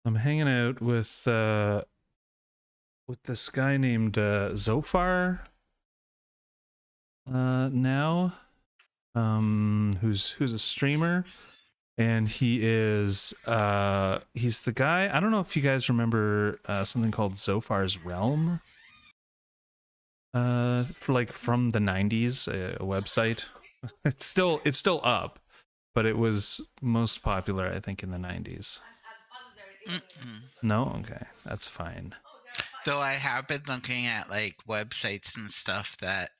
I'm hanging out with this guy named Zophar now, who's a streamer, and he's the guy. I don't know if you guys remember something called Zophar's Realm, from the 90s, a website. It's still up, but it was most popular, I think, in the 90s. No, okay, that's fine. Though I have been looking at like websites and stuff that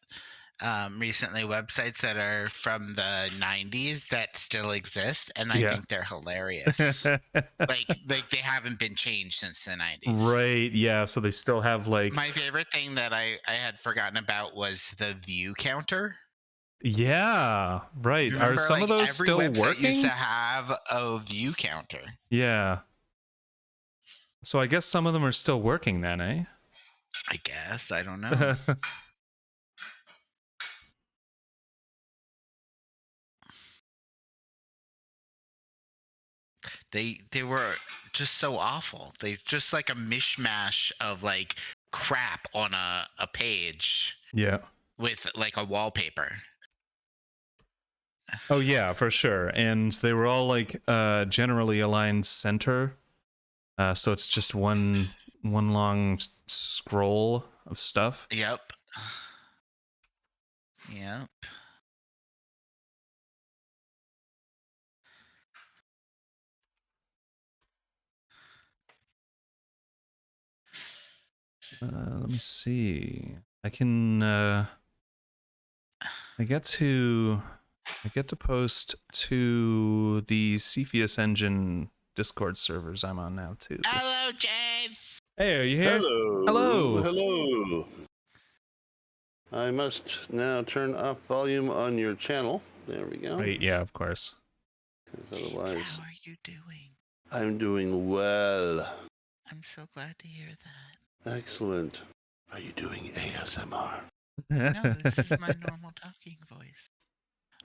recently, websites that are from the 90s that still exist, and I think they're hilarious. like they haven't been changed since the 90s. Right, yeah, so they still have like... My favorite thing that I had forgotten about was the view counter. Yeah, right. Remember, are some of those every still website working? used to have a view counter. Yeah. So I guess some of them are still working then, eh? I guess. I don't know. They were just so awful. They just like a mishmash of like crap on a page. Yeah. With like a wallpaper. Oh yeah, for sure. And they were all like generally aligned center. So it's just one long scroll of stuff. Yep. Yep. Let me see. I can I get to post to the Cepheus engine Discord servers I'm on now too. Hello, James. Hey, are you here? Hello. Hello. I must now turn up volume on your channel. There we go. Right, yeah, of course. James, otherwise, how are you doing? I'm doing well. I'm so glad to hear that. Excellent. Are you doing ASMR? No, this is my normal talking voice.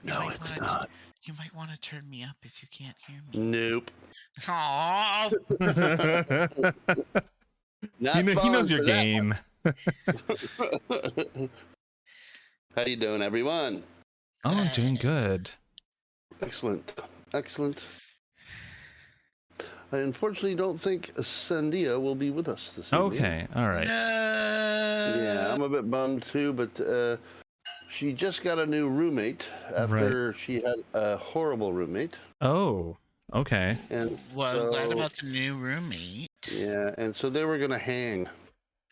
No, it's not. You might want to turn me up if you can't hear me. Nope. Aww. He knows your game. How you doing, everyone? Oh, I'm doing good. Excellent. Excellent. I unfortunately don't think Sandia will be with us this evening. Okay, all right. Yeah, I'm a bit bummed too, but she just got a new roommate after she had a horrible roommate. Oh, okay. And well, I'm glad about the new roommate. Yeah, and so they were going to hang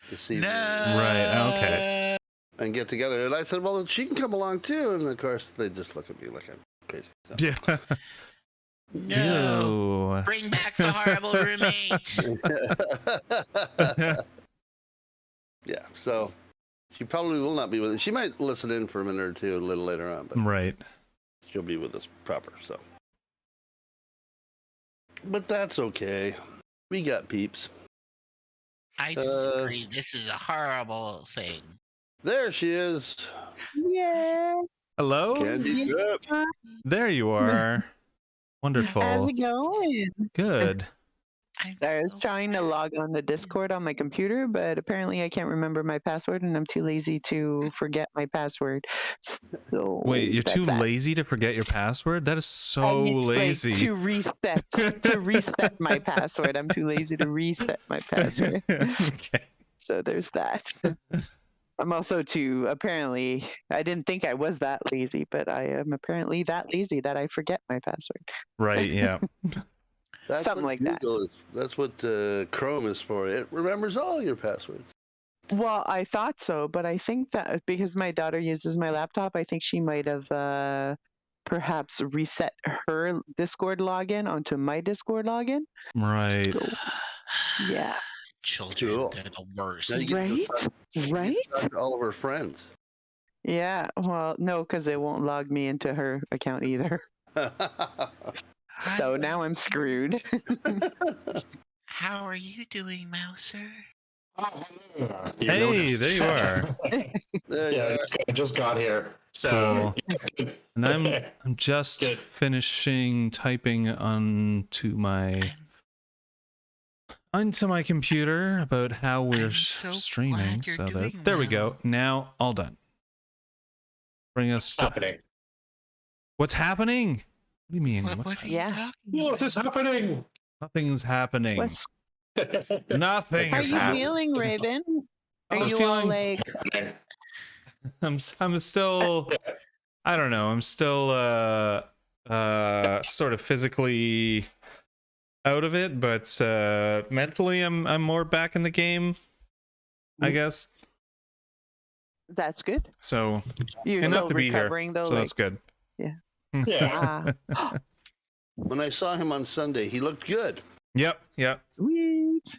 this evening. Right, okay. And get together. And I said, well, she can come along too. And of course, they just look at me like I'm crazy. So. Yeah. No. Ew. Bring back the horrible roommate. Yeah, so she probably will not be with us. She might listen in for a minute or two a little later on. But right. She'll be with us proper, so. But that's okay. We got peeps. I disagree. This is a horrible thing. There she is. Yeah. Hello? Candy. There you are. Wonderful. How's it going? Good. I was trying to log on the Discord on my computer, but apparently I can't remember my password, and I'm too lazy to forget my password. So wait, you're too lazy to forget your password? That is so lazy. Like, to reset my password. I'm too lazy to reset my password. Okay. So there's that. I'm also apparently, I didn't think I was that lazy, but I am apparently that lazy that I forget my password. Right, yeah. That's something like Google that's what Chrome is for. It remembers all your passwords. Well, I thought so, but I think that because my daughter uses my laptop, I think she might have perhaps reset her Discord login onto my Discord login. Right. So, yeah. Children, they're the worst. Right? Right? All of her friends. Yeah. Well, no, because it won't log me into her account either. So now I'm screwed. How are you doing, Mouser? Hey, there you are. Yeah, I just got here. So, cool. And I'm just finishing typing onto my onto my computer about how we're I'm so streaming. glad you're So doing there we go. well. Now all done. Bring us. What's happening? What's happening? What do you mean? What What's are you Yeah. talking What about? is happening? Nothing's happening. What's, Nothing how are is you happening. feeling, Raven? Are I'm you all feeling- like? I'm still. I don't know. I'm still sort of physically out of it, but mentally I'm more back in the game, I guess. That's good. So You're enough still to be here. recovering though. So Like, that's good. Yeah. When I saw him on Sunday, he looked good. Yep. Sweet.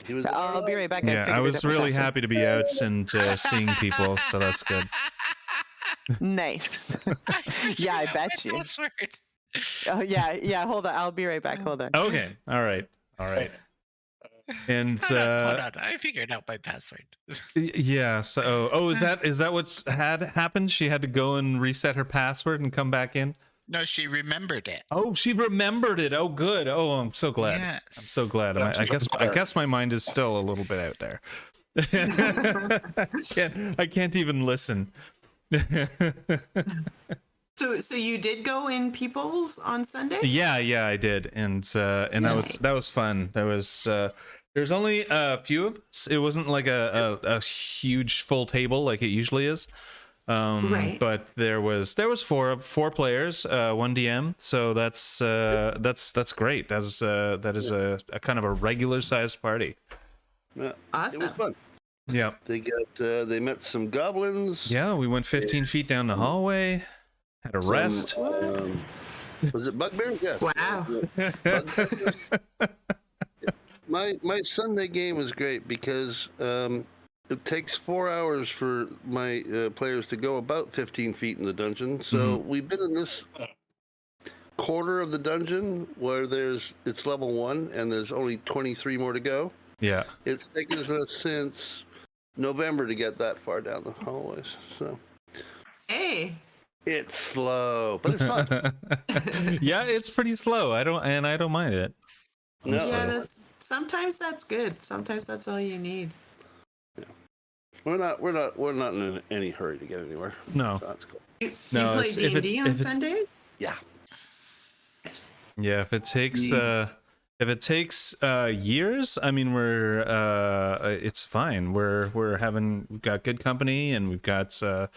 He was. I'll be right back. Yeah, I figured was it really faster. happy to be out and seeing people, so that's good. Nice. Yeah, I bet you. Password. Oh yeah. Hold on. I'll be right back. Hold on. Okay. All right. And Hold on. I figured out my password. yeah. So is that what's had happened? She had to go and reset her password and come back in. No, she remembered it. Oh, she remembered it. Oh, good. Oh, I'm so glad. Yes. I'm so glad. I guess my mind is still a little bit out there. I can't even listen. So you did go in People's on Sunday? Yeah, I did, and that was fun. There's only a few of us. It wasn't like a huge full table like it usually is. Right. But there was four players, one DM. So that's great. That is a kind of a regular sized party. Yeah, Awesome. it was fun. Yeah. They met some goblins. Yeah, we went 15 feet down the hallway. Had a rest. Was it bugbears? Yeah. Wow. Bugbears. My Sunday game was great because it takes 4 hours for my players to go about 15 feet in the dungeon. So we've been in this quarter of the dungeon where it's level 1 and there's only 23 more to go. Yeah. It's taken us since November to get that far down the hallways. So Hey. it's slow, but it's fun. Yeah, it's pretty slow. I don't mind it. No. Yeah, sometimes that's good. Sometimes that's all you need. We're not in any hurry to get anywhere. No. So that's cool. You No, play if D&D it- on if it- Sunday? Yeah. Yeah, if it takes years, I mean it's fine. We've got good company and we've got a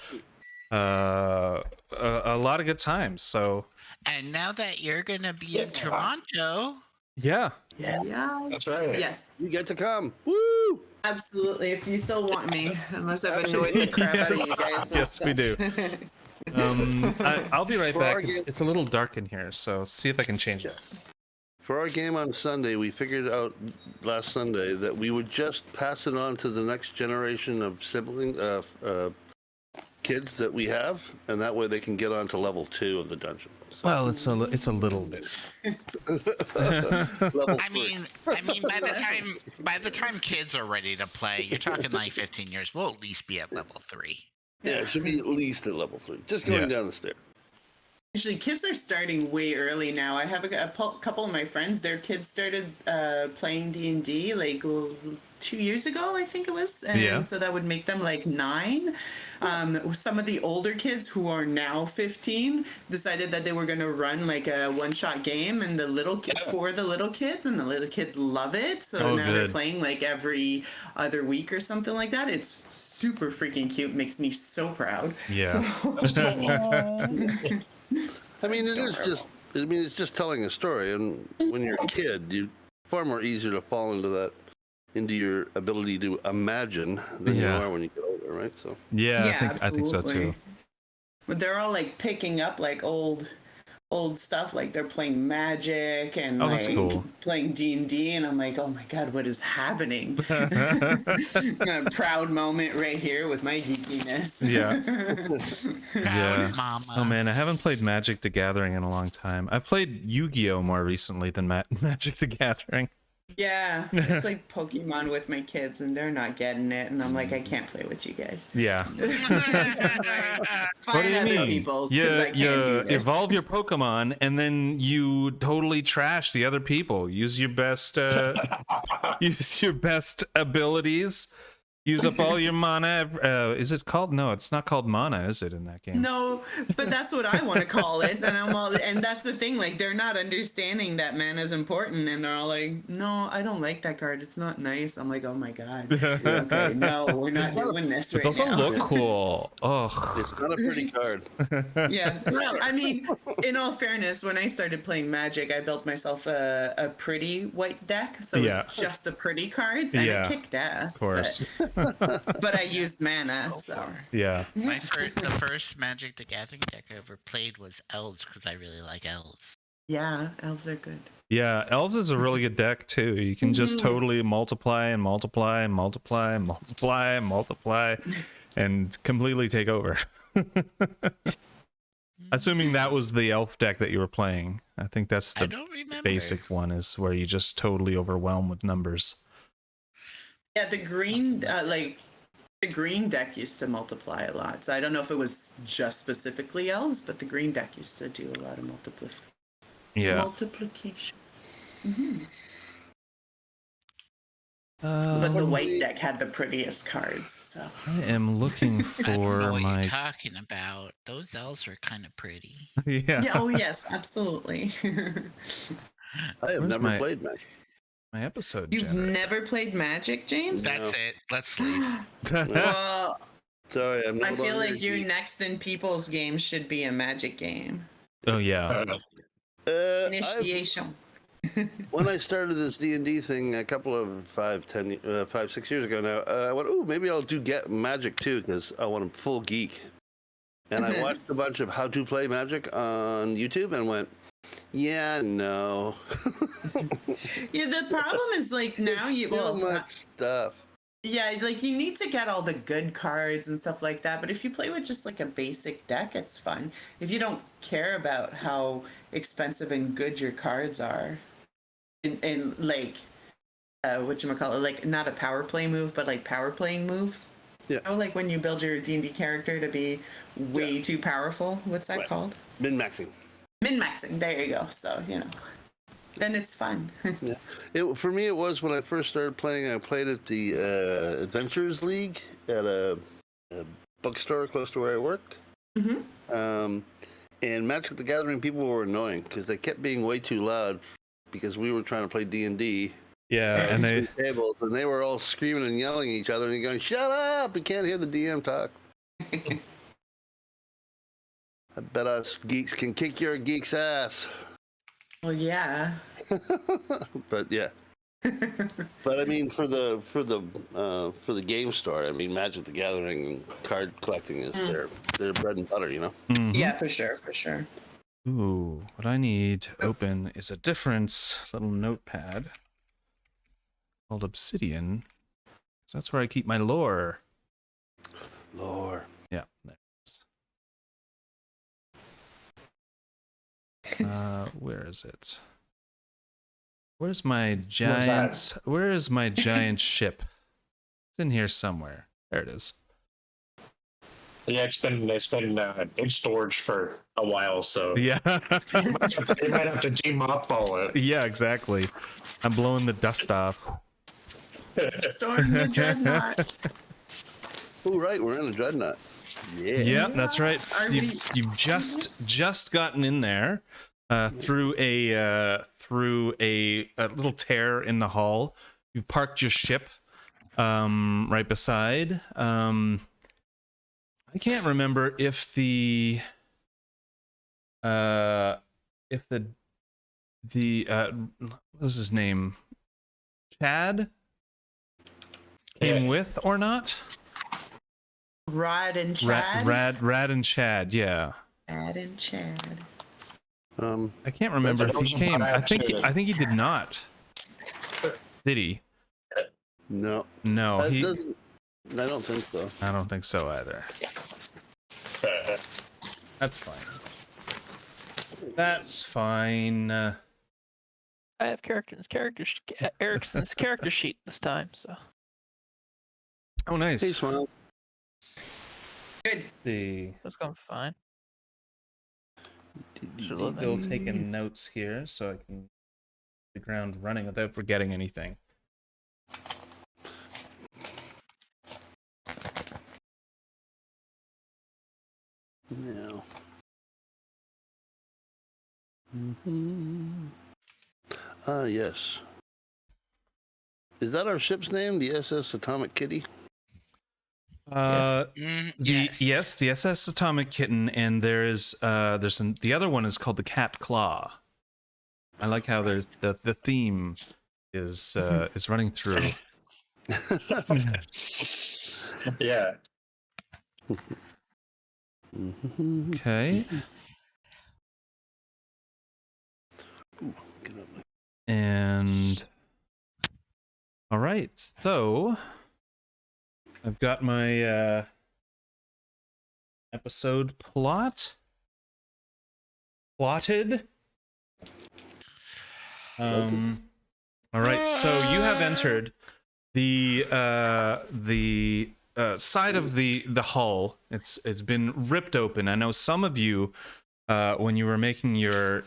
lot of good times. So And now that you're gonna be in Toronto, yeah. Yes. That's right. Yes, You get to come. Woo! absolutely. If you still want me, unless I've annoyed the crap out of you guys. and Yes, we do. stuff. I'll be right For back. our game- It's a little dark in here, so see if I can change it. For our game on Sunday, we figured out last Sunday that we would just pass it on to the next generation of kids that we have, and that way they can get on to level 2 of the dungeon. So, Well, it's a little bit. level I 3. mean, by the time kids are ready to play, you're talking like 15 years. We'll at least be at level 3. Yeah, it should be at least at level 3. Just going down the stairs. Usually, kids are starting way early now. I have a couple of my friends. Their kids started playing D&D like 2 years ago, I think it was. And Yeah. so that would make them like 9. Some of the older kids who are now 15 decided that they were going to run like a one-shot game, and for the little kids, and the little kids love it. So now they're good. playing like every other week or something like that. It's super freaking cute. Makes me so proud. Yeah. I mean, it's just telling a story, and when you're a kid, you far more easier to fall into your ability to imagine than you are when you get older, right? So Yeah, I think so too. But they're all like picking up like old stuff, like they're playing Magic and that's like cool. playing D&D, and I'm like, oh my god, what is happening? A proud moment right here with my geekiness. Yeah. Proud mama. Oh man, I haven't played Magic the Gathering in a long time. I've played Yu-Gi-Oh more recently than Magic the Gathering. Yeah, I play Pokemon with my kids, and they're not getting it, and I'm like, I can't play with you guys. Yeah. Find What do you other mean? people's, because I can't do this. Evolve your Pokemon, and then you totally trash the other people. Use your best abilities. Use up all your mana. Is it called? No, it's not called mana, is it, in that game? No, but that's what I want to call it, and that's the thing. Like, they're not understanding that mana is important, and they're all like, "No, I don't like that card. It's not nice." I'm like, "Oh my god, okay, no, we're not doing this right It doesn't now." look cool. Ugh. It's not a pretty card. Yeah, well, I mean, in all fairness, when I started playing Magic, I built myself a pretty white deck, so it's just the pretty cards, and it kicked ass. Of course. But I used mana, so. Yeah. The first Magic the Gathering deck I ever played was Elves, because I really like Elves. Yeah, elves are good. Yeah, Elves is a really good deck too. You can just totally multiply and multiply and multiply and multiply and multiply and completely take over. Assuming that was the elf deck that you were playing. I think that's the basic one, is where you just totally overwhelm with numbers. Yeah, the green, the green deck used to multiply a lot. So I don't know if it was just specifically elves, but the green deck used to do a lot of multiplications. But the white deck had the prettiest cards. So I am looking for I don't know what my. you're talking about. Those elves were kind of pretty. Yeah. Oh yes, absolutely. I have never played Magic. My episode. You've never played Magic, James? That's it. Let's leave. Well, sorry, I'm not. I feel like your next in people's game should be a Magic game. Oh yeah. Initiation. When I started this D&D thing a couple of 6 years ago now, I went, "Oh, maybe I'll do get Magic too, because I want a full geek." And I watched a bunch of how to play Magic on YouTube and went, "Yeah, no." Yeah, the problem is like now too much stuff. Yeah, like you need to get all the good cards and stuff like that. But if you play with just like a basic deck, it's fun. If you don't care about how expensive and good your cards are, and like, whatchamacallit, like not a power play move, but like power playing moves. Yeah. You know, like when you build your D&D character to be way too powerful. What's that called? Min-maxing. Min-maxing. There you go. So, you know. Then it's fun. Yeah. For me, it was when I first started playing. I played at the Adventures League at a bookstore close to where I worked. And Magic the Gathering people were annoying because they kept being way too loud because we were trying to play D&D. Yeah, and they were all screaming and yelling at each other, and you're going, "Shut up! We can't hear the DM talk." I bet us geeks can kick your geek's ass. Well, yeah. But yeah. But I mean, for the game store, I mean, Magic the Gathering and card collecting is their bread and butter, you know. Yeah, for sure. Ooh, what I need to open is a different little notepad called Obsidian. So that's where I keep my lore. Lore. Yeah, there it is. Where is it? Where's my giant? Where is my giant ship? It's in here somewhere. There it is. Yeah, it's been in storage for a while, so yeah, they might have to demothball it. Yeah, exactly. I'm blowing the dust off. Storm the dreadnought. Oh, right, we're in a dreadnought. Yeah. Yeah, that's right. You've just gotten in there through a little tear in the hull. You've parked your ship right beside. I can't remember if the what was his name? Chad came with or not? Rad and Chad. Rad and Chad, yeah. Rad and Chad. I can't remember if he came. I think he did not. Did he? No. No, I don't think so. I don't think so either. That's fine. That's fine. I have Erickson's character sheet this time, so. Oh, nice. Hey, Smile. Good. See. That's going fine. Still taking notes here so I can hit the ground running without forgetting anything. No. Yes. Is that our ship's name? The SS Atomic Kitty? Yes. The SS Atomic Kitten, and the other one is called the Cat Claw. I like how there's the theme is running through. Yeah. Okay. And all right, so I've got my episode plotted. All right, so you have entered the side of the hull. It's been ripped open. I know some of you, when you were making your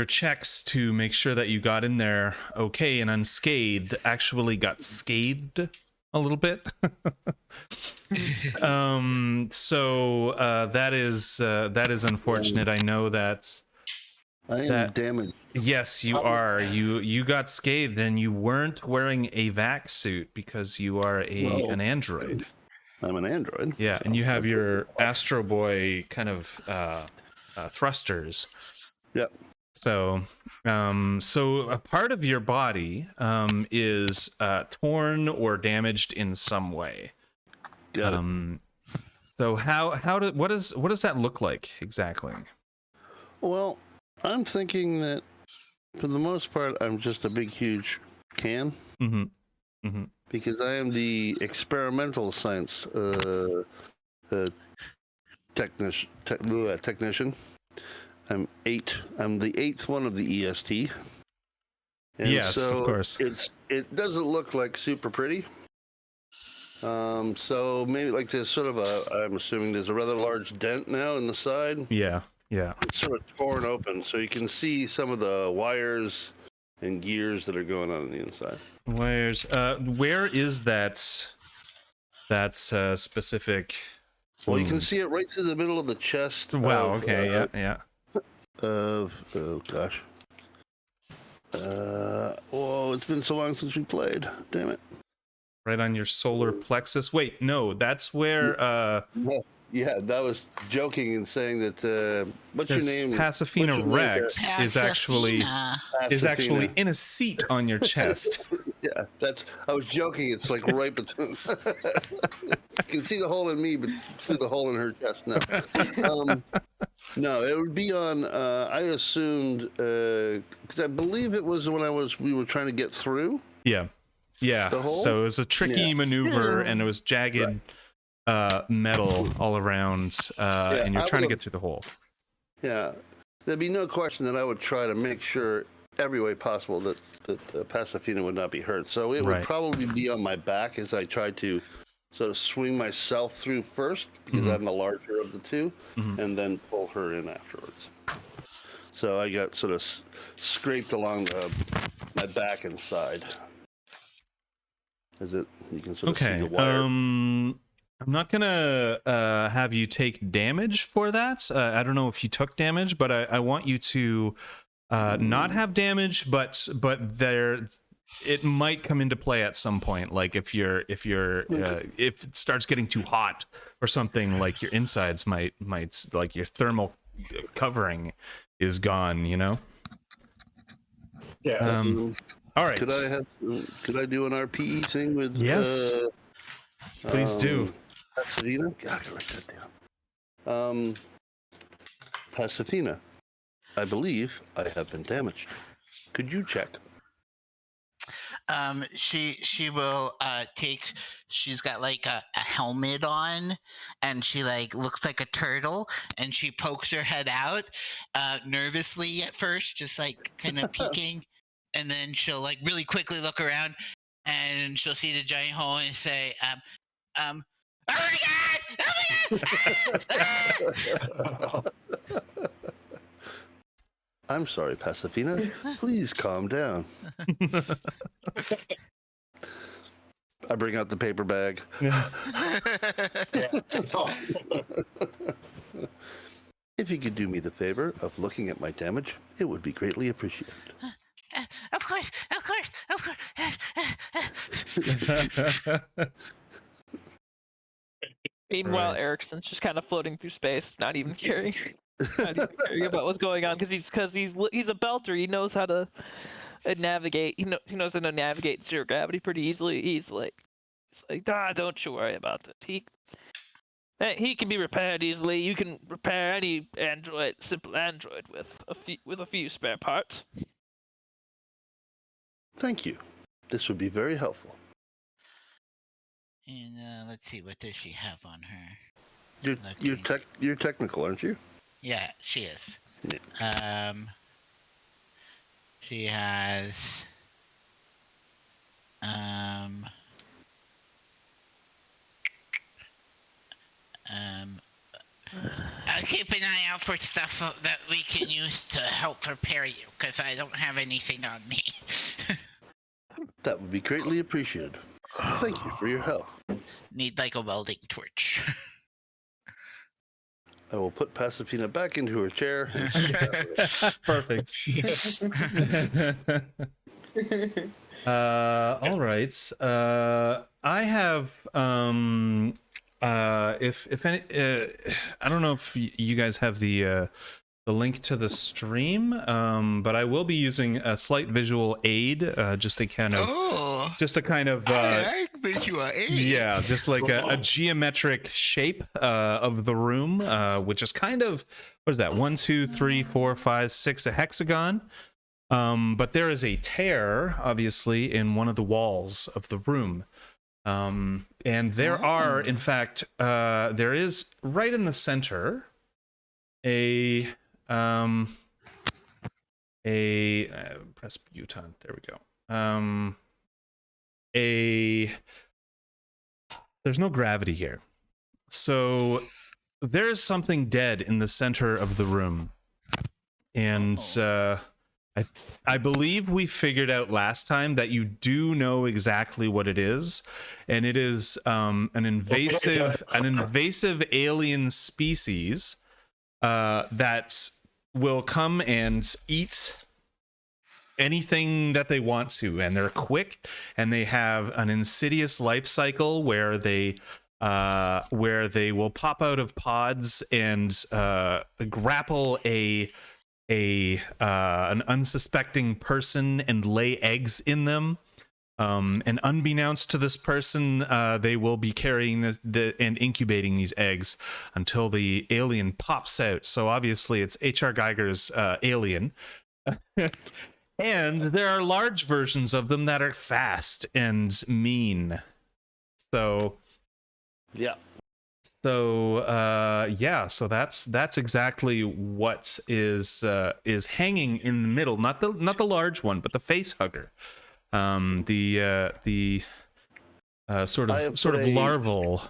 checks to make sure that you got in there okay and unscathed, actually got scathed a little bit. So that is unfortunate. I know that. I am damaged. Yes, you are. You got scathed, and you weren't wearing a vac suit because you are an android. I'm an android. Yeah, and you have your Astro Boy kind of thrusters. Yep. So a part of your body is torn or damaged in some way. Got it. So what does that look like exactly? Well, I'm thinking that for the most part, I'm just a big, huge can. Mm-hmm. Mm-hmm. Because I am the experimental science technician. I'm the eighth one of the EST. And yes, so of course. It doesn't look like super pretty. So maybe like there's sort of I'm assuming there's a rather large dent now in the side. Yeah. It's sort of torn open, so you can see some of the wires and gears that are going on the inside. Wires. Where is that specific? Well, you can see it right through the middle of the chest. Wow. Okay. Yeah. Oh gosh. It's been so long since we played. Damn it. Right on your solar plexus. Wait, no, that's where. Yeah, that was joking and saying that. What's your name? Pasifina Rex is actually Pasifina. in a seat on your chest. Yeah, I was joking. It's like right between. You can see the hole in me, but through the hole in her chest now. No, it would be on. I assumed because I believe it was when we were trying to get through. Yeah. So it was a tricky maneuver, and it was jagged metal all around, and you're trying to get through the hole. Yeah, there'd be no question that I would try to make sure every way possible that Pasifina would not be hurt. So it would probably be on my back as I tried to sort of swing myself through first, because I'm the larger of the two, and then pull her in afterwards. So I got sort of scraped along my back and side. You can sort of see the wire. I'm not gonna have you take damage for that. I don't know if you took damage, but I want you to not have damage. But it might come into play at some point. Like if it starts getting too hot or something, like your insides might like your thermal covering is gone. You know. Yeah. All right. Could I do an RPE thing with? Yes. Please do. Pasifina? God, I gotta write that down. Pasifina, I believe I have been damaged. Could you check? She will take. She's got like a helmet on, and she like looks like a turtle, and she pokes her head out, nervously at first, just like kind of peeking, and then she'll like really quickly look around, and she'll see the giant hole and say, oh my god! Oh my god! I'm sorry, Pasafina. Please calm down. I bring out the paper bag. If you could do me the favor of looking at my damage, it would be greatly appreciated. Of course, of course, of course. Meanwhile, Right. Ericsson's just kind of floating through space, not even caring, about what's going on, because he's a belter. He knows how to navigate. He knows how to navigate zero gravity pretty easily. He's like, don't you worry about it. He can be repaired easily. You can repair any simple android with a few spare parts. Thank you. This would be very helpful. And let's see, what does she have on her? You're technical, aren't you? Yeah, she is. Yeah. She has I'll keep an eye out for stuff that we can use to help prepare you, because I don't have anything on me. That would be greatly appreciated. Thank you for your help. Need like a welding torch. I will put Pasafina back into her chair. Perfect. All right. I have if any I don't know if you guys have the link to the stream, but I will be using a slight visual aid, just to kind of I like visual aids. yeah, just like a geometric shape of the room, which is kind of, what is that, 1 2 3 4 5 6, a hexagon. But there is a tear, obviously, in one of the walls of the room. And there are, in fact, there is right in the center press Buton. There we go. There's no gravity here, so there's something dead in the center of the room, and I believe we figured out last time that you do know exactly what it is, and it is an invasive alien species that will come and eat anything that they want to, and they're quick, and they have an insidious life cycle where they will pop out of pods and grapple an unsuspecting person and lay eggs in them. And unbeknownst to this person, they will be carrying and incubating these eggs until the alien pops out. So obviously it's H.R. Geiger's Alien. And there are large versions of them that are fast and mean. So Yeah. So so that's exactly what is hanging in the middle, not the large one, but the face hugger. The sort of larval.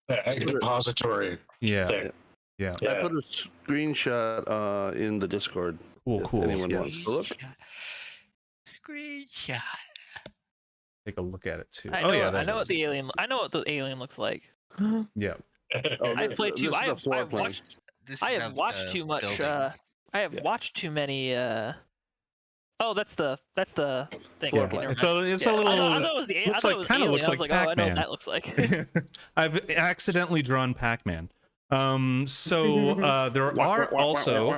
Depository. Yeah. Thing. Yeah. I put a screenshot in the Discord. Cool. If anyone wants to look. Screenshot. Take a look at it too. I know what the alien looks like. Yeah. I played too. I have Of watched the too much. building. I have watched too many. Oh, that's the thing. Floor Okay, plan. never It's mind. a little. I thought it was the. Looks I like, thought it was kind of alien. looks I was like like, oh, I know what Pac-Man. that looks like. I've accidentally drawn Pac-Man. So there are also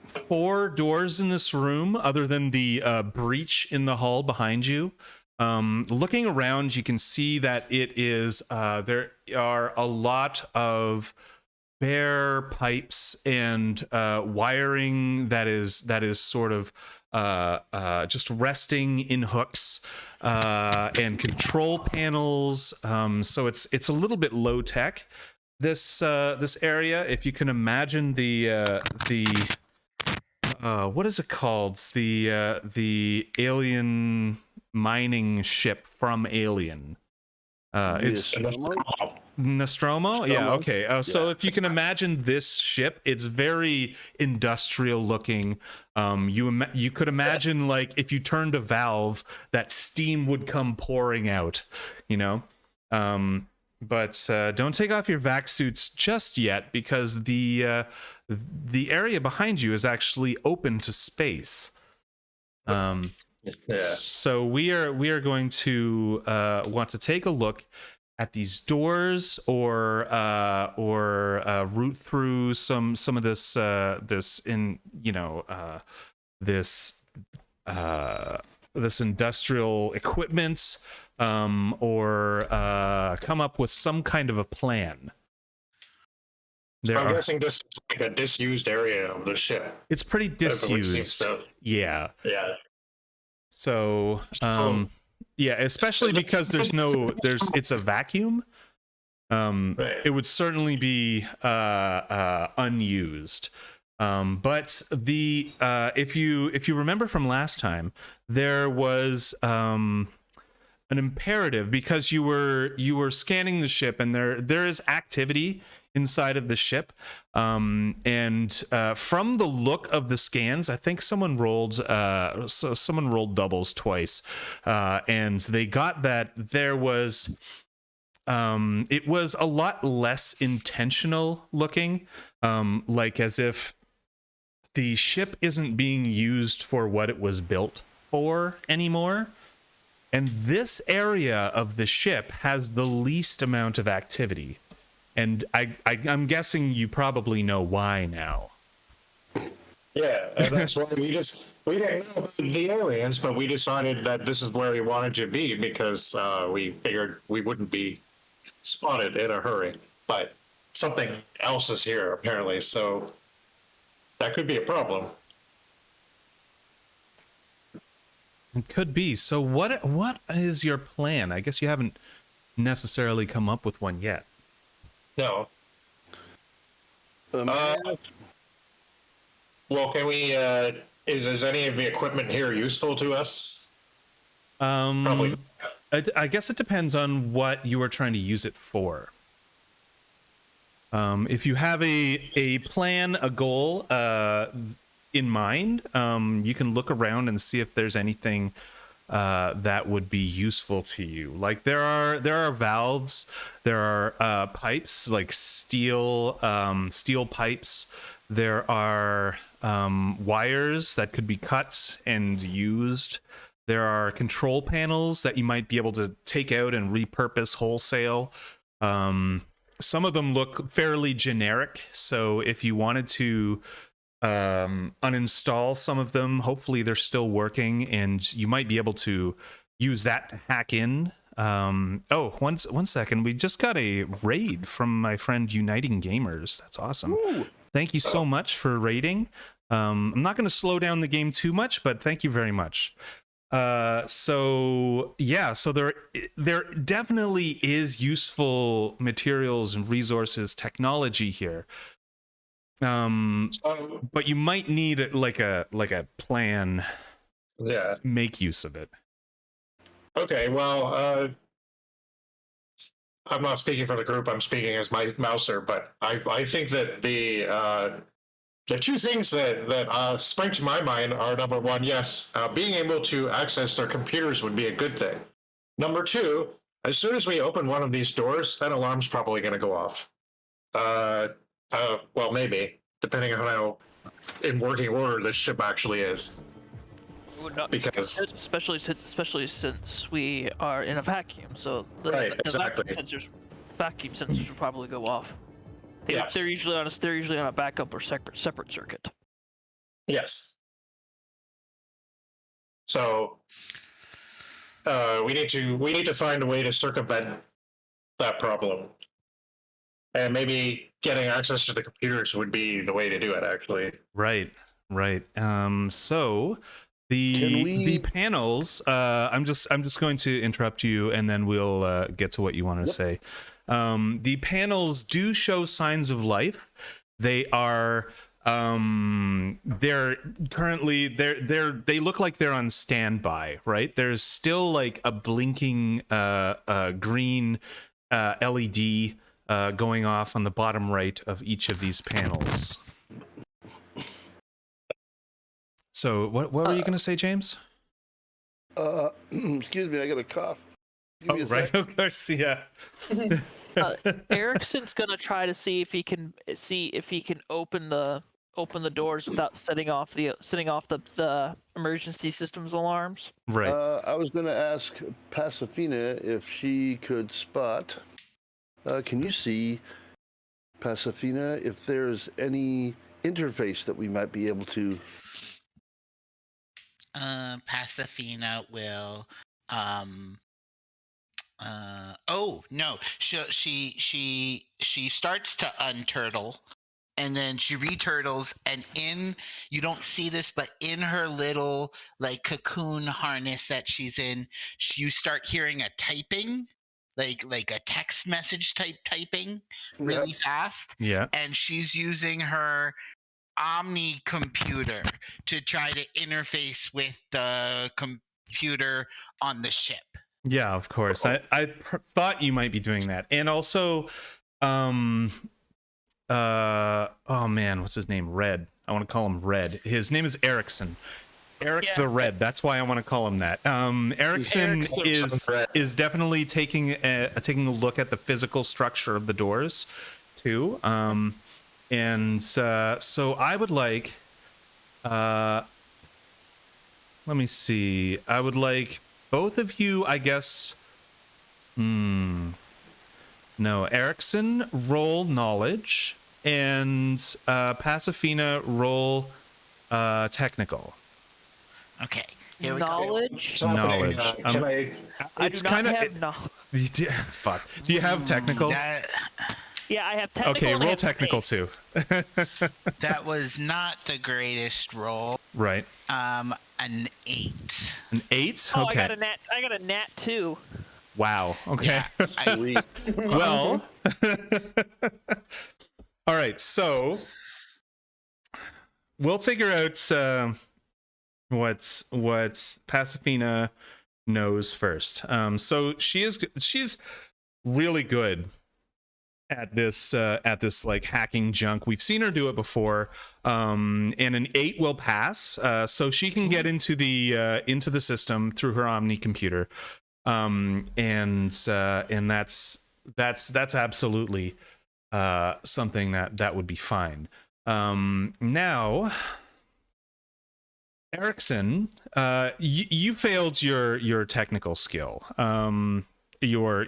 4 doors in this room, other than the breach in the hall behind you. Looking around, you can see that it is there are a lot of bare pipes and wiring that is sort of just resting in hooks and control panels. So it's a little bit low tech. This area, if you can imagine the what is it called? The alien mining ship from Alien. It's Nostromo? Yeah, okay. So if you can imagine this ship, it's very industrial looking. You could imagine, like, if you turned a valve, that steam would come pouring out, you know? But don't take off your vac suits just yet, because the area behind you is actually open to space. So we are going to want to take a look at these doors, or root through some of this this industrial equipment, or come up with some kind of a plan. So I'm guessing this is like a disused area of the ship. It's pretty disused. Yeah. Yeah. So, yeah, especially because it's a vacuum. Right. It would certainly be unused. But if you remember from last time, there was an imperative, because you were scanning the ship, and there is activity inside of the ship, and from the look of the scans, I think someone rolled doubles twice, and they got that there was it was a lot less intentional looking, like as if the ship isn't being used for what it was built for anymore. And this area of the ship has the least amount of activity. And I'm guessing you probably know why now. Yeah, and that's why we didn't know the aliens, but we decided that this is where we wanted to be, because we figured we wouldn't be spotted in a hurry. But something else is here, apparently, so that could be a problem. It could be. So what is your plan? I guess you haven't necessarily come up with one yet. No. Well, can we? Is any of the equipment here useful to us? Probably. I guess it depends on what you are trying to use it for. If you have a plan, a goal in mind, you can look around and see if there's anything that would be useful to you. Like there are valves, there are pipes, like steel pipes. There are wires that could be cut and used. There are control panels that you might be able to take out and repurpose wholesale. Some of them look fairly generic, so if you wanted to uninstall some of them, hopefully they're still working, and you might be able to use that to hack in. One second, we just got a raid from my friend Uniting Gamers. That's awesome. Ooh. Thank you so much for raiding. I'm not going to slow down the game too much, but thank you very much. So there definitely is useful materials and resources, technology here. But you might need like a plan to make use of it. Okay, well, I'm not speaking for the group, I'm speaking as my mouser, but I think that the two things that spring to my mind are, number one, yes, being able to access their computers would be a good thing. Number two, as soon as we open one of these doors, that alarm's probably going to go off. Well, maybe, depending on how in working order this ship actually is. Because especially since we are in a vacuum, so the vacuum sensors will probably go off. They're usually on a backup or separate circuit. Yes. So we need to find a way to circumvent that problem, and maybe getting access to the computers would be the way to do it. Actually, right. So The panels. I'm just going to interrupt you, and then we'll get to what you want to say. The panels do show signs of life. They are they're currently they look like they're on standby, right? There's still like a blinking green LED going off on the bottom right of each of these panels. So what were you going to say, James? Excuse me, I got a cough. Give me a Right, sec. of course, yeah. Erickson's gonna try to see if he can open the doors without setting off the emergency systems alarms. Right. I was going to ask Pasifina if she could spot. Can you see, Pasifina, if there's any interface that we might be able to? Pasifina will. Oh no, she starts to unturtle, and then she returtles, and you don't see this, but in her little like cocoon harness that she's in, you start hearing a typing, like a text message typing really fast. Yeah. And she's using her Omni computer to try to interface with the computer on the ship. Yeah, of course. I thought you might be doing that. And also oh man, what's his name? Red. I want to call him Red. His name is Erickson. Eric the Red. That's why I want to call him that. Erickson is definitely taking a look at the physical structure of the doors too. And so I would like let me see. I would like both of you, I guess. No, Erickson, roll knowledge, and Pasifina, roll technical. Okay. Here we Knowledge. go. Knowledge. Can I? I It's do not kind of. have knowledge. Fuck. Do you have technical? Yeah, I have technical. Okay, and I roll have technical space. too. That was not the greatest roll. Right. An 8. An 8. Oh, Okay. I got a nat 2. Wow. Okay. Yeah, Well. All right. So we'll figure out what Pasifina knows first. So she's really good at this like hacking junk. We've seen her do it before. And an 8 will pass. So she can get into the system through her Omni computer. And that's absolutely something that would be fine. Now, Erickson, you failed your technical skill. Your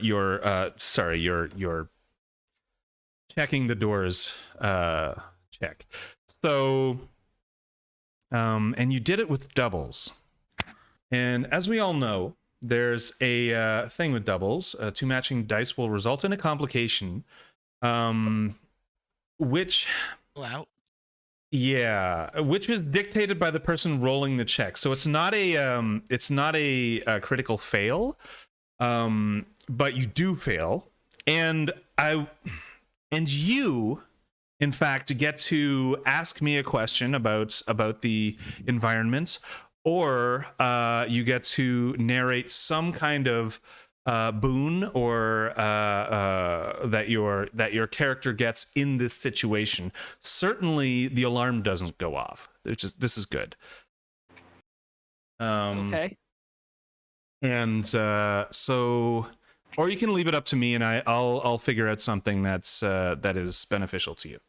checking the doors check. So, and you did it with doubles. And as we all know, there's a thing with doubles. 2 matching dice will result in a complication, which... Wow. Yeah, which was dictated by the person rolling the check. So it's not a critical fail, but you do fail, and you, in fact, get to ask me a question about the environment, or you get to narrate some kind of boon or that your character gets in this situation. Certainly, the alarm doesn't go off. This is good. Okay. And so, or you can leave it up to me, and I'll figure out something that is beneficial to you.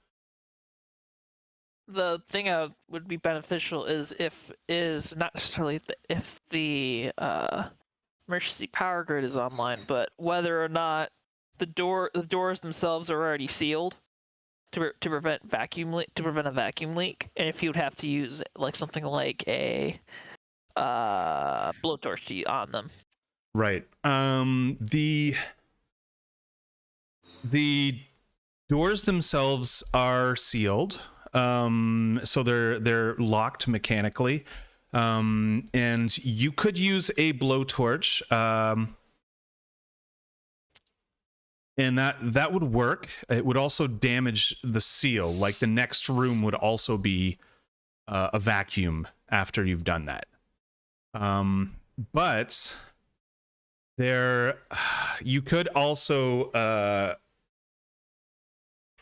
The thing that would be beneficial is not necessarily if the emergency power grid is online, but whether or not the doors themselves are already sealed to prevent a vacuum leak, and if you would have to use like something like a blowtorch on them. Right. The doors themselves are sealed. So they're locked mechanically. And you could use a blowtorch, and that would work. It would also damage the seal. Like the next room would also be a vacuum after you've done that. But there, you could also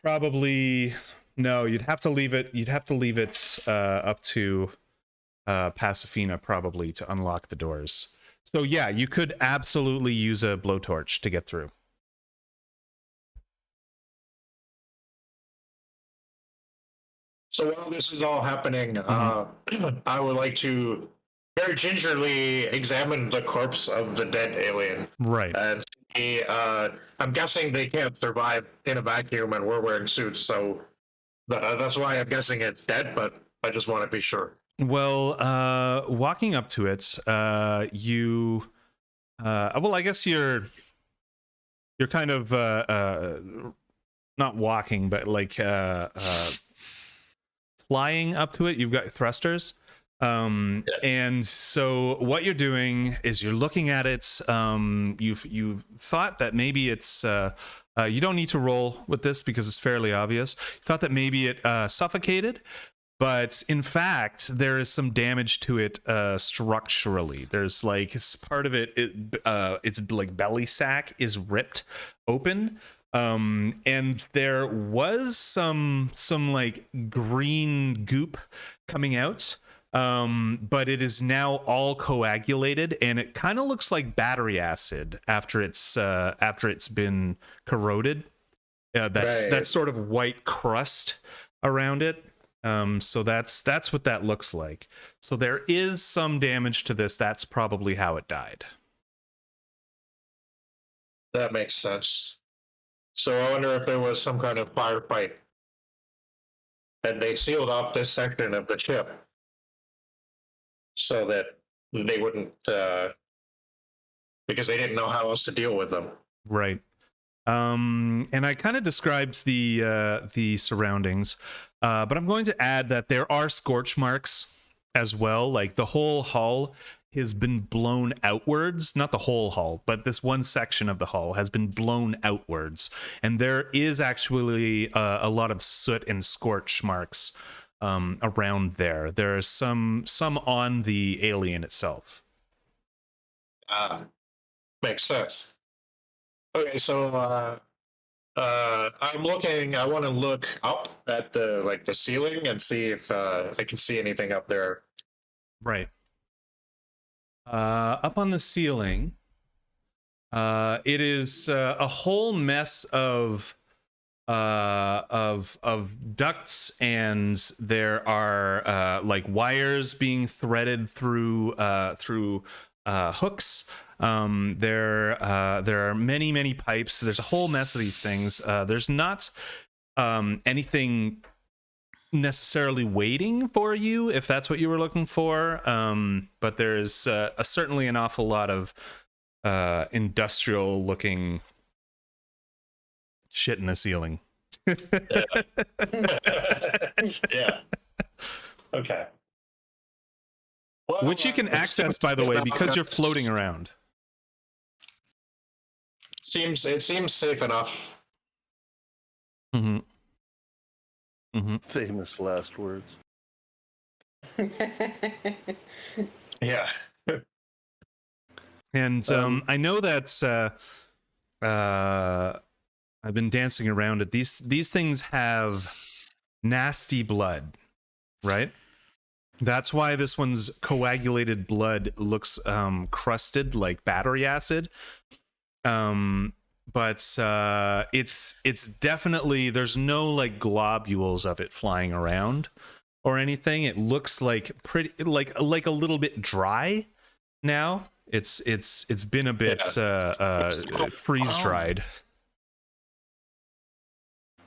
probably no. You'd have to leave it. You'd have to leave it up to Pasifina probably to unlock the doors. So yeah, you could absolutely use a blowtorch to get through. So while this is all happening, I would like to very gingerly examine the corpse of the dead alien. Right. And see, I'm guessing they can't survive in a vacuum, and we're wearing suits, so that's why I'm guessing it's dead. But I just want to be sure. Well, walking up to it, you, well, I guess you're kind of not walking, but like flying up to it. You've got thrusters. And so what you're doing is you're looking at it. You thought that maybe it's you don't need to roll with this because it's fairly obvious. You thought that maybe it suffocated, but in fact there is some damage to it structurally. There's like part of it, its like belly sack is ripped open. And there was some like green goop coming out, but it is now all coagulated, and it kind of looks like battery acid after it's been corroded. That's sort of white crust around it. So that's what that looks like. So there is some damage to this. That's probably how it died. That makes sense. So I wonder if there was some kind of firefight, and they sealed off this section of the ship so that they wouldn't, because they didn't know how else to deal with them. Right. And I kind of described the surroundings, but I'm going to add that there are scorch marks as well. Like the whole hull has been blown outwards, not the whole hull, but this one section of the hull has been blown outwards, and there is actually a lot of soot and scorch marks around there. There are some on the alien itself. Makes sense. Okay, so I'm looking. I want to look up at the ceiling and see if I can see anything up there. Right. Up on the ceiling, it is a whole mess of ducts, and there are like wires being threaded through hooks. There are many pipes. There's a whole mess of these things. There's not anything necessarily waiting for you if that's what you were looking for, but there's certainly an awful lot of industrial looking shit in the ceiling. Yeah. Okay. Well, Which you can access, by the way, because you're floating around. It seems safe enough. Mm-hmm. Famous last words. Yeah. And I know that I've been dancing around it. These things have nasty blood, right? That's why this one's coagulated blood looks crusted like battery acid. But it's definitely, there's no like globules of it flying around or anything. It looks like pretty like a little bit dry now. It's been a bit freeze dried.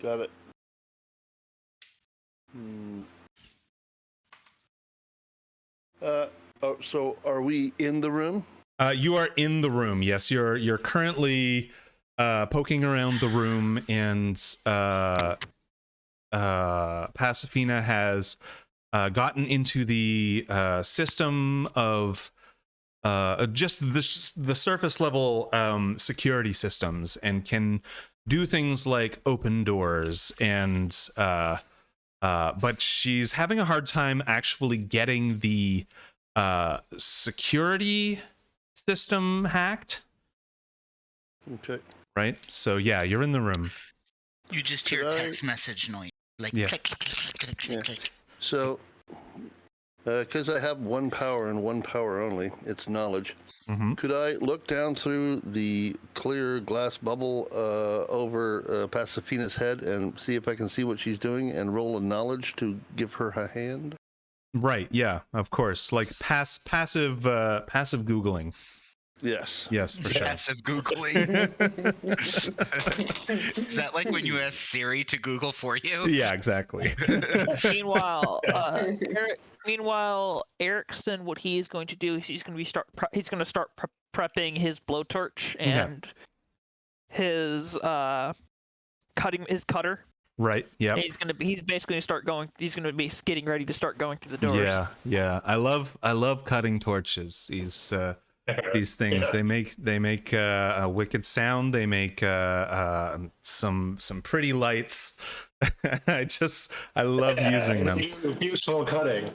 Got it. So are we in the room? You are in the room. Yes, you're currently poking around the room, and Pasifina has gotten into the system of just the surface level security systems, and can do things like open doors and but she's having a hard time actually getting the security system hacked. Okay. Right? So yeah, you're in the room. You just hear text message noise. Like click, click, click, click, click, click. So, because I have one power and one power only, it's knowledge. Could I look down through the clear glass bubble over Pasifina's head and see if I can see what she's doing and roll a knowledge to give her a hand? Right, yeah, of course. Like passive Googling. Yes. Yes, for sure. Passive Googling. Is that like when you ask Siri to Google for you? Yeah, exactly. Meanwhile, Erickson, what he is going to do is he's going to start prepping his blowtorch and his cutter. Right. Yeah. He's basically going to be getting ready to start going through the doors. Yeah. Yeah. I love cutting torches. These things, they make a wicked sound. They make some pretty lights. I love using them. Useful cutting.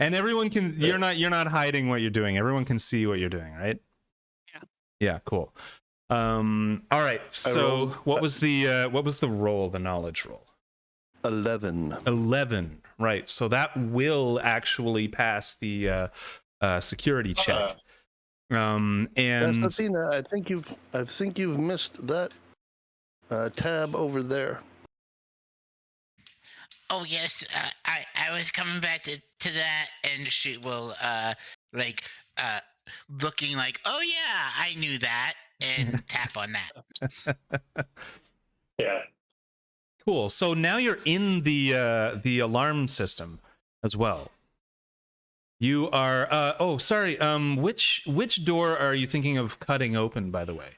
And everyone can. You're not hiding what you're doing. Everyone can see what you're doing, right? Yeah. Yeah. Cool. All right. So what was the roll? The knowledge roll. 11. 11. Right. So that will actually pass the security check. And Athena, I think you've missed that tab over there. Oh yes, I was coming back to that, and she will looking like, oh yeah, I knew that, and tap on that. Yeah. Cool. So now you're in the alarm system as well. You are. Oh, sorry. Which door are you thinking of cutting open? By the way,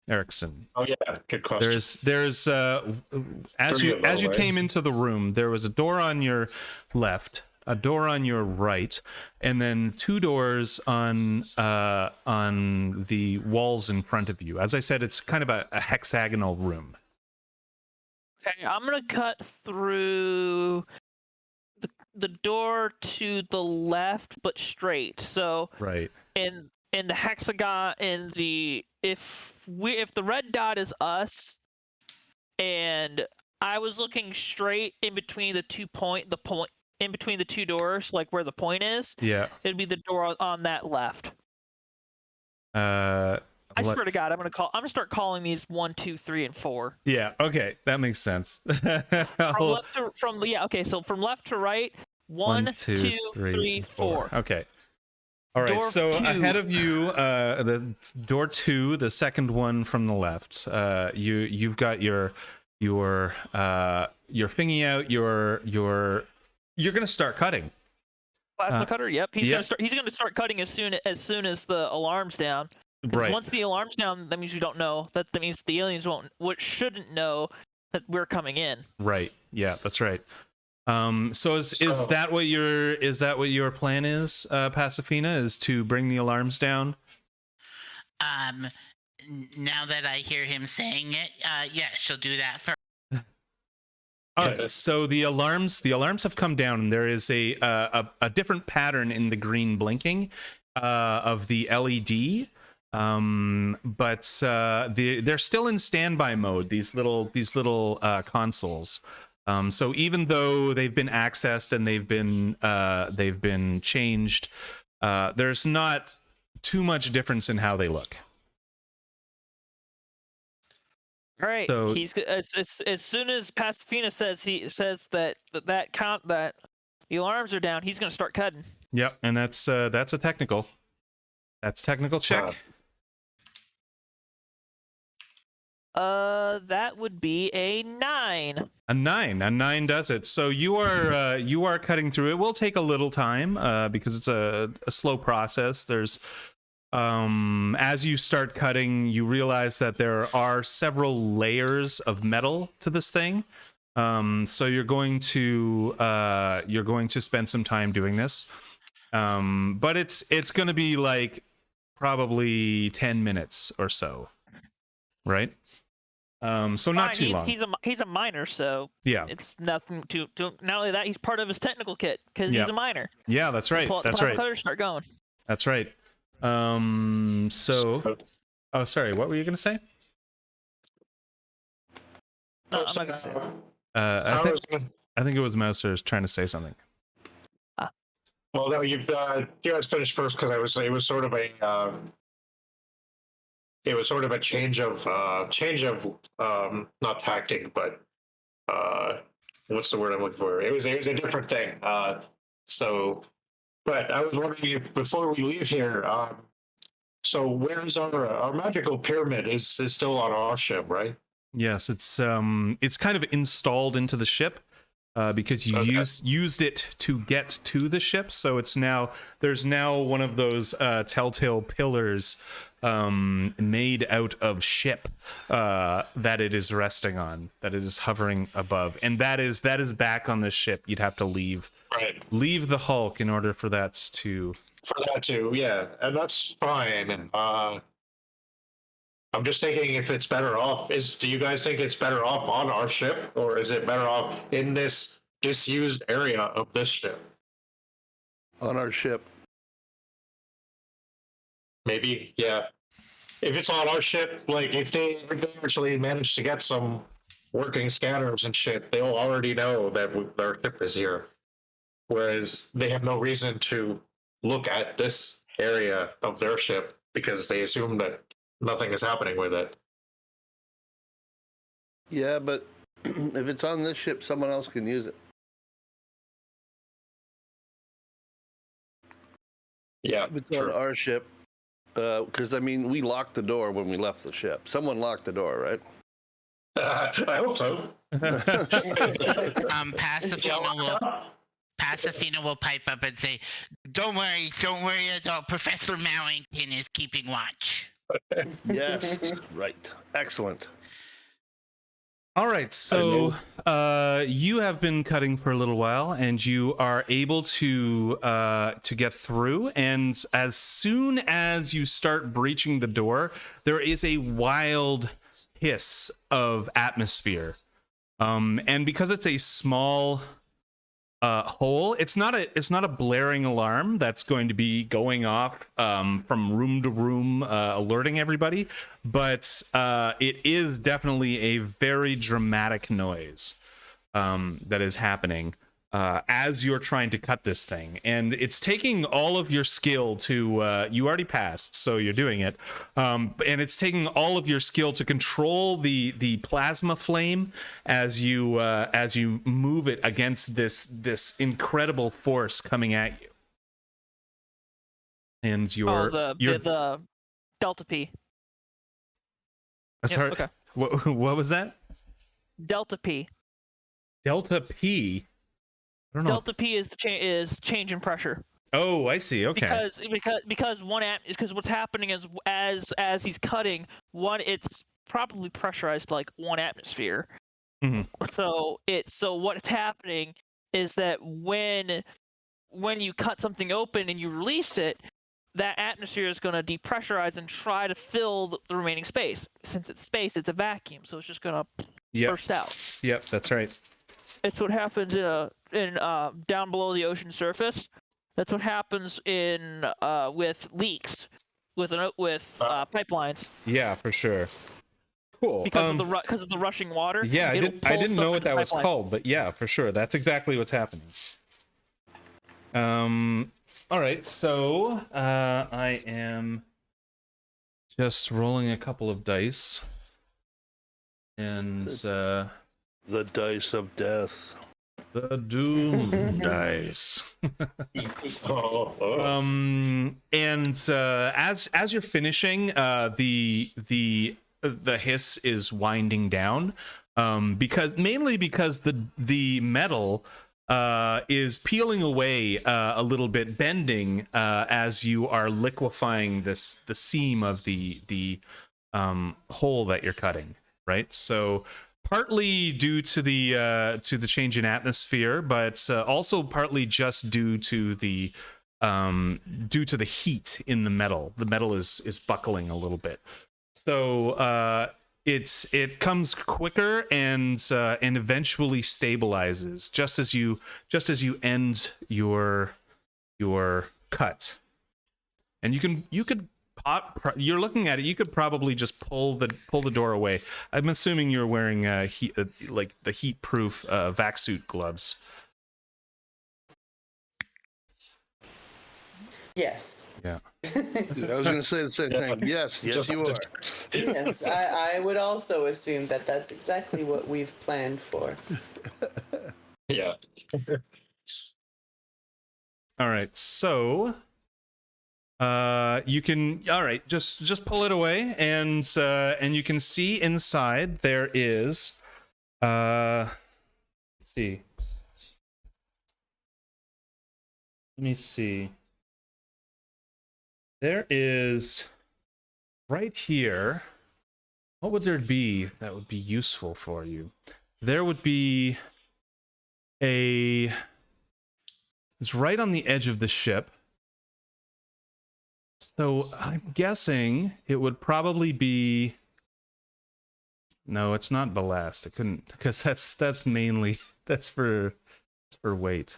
Erickson. Oh yeah, good question. There's as you came into the room, there was a door on your left, a door on your right, and then two doors on the walls in front of you. As I said, it's kind of a hexagonal room. Okay, I'm gonna cut through the door to the left, but straight. So right in the hexagon, if the red dot is us, and I was looking straight in between the in between the two doors, like where the point is. Yeah, it'd be the door on that left. I swear to God, I'm gonna start calling these 1, 2, 3, and 4. Yeah. Okay, that makes sense. So from left to right, 1, 2, 3, 4. Okay. All right. Door so 2. ahead of you, the door 2, the second one from the left. You've got your thingy out. You're gonna start cutting. Plasma cutter. Yep. He's gonna start cutting as soon as the alarm's down. Because once the alarm's down, that means we don't know. That means the aliens shouldn't know that we're coming in. Right. Yeah, that's right. So is that what your plan is, Pasifina? Is to bring the alarms down? Now that I hear him saying it, yeah, she'll do that first. All right. So the alarms have come down, and there is a different pattern in the green blinking of the LED. But they're still in standby mode, these little consoles. So even though they've been accessed and they've been changed, there's not too much difference in how they look. All right. So, He's as soon as Pasifina says that the alarms are down, he's gonna start cutting. Yep, and that's a technical. That's technical check. That would be a 9. A 9 does it. So you are cutting through. It will take a little time because it's a slow process. There's as you start cutting, you realize that there are several layers of metal to this thing. So you're going to spend some time doing this. But it's going to be like probably 10 minutes or so, right? So not too long. He's a minor, so Yeah. it's nothing to not only that, he's part of his technical kit because Yeah. he's a minor. Yeah, that's right. That's right. Cutters start going. That's right. So, oh, sorry. What were you going to say? No, I'm not gonna say it. I think it was Mouser trying to say something. Well, no, you guys finished first because it was sort of a change of not tactic, but what's the word I'm looking for? It was a different thing. So, but I was wondering if before we leave here, so where's our magical pyramid is still on our ship, right? Yes, it's kind of installed into the ship. Because you used it to get to the ship, so there's now one of those telltale pillars made out of ship that it is resting on, that it is hovering above, and that is back on the ship. You'd have to leave the Hulk in order for that to yeah, and that's fine. I'm just thinking if it's better off. Do you guys think it's better off on our ship, or is it better off in this disused area of this ship? On our ship. Maybe, yeah. If it's on our ship, like if they actually manage to get some working scanners and shit, they'll already know that our ship is here. Whereas they have no reason to look at this area of their ship because they assume that nothing is happening with it. Yeah, but if it's on this ship, someone else can use it. Yeah, if it's on our ship, because I mean, we locked the door when we left the ship. Someone locked the door, right? I hope so. Pasafina will pipe up and say, don't worry at all. Professor Mallington is keeping watch. Yes, right. Excellent. All right, so you have been cutting for a little while, and you are able to get through. And as soon as you start breaching the door, there is a wild hiss of atmosphere. And because it's a small hole, it's not a blaring alarm that's going to be going off from room to room, alerting everybody, but it is definitely a very dramatic noise that is happening as you're trying to cut this thing, and it's taking all of your skill to you already passed, so you're doing it, and it's taking all of your skill to control the plasma flame as you move it against this incredible force coming at you. And you're the Delta P. Sorry, okay. What was that? Delta P. Delta P. I don't know. Delta P is change in pressure. Oh, I see. Okay. Because what's happening is as he's cutting, it's probably pressurized like 1 atmosphere. Mm-hmm. So what's happening is that when you cut something open and you release it, that atmosphere is going to depressurize and try to fill the remaining space. Since it's space, it's a vacuum, so it's just going to burst out. Yep, that's right. It's what happens in down below the ocean surface. That's what happens with leaks, with pipelines. Yeah, for sure. Cool. Because of the rushing water. Yeah, I didn't know what that was called, but yeah, for sure, that's exactly what's happening. All right, so I am just rolling a couple of dice, and the dice of death. The doom dice. And as you're finishing, the hiss is winding down, because the metal is peeling away a little bit, bending as you are liquefying the seam of the hole that you're cutting. Right, so partly due to the change in atmosphere, but also partly just due to the heat in the metal. The metal is buckling a little bit, so it comes quicker and eventually stabilizes just as you end your cut. And you could you're looking at it, you could probably just pull the door away. I'm assuming you're wearing like the heat proof vac suit gloves. Yes. Yeah. I was going to say the same thing. Yes, Just you have to- are. Yes, I would also assume that that's exactly what we've planned for. Yeah. All right, so you can just pull it away, and you can see inside there is let's see. Let me see. There is right here. What would there be that would be useful for you? There would be it's right on the edge of the ship. So I'm guessing it would probably be. No, it's not ballast. It couldn't, because that's mainly for weight.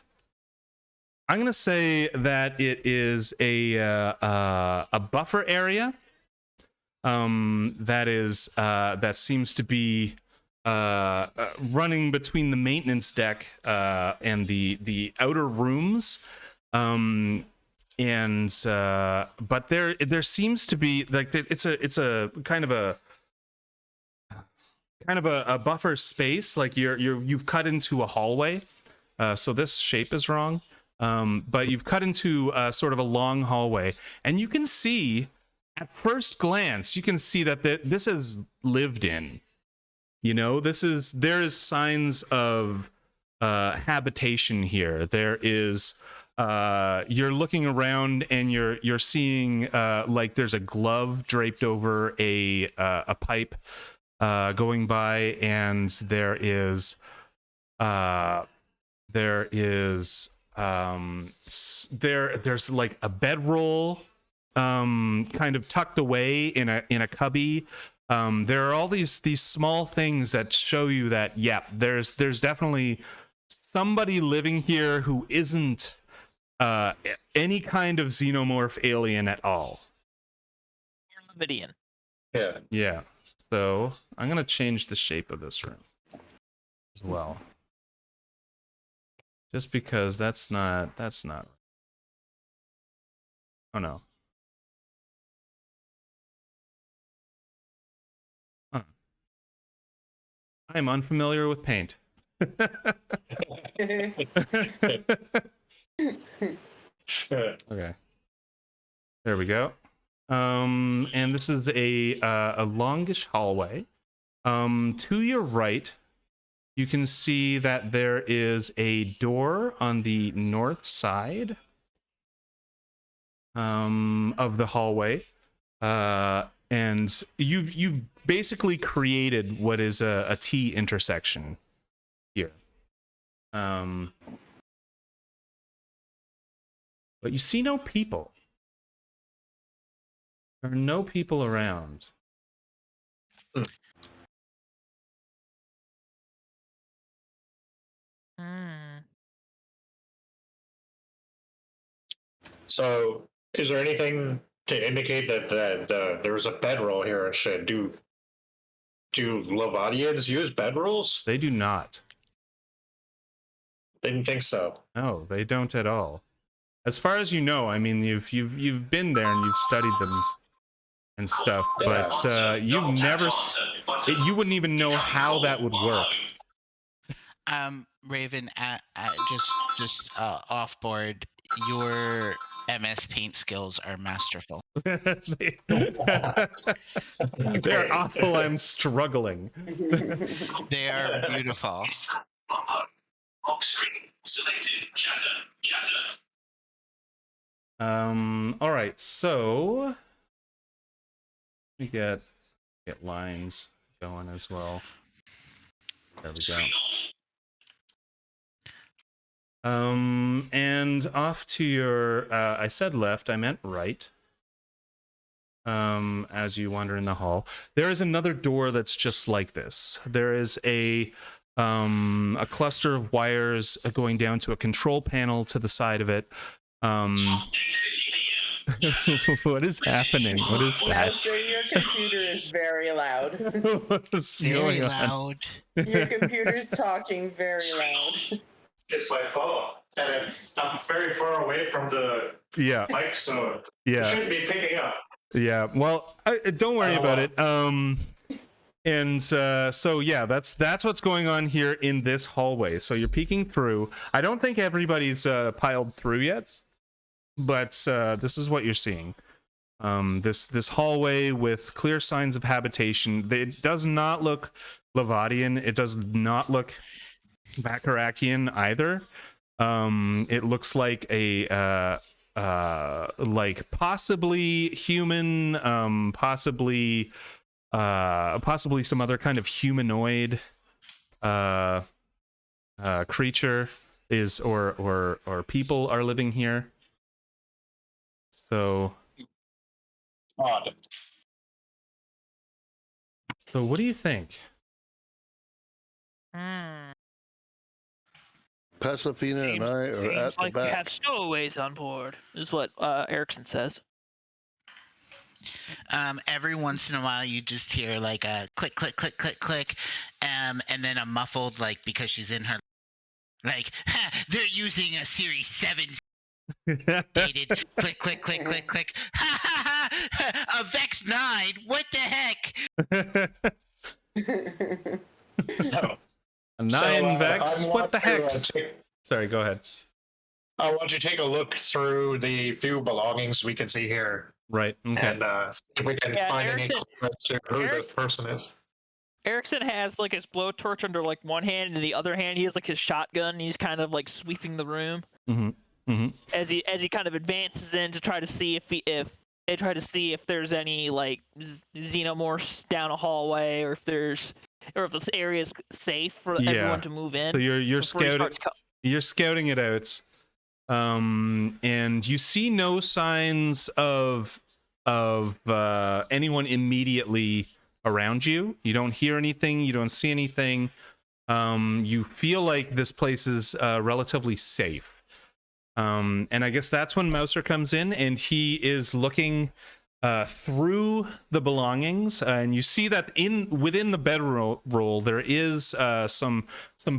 I'm gonna say that it is a buffer area. That seems to be running between the maintenance deck and the outer rooms. But there seems to be like it's a kind of a buffer space, like you've cut into a hallway. So this shape is wrong. But you've cut into sort of a long hallway, and you can see at first glance, you can see that this is lived in. You know, there is signs of habitation here. There is you're looking around and you're seeing like there's a glove draped over a pipe going by, and there's like a bedroll kind of tucked away in a cubby. There are all these small things that show you that there's definitely somebody living here who isn't any kind of xenomorph alien at all. Levidian. Yeah. So I'm gonna change the shape of this room as well, just because that's not. Oh no. Huh. I am unfamiliar with paint. Okay. There we go. And this is a longish hallway. To your right, you can see that there is a door on the north side of the hallway. And you've basically created what is a T intersection here. But you see no people. There are no people around. So, is there anything to indicate that there's a bedroll here and shit? Do Levadians use bedrolls? They do not. Didn't think so. No, they don't at all. As far as you know, I mean, you've been there and you've studied them and stuff, but you've never. You wouldn't even know how that would work. Raven, just off board, your MS Paint skills are masterful. They're awful. I'm struggling. They are beautiful. All right, so we get lines going as well. There we go. And off to your, I said left, I meant right. As you wander in the hall, there is another door that's just like this. There is a cluster of wires going down to a control panel to the side of it. What is happening? What is that? Mouser, your computer is very loud. What's Very going on? loud. Your computer's talking very loud. It's my phone, and I'm very far away from the Yeah, mic, so it yeah, shouldn't be picking up. yeah. Well, don't worry about it. So yeah, that's what's going on here in this hallway. So you're peeking through. I don't think everybody's piled through yet, but this is what you're seeing. This hallway with clear signs of habitation. It does not look Levadian. It does not look Bacarachian either. It looks like a like possibly human, possibly some other kind of humanoid creature is or people are living here. So Odd. So what do you think? Pasafina and I are at Seems the like we back. have stowaways on board, is what Erickson says. Every once in a while, you just hear like a click, click, click, click, click, and then a muffled, like, because she's in her, like, ha, they're using a Series 7 dated, click, click, click, click, click, ha, ha, ha, a Vex 9, what the heck? So, A 9 Vex? I What the want heck? to, Sorry, go ahead. I want to take a look through the few belongings we can see here, Right. Okay. and see if we can Yeah, find any Erickson- clues as to who the Erickson- person is. Erickson has like his blowtorch under like one hand, and the other hand he has like his shotgun. And he's kind of like sweeping the room as he kind of advances in to try to see if there's any like xenomorphs down a hallway, or if this area is safe for everyone to move in. So you're before he scouting. starts You're scouting it out, and you see no signs of anyone immediately around you. You don't hear anything. You don't see anything. You feel like this place is relatively safe. And I guess that's when Mouser comes in, and he is looking through the belongings, and you see that within the bedroll there is some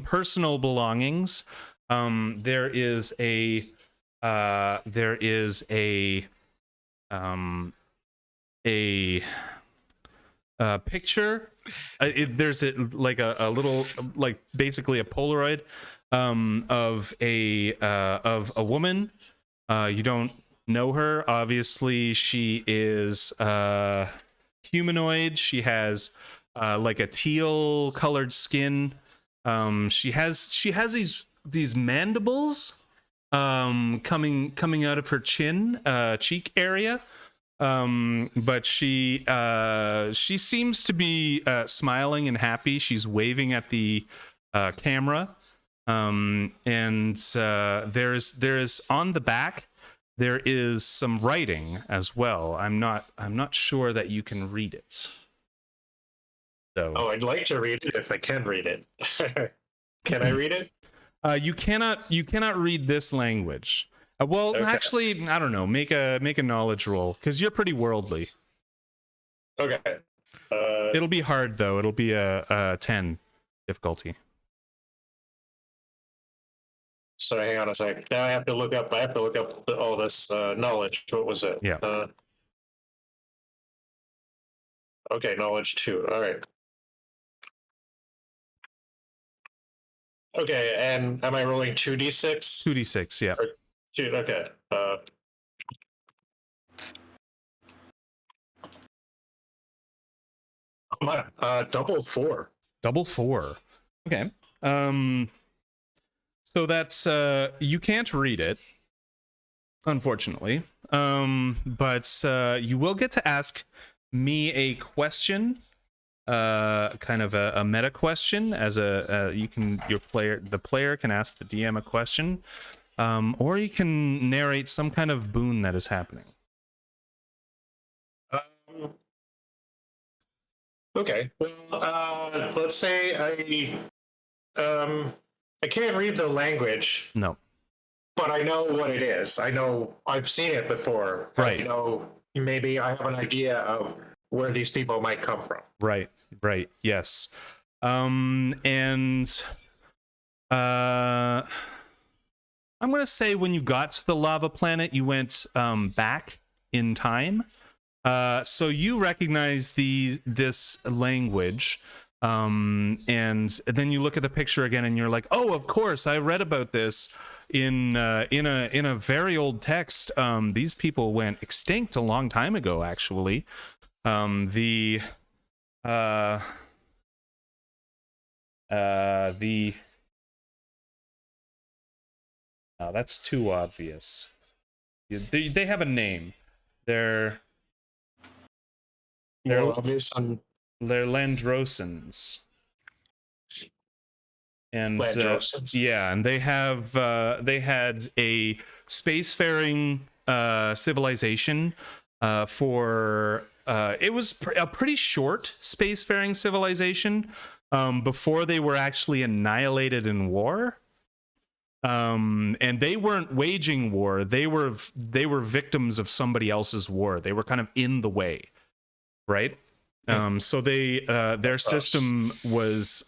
personal belongings. There is a picture. There's a little, like, basically a Polaroid of a woman. You don't know her. Obviously, she is humanoid. She has like a teal colored skin. She has these mandibles coming out of her cheek area. But she seems to be smiling and happy. She's waving at the camera. And there's on the back there is some writing as well. I'm not sure that you can read it. So Oh, I'd like to read it if I can read it. Can I read it? you cannot read this language. Well, Okay. actually, I don't know. Make a knowledge roll, because you're pretty worldly. Okay. It'll be hard though. It'll be a 10 difficulty. So hang on a sec. Now I have to look up all this knowledge. What was it? Yeah. Okay, knowledge 2. All right. Okay, and am I rolling 2d6? 2d6, yeah. Okay. Double 4. Double 4. Okay. So that's you can't read it, unfortunately. But you will get to ask me a question kind of a meta question. As the player can ask the DM a question, or you can narrate some kind of boon that is happening. Okay. Well, let's say I can't read the language. No. But I know what it is. I've seen it before. Right. I know maybe I have an idea of where these people might come from. Right. Yes. And I'm gonna say when you got to the lava planet, you went back in time. So you recognize this language. And then you look at the picture again and you're like, oh, of course, I read about this in a very old text. These people went extinct a long time ago, actually. That's too obvious. They have a name. They're Landrosans. And and they had a spacefaring civilization for it was a pretty short spacefaring civilization before they were actually annihilated in war. And they weren't waging war. They were victims of somebody else's war. They were kind of in the way, right? So their system was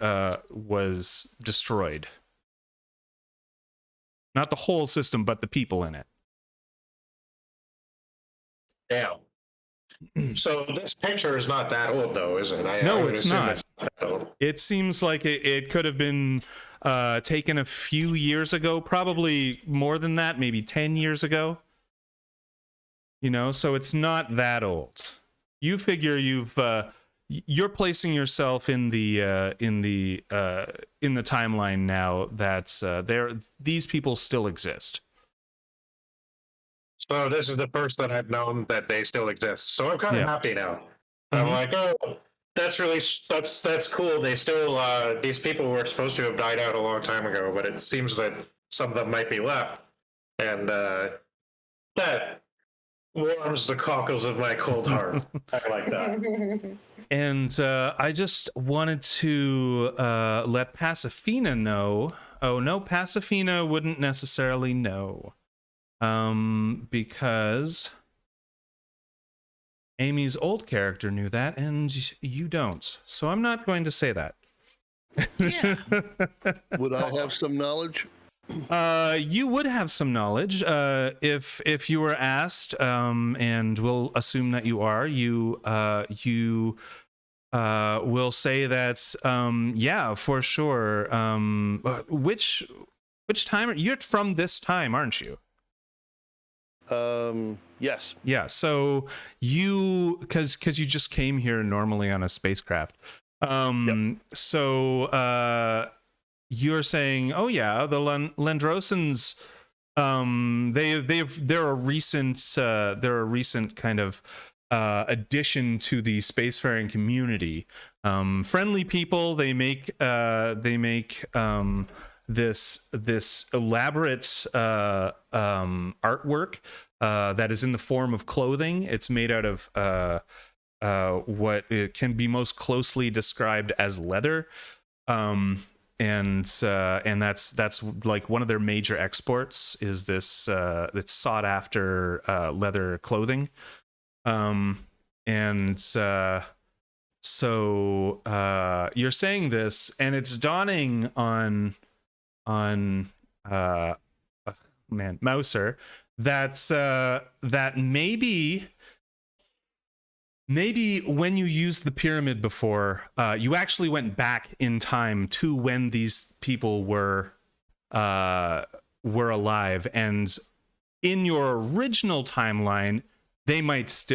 destroyed. Not the whole system, but the people in it. Yeah. So this picture is not that old, though, is it? No, it's not. It seems like it could have been taken a few years ago, probably more than that, maybe 10 years ago. So it's not that old. You figure you're placing yourself in the timeline now that these people still exist. So this is the first that I've known that they still exist. So I'm kind of happy now. I'm like, oh, that's cool. They still these people were supposed to have died out a long time ago, but it seems that some of them might be left, and that warms the cockles of my cold heart. I like that. And I just wanted to let Pasifina know. Oh no, Pasifina wouldn't necessarily know. Because Amy's old character knew that and you don't. So I'm not going to say that. Yeah. Would I have some knowledge? You would have some knowledge if you were asked, and we'll assume that you are. You will say that yeah, for sure. Which time you're from this time, aren't you? Yes. Yeah, so because you just came here normally on a spacecraft. So you're saying, oh yeah, the Landrosans, they're a recent kind of addition to the spacefaring community. Friendly people. They make this elaborate artwork that is in the form of clothing. It's made out of what it can be most closely described as leather, and that's like one of their major exports is this it's sought after leather clothing, and so you're saying this, and it's dawning on Mouser that maybe when you used the pyramid before, you actually went back in time to when these people were alive, and in your original timeline they might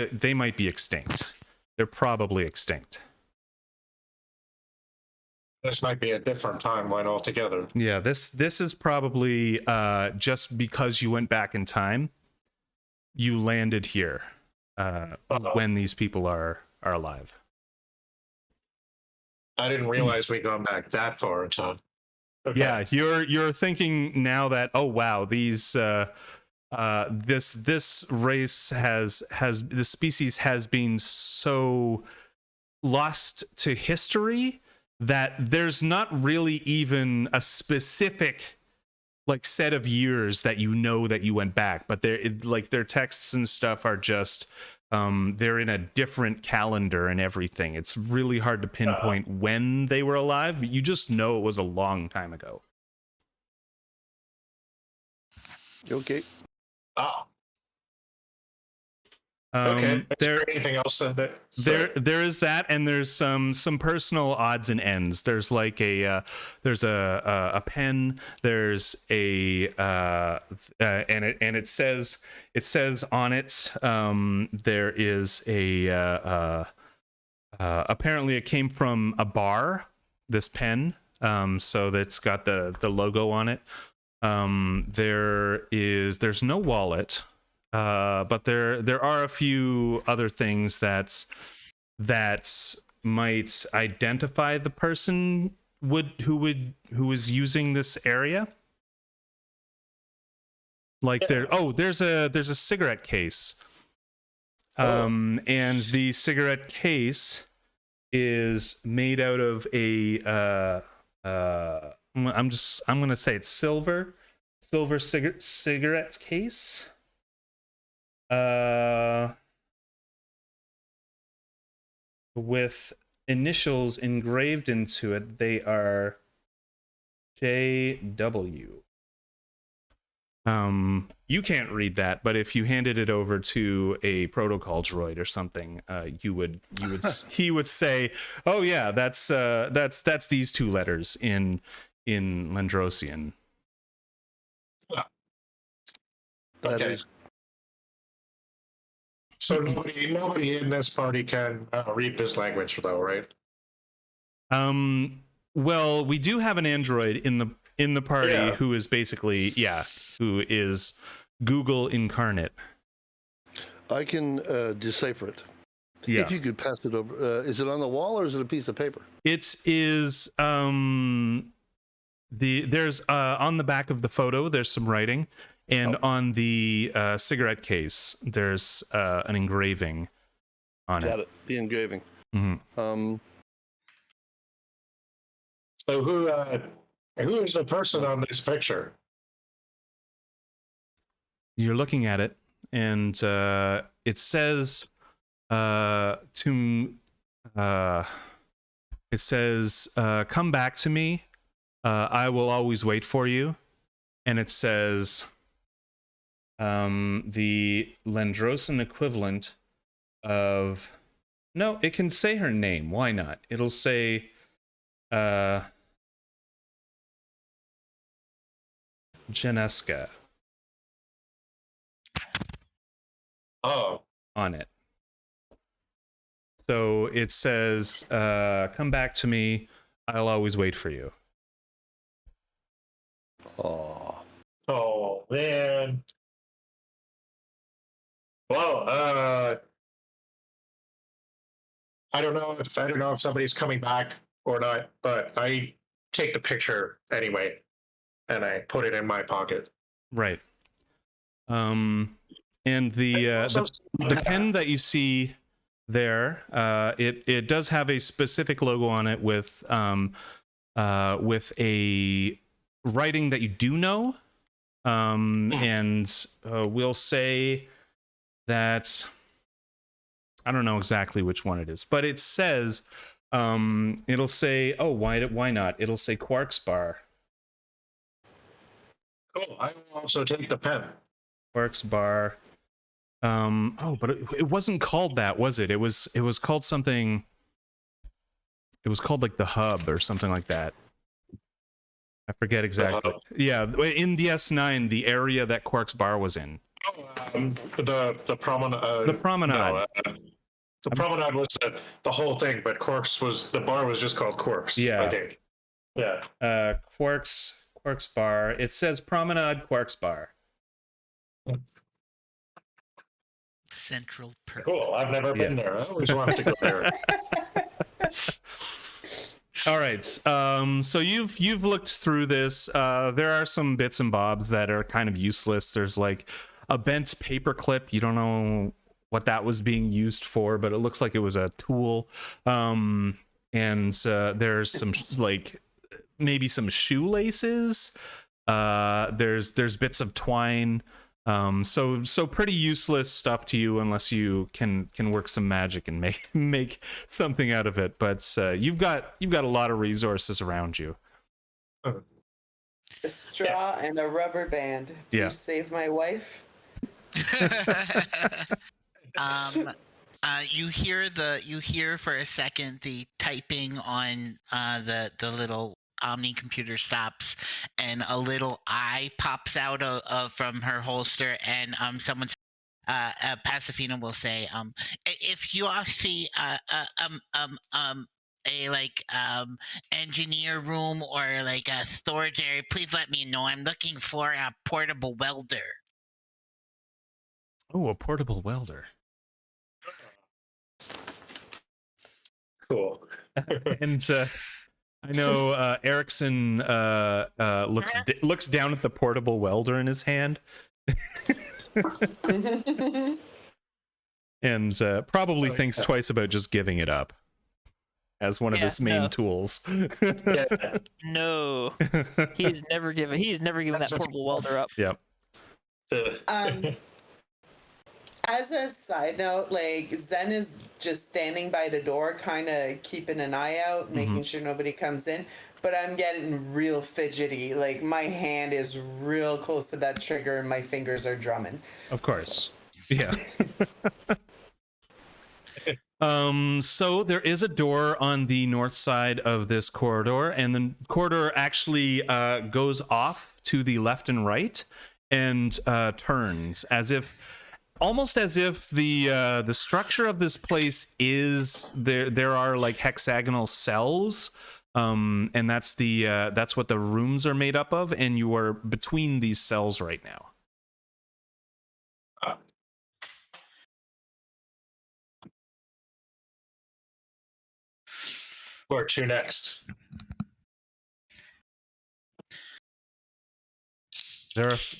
be extinct. They're probably extinct. This might be a different timeline altogether. Yeah, this is probably just because you went back in time, you landed here when these people are alive. I didn't realize we'd gone back that far, Tom. Okay. Yeah, you're thinking now that, oh wow, these this race has this species has been so lost to history that there's not really even a specific like set of years that you know that you went back, but like their texts and stuff are just they're in a different calendar and everything. It's really hard to pinpoint when they were alive, but you just know it was a long time ago. Okay. Oh. Okay. Is there anything else that there is that, and there's some personal odds and ends. There's like there's a pen. There's a and it says on it there is a apparently it came from a bar. This pen, so that's got the logo on it. There's no wallet. But there are a few other things that might identify the person who was using this area. Like there's a cigarette case. And the cigarette case is made out of a I'm gonna say it's silver cigarette case. With initials engraved into it. They are JW. You can't read that, but if you handed it over to a protocol droid or something, he would say, "Oh yeah, that's these two letters in Lendrosian." Okay. So nobody in this party can read this language, though, right? Well, we do have an android in the party who is basically who is Google incarnate. I can decipher it. Yeah. If you could pass it over, is it on the wall or is it a piece of paper? It is there's on the back of the photo there's some writing. And on the cigarette case, there's an engraving on it. Got it. The engraving. Mm-hmm. So who is the person on this picture? You're looking at it, and it says come back to me. I will always wait for you. And it says the Lendrosan equivalent of it can say her name. Why not? It'll say Geneska on it. So it says come back to me, I'll always wait for you. Oh man. Well, I don't know if somebody's coming back or not, but I take the picture anyway, and I put it in my pocket. Right. And the pen that you see there, it does have a specific logo on it with a writing that you do know. And we'll say that I don't know exactly which one it is, but it says it'll say, why not? It'll say Quarks Bar. Cool. I will also take the pen. Quarks Bar. But it wasn't called that, was it? It was called something. It was called like the Hub or something like that. I forget exactly. Yeah, in DS9, the area that Quarks Bar was in. The promenade. The promenade. No, the promenade was the whole thing, but the bar was just called Quarks. Yeah, I think. Yeah. Quarks Bar. It says Promenade Quarks Bar. Central Perk. Cool. I've never been there. I always wanted to go there. All right. So you've looked through this. There are some bits and bobs that are kind of useless. There's like a bent paper clip. You don't know what that was being used for, but it looks like it was a tool. And there's some like maybe some shoelaces. There's bits of twine. So pretty useless stuff to you unless you can work some magic and make something out of it. But you've got a lot of resources around you. A straw and a rubber band. Please save my wife. You hear for a second the typing on the little Omni computer stops, and a little eye pops out from her holster, and someone's Pasifina will say, if you all see a engineer room or like a storage area, please let me know. I'm looking for a portable welder. Oh, a portable welder. Cool. And I know Erickson looks down at the portable welder in his hand. And probably thinks twice about just giving it up as one of his main tools. No, he's never given that portable welder up. Yep. As a side note, like Zen is just standing by the door, kind of keeping an eye out, making sure nobody comes in. But I'm getting real fidgety. Like my hand is real close to that trigger, and my fingers are drumming. Of course. So. Yeah. So there is a door on the north side of this corridor, and the corridor actually goes off to the left and right and turns almost as if the structure of this place is there are like hexagonal cells, and that's what the rooms are made up of, and you are between these cells right now. Where to next?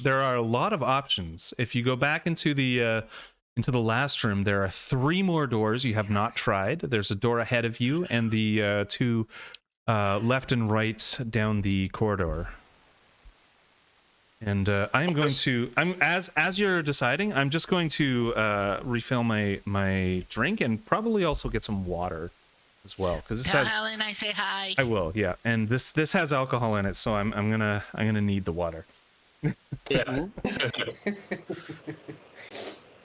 There are a lot of options. If you go back into the last room, there are 3 more doors you have not tried. There's a door ahead of you, and the 2 left and right down the corridor. And as you're deciding, I'm just going to refill my drink and probably also get some water as well, because this Tell has. Helen I say hi. I will, yeah. And this has alcohol in it, so I'm gonna need the water. Yeah.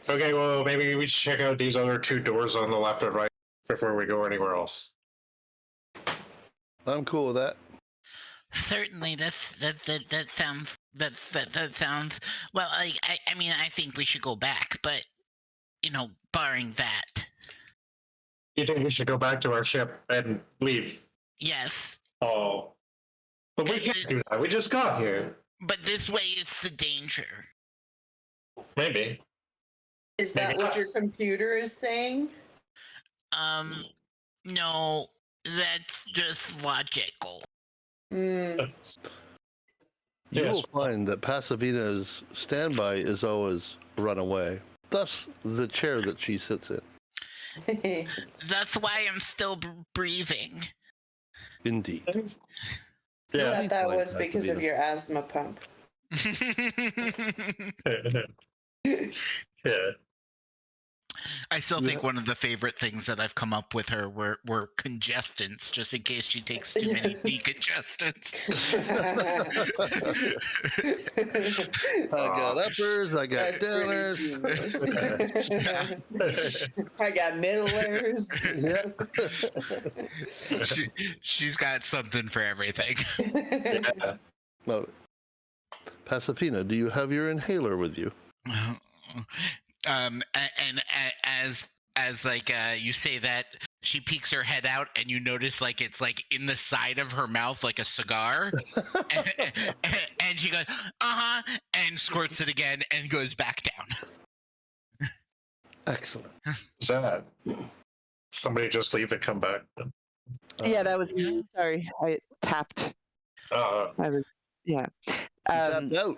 Okay, well, maybe we should check out these other 2 doors on the left and right before we go anywhere else. I'm cool with that. Certainly, that sounds well. I mean, I think we should go back, but barring that. You think we should go back to our ship and leave? Yes. Oh, but we can't do that. We just got here. But this way is the danger. Maybe. Is that what your computer is saying? No, that's just logical. You will find that Pasifina's standby is always run away. Thus, the chair that she sits in. That's why I'm still breathing. Indeed. Yeah, that was because of your asthma pump. Yeah. I still think one of the favorite things that I've come up with her were congestants, just in case she takes too many decongestants. I got uppers, I got downers. I got middlers. She's got something for everything. Yeah. Well, Pasifina, do you have your inhaler with you? And as like you say that, she peeks her head out, and you notice like it's like in the side of her mouth like a cigar, and she goes and squirts it again and goes back down. Excellent. Is that somebody just leave and come back? Yeah, that was me. Sorry, I tapped. Uh, I was, yeah. Tapped out.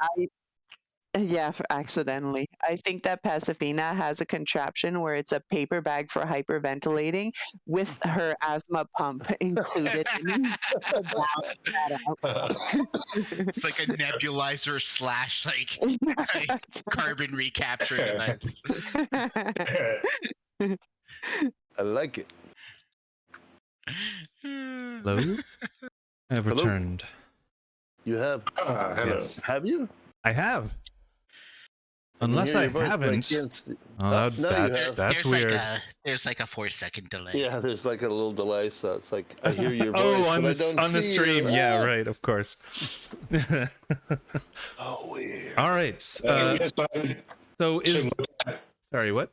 Yeah, accidentally. I think that Pasifina has a contraption where it's a paper bag for hyperventilating with her asthma pump included in to balance that It's like a nebulizer slash like out. carbon recapture device. I like it. Hello? I have Hello? returned. You have? hello. Yes. Have you? I have. I can Unless hear I your voice, but I haven't. can't- Oh, no, you have. that's weird. There's like a 4-second delay. Yeah, there's like a little delay, so it's like I hear your voice, Oh, on but I the don't on the see stream. you. Yeah, Ah! right. Of course. Oh, weird. All right. We decided So to is look at- sorry. What?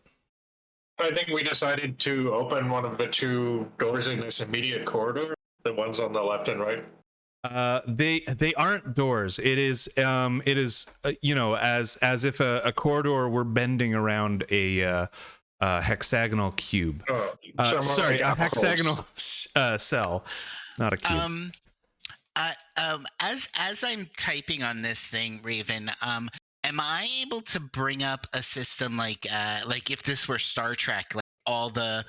I think we decided to open one of the two doors in this immediate corridor, the ones on the left and right. They aren't doors. It is you know, as if a corridor were bending around a hexagonal cube. Sorry, a hexagonal cell, not a cube. As I'm typing on this thing, Raven, am I able to bring up a system like if this were Star Trek, like all the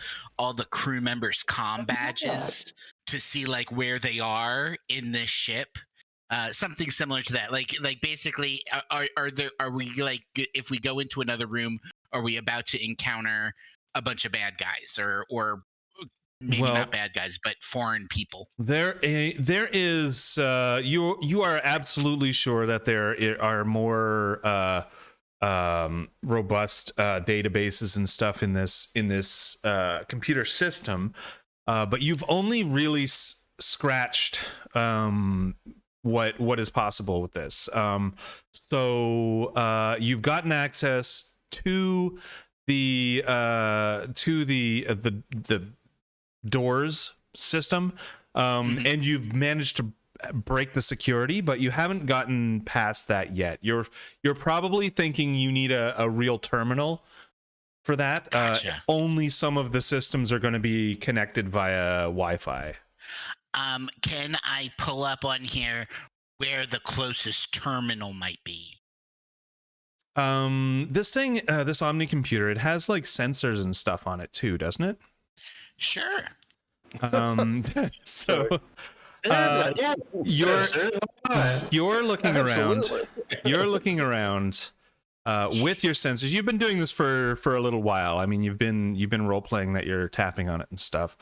crew members' comm badges to see like where they are in this ship? Something similar to that. Like basically, are we like, if we go into another room, are we about to encounter a bunch of bad guys or maybe not bad guys, but foreign people? There is you are absolutely sure that there are more robust databases and stuff in this computer system, but you've only really scratched what is possible with this. So you've gotten access to the doors system, and you've managed to break the security, but you haven't gotten past that yet. You're probably thinking you need a real terminal for that. Gotcha. Only some of the systems are going to be connected via Wi-Fi. Can I pull up on here where the closest terminal might be? This thing, this Omni computer, it has like sensors and stuff on it too, doesn't it? Sure. So you're looking around. You're looking around with your sensors. You've been doing this for a little while. I mean, you've been role playing that you're tapping on it and stuff.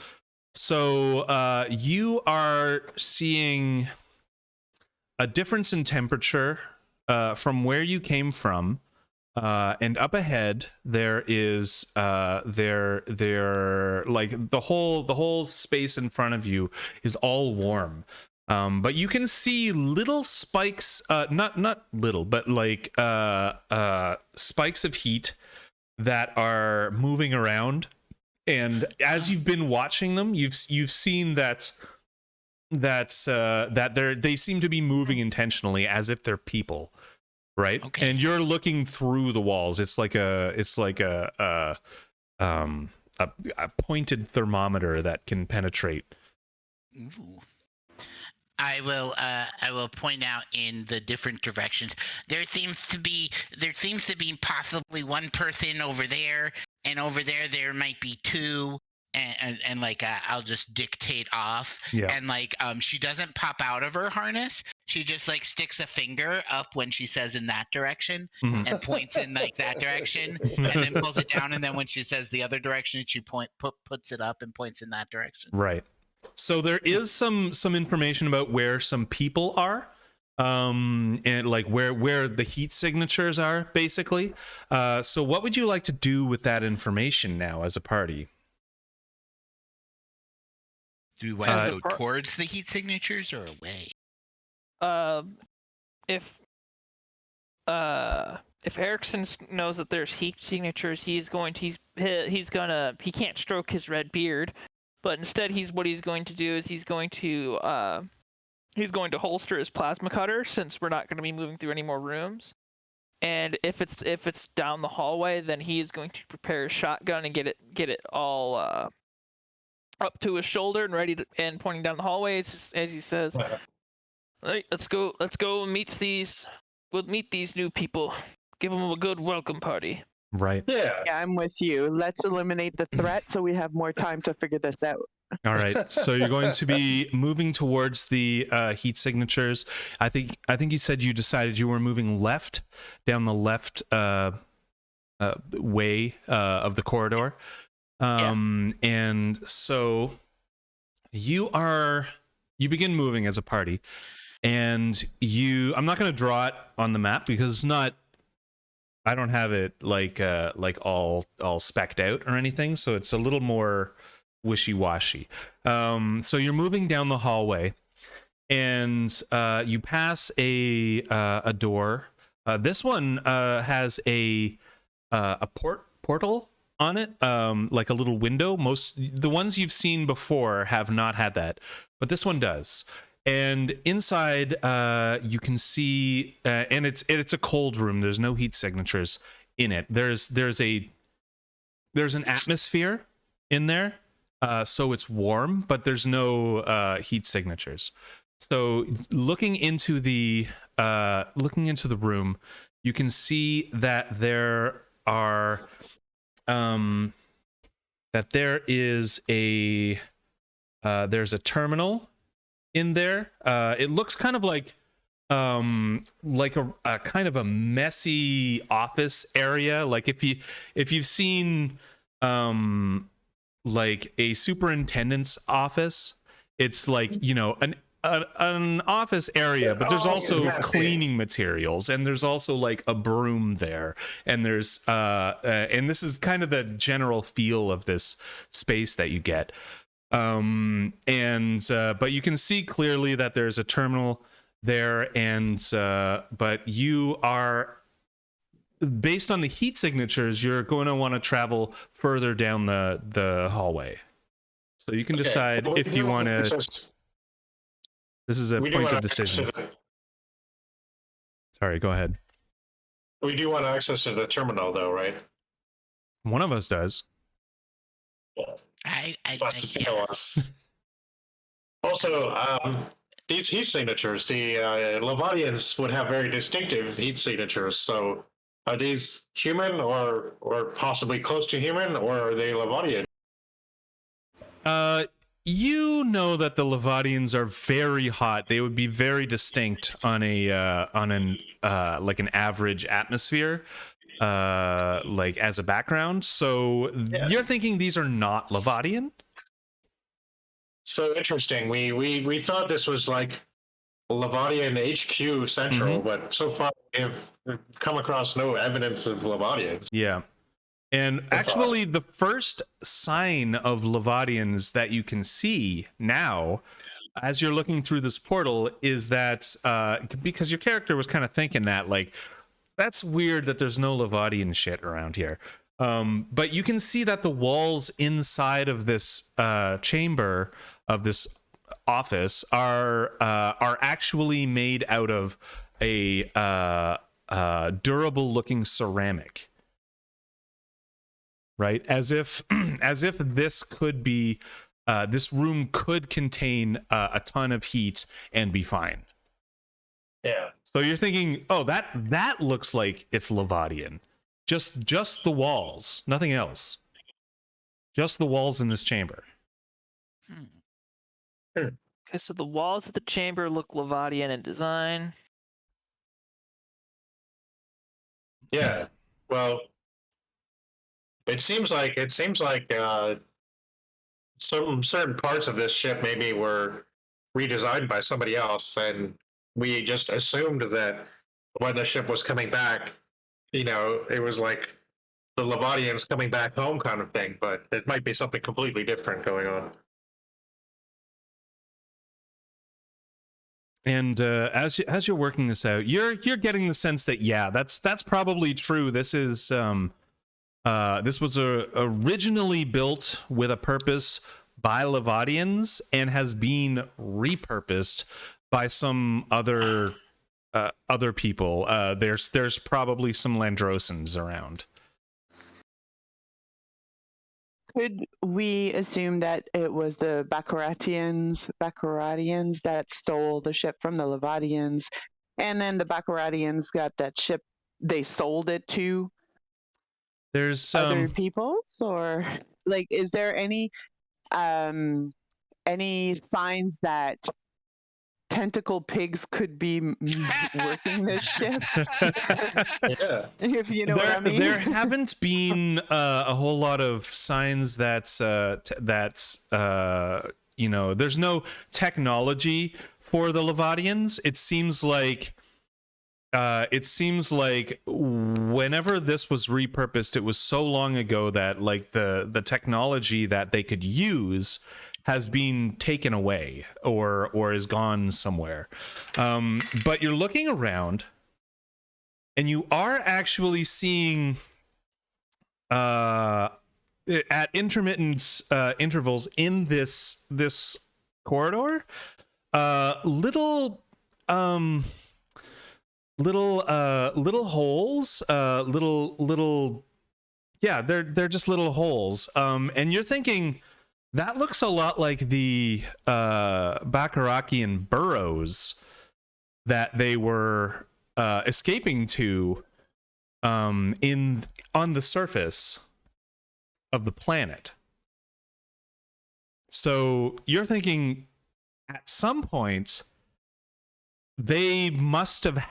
So you are seeing a difference in temperature from where you came from. And up ahead there is there like the whole space in front of you is all warm, but you can see little spikes, not little, but like spikes of heat that are moving around, and as you've been watching them, you've seen that they seem to be moving intentionally as if they're people. Right. Okay. And you're looking through the walls. It's like a pointed thermometer that can penetrate. Ooh. I will point out in the different directions. There seems to be possibly one person over there, and over there might be two. And like I'll just dictate off. Yeah. And like she doesn't pop out of her harness. She just like sticks a finger up when she says in that direction, and points in like that direction, and then pulls it down, and then when she says the other direction, she puts it up and points in that direction. Right. So there is some information about where some people are, and like where the heat signatures are, basically. So what would you like to do with that information now as a party? Do we want to go towards the heat signatures or away? If Erickson knows that there's heat signatures, he can't stroke his red beard, but instead he's going to holster his plasma cutter, since we're not going to be moving through any more rooms. And if it's down the hallway, then he is going to prepare a shotgun and get it all up to his shoulder and ready to, and pointing down the hallway as he says, "All right, let's go and we'll meet these new people. Give them a good welcome party." Right. Yeah. Yeah, I'm with you. Let's eliminate the threat so we have more time to figure this out. All right. So you're going to be moving towards the heat signatures. I think you said you decided you were moving left down the left way of the corridor. And so you begin moving as a party, and I'm not going to draw it on the map because it's not, I don't have it like all specced out or anything, so it's a little more wishy-washy. So you're moving down the hallway, and you pass a door. This one has a portal on it, like a little window. The ones you've seen before have not had that, but this one does. And inside, you can see, and it's a cold room. There's no heat signatures in it. There's an atmosphere in there, so it's warm, but there's no heat signatures. So looking into the room, you can see that there is there's a terminal in there. It looks kind of like a kind of a messy office area. Like if you've seen like a superintendent's office, it's like, an office area, but there's also cleaning materials, and there's also like a broom there, and there's and this is kind of the general feel of this space that you get. But you can see clearly that there's a terminal there, and but you are, based on the heat signatures, you're going to want to travel further down the hallway. So you can decide if you want to. This is a point of decision. Sorry, go ahead. We do want access to the terminal, though, right? One of us does. I us. Also, these heat signatures, the Levadians would have very distinctive heat signatures. So, are these human or possibly close to human, or are they Levadian? You know that the Levadians are very hot. They would be very distinct on an like an average atmosphere, like as a background. So you're thinking these are not Levadian? So interesting. We thought this was like Levadian HQ Central, but so far we've come across no evidence of Levadians. Yeah. And that's actually odd. The first sign of Levadians that you can see now, as you're looking through this portal, is that because your character was kind of thinking that, like, that's weird that there's no Levadian shit around here. But you can see that the walls inside of this chamber, of this office, are actually made out of a durable-looking ceramic. Right, as if this could be, this room could contain a ton of heat and be fine. Yeah. So you're thinking, oh, that looks like it's Levadian. Just the walls, nothing else. Just the walls in this chamber. Okay, so the walls of the chamber look Levadian in design. Yeah. Well. It seems like some certain parts of this ship maybe were redesigned by somebody else, and we just assumed that when the ship was coming back, it was like the Levadians coming back home kind of thing. But it might be something completely different going on. And as you're working this out, you're getting the sense that that's probably true. This is this was originally built with a purpose by Levadians and has been repurposed by some other people. There's probably some Landrosans around. could we assume that it was the Baccaratians that stole the ship from the Levadians, and then the Baccaratians got that ship, they sold it to There's other peoples, or like, is there any signs that tentacle pigs could be working this ship? Yeah. If you know what I mean. There haven't been a whole lot of signs that's you know, there's no technology for the Levadians. It seems like whenever this was repurposed, it was so long ago that like the technology that they could use has been taken away or is gone somewhere. But you're looking around, and you are actually seeing at intermittent intervals in this corridor little holes, yeah, they're just little holes, and you're thinking that looks a lot like the Bacarakian burrows that they were escaping to on the surface of the planet. So you're thinking at some point there must have been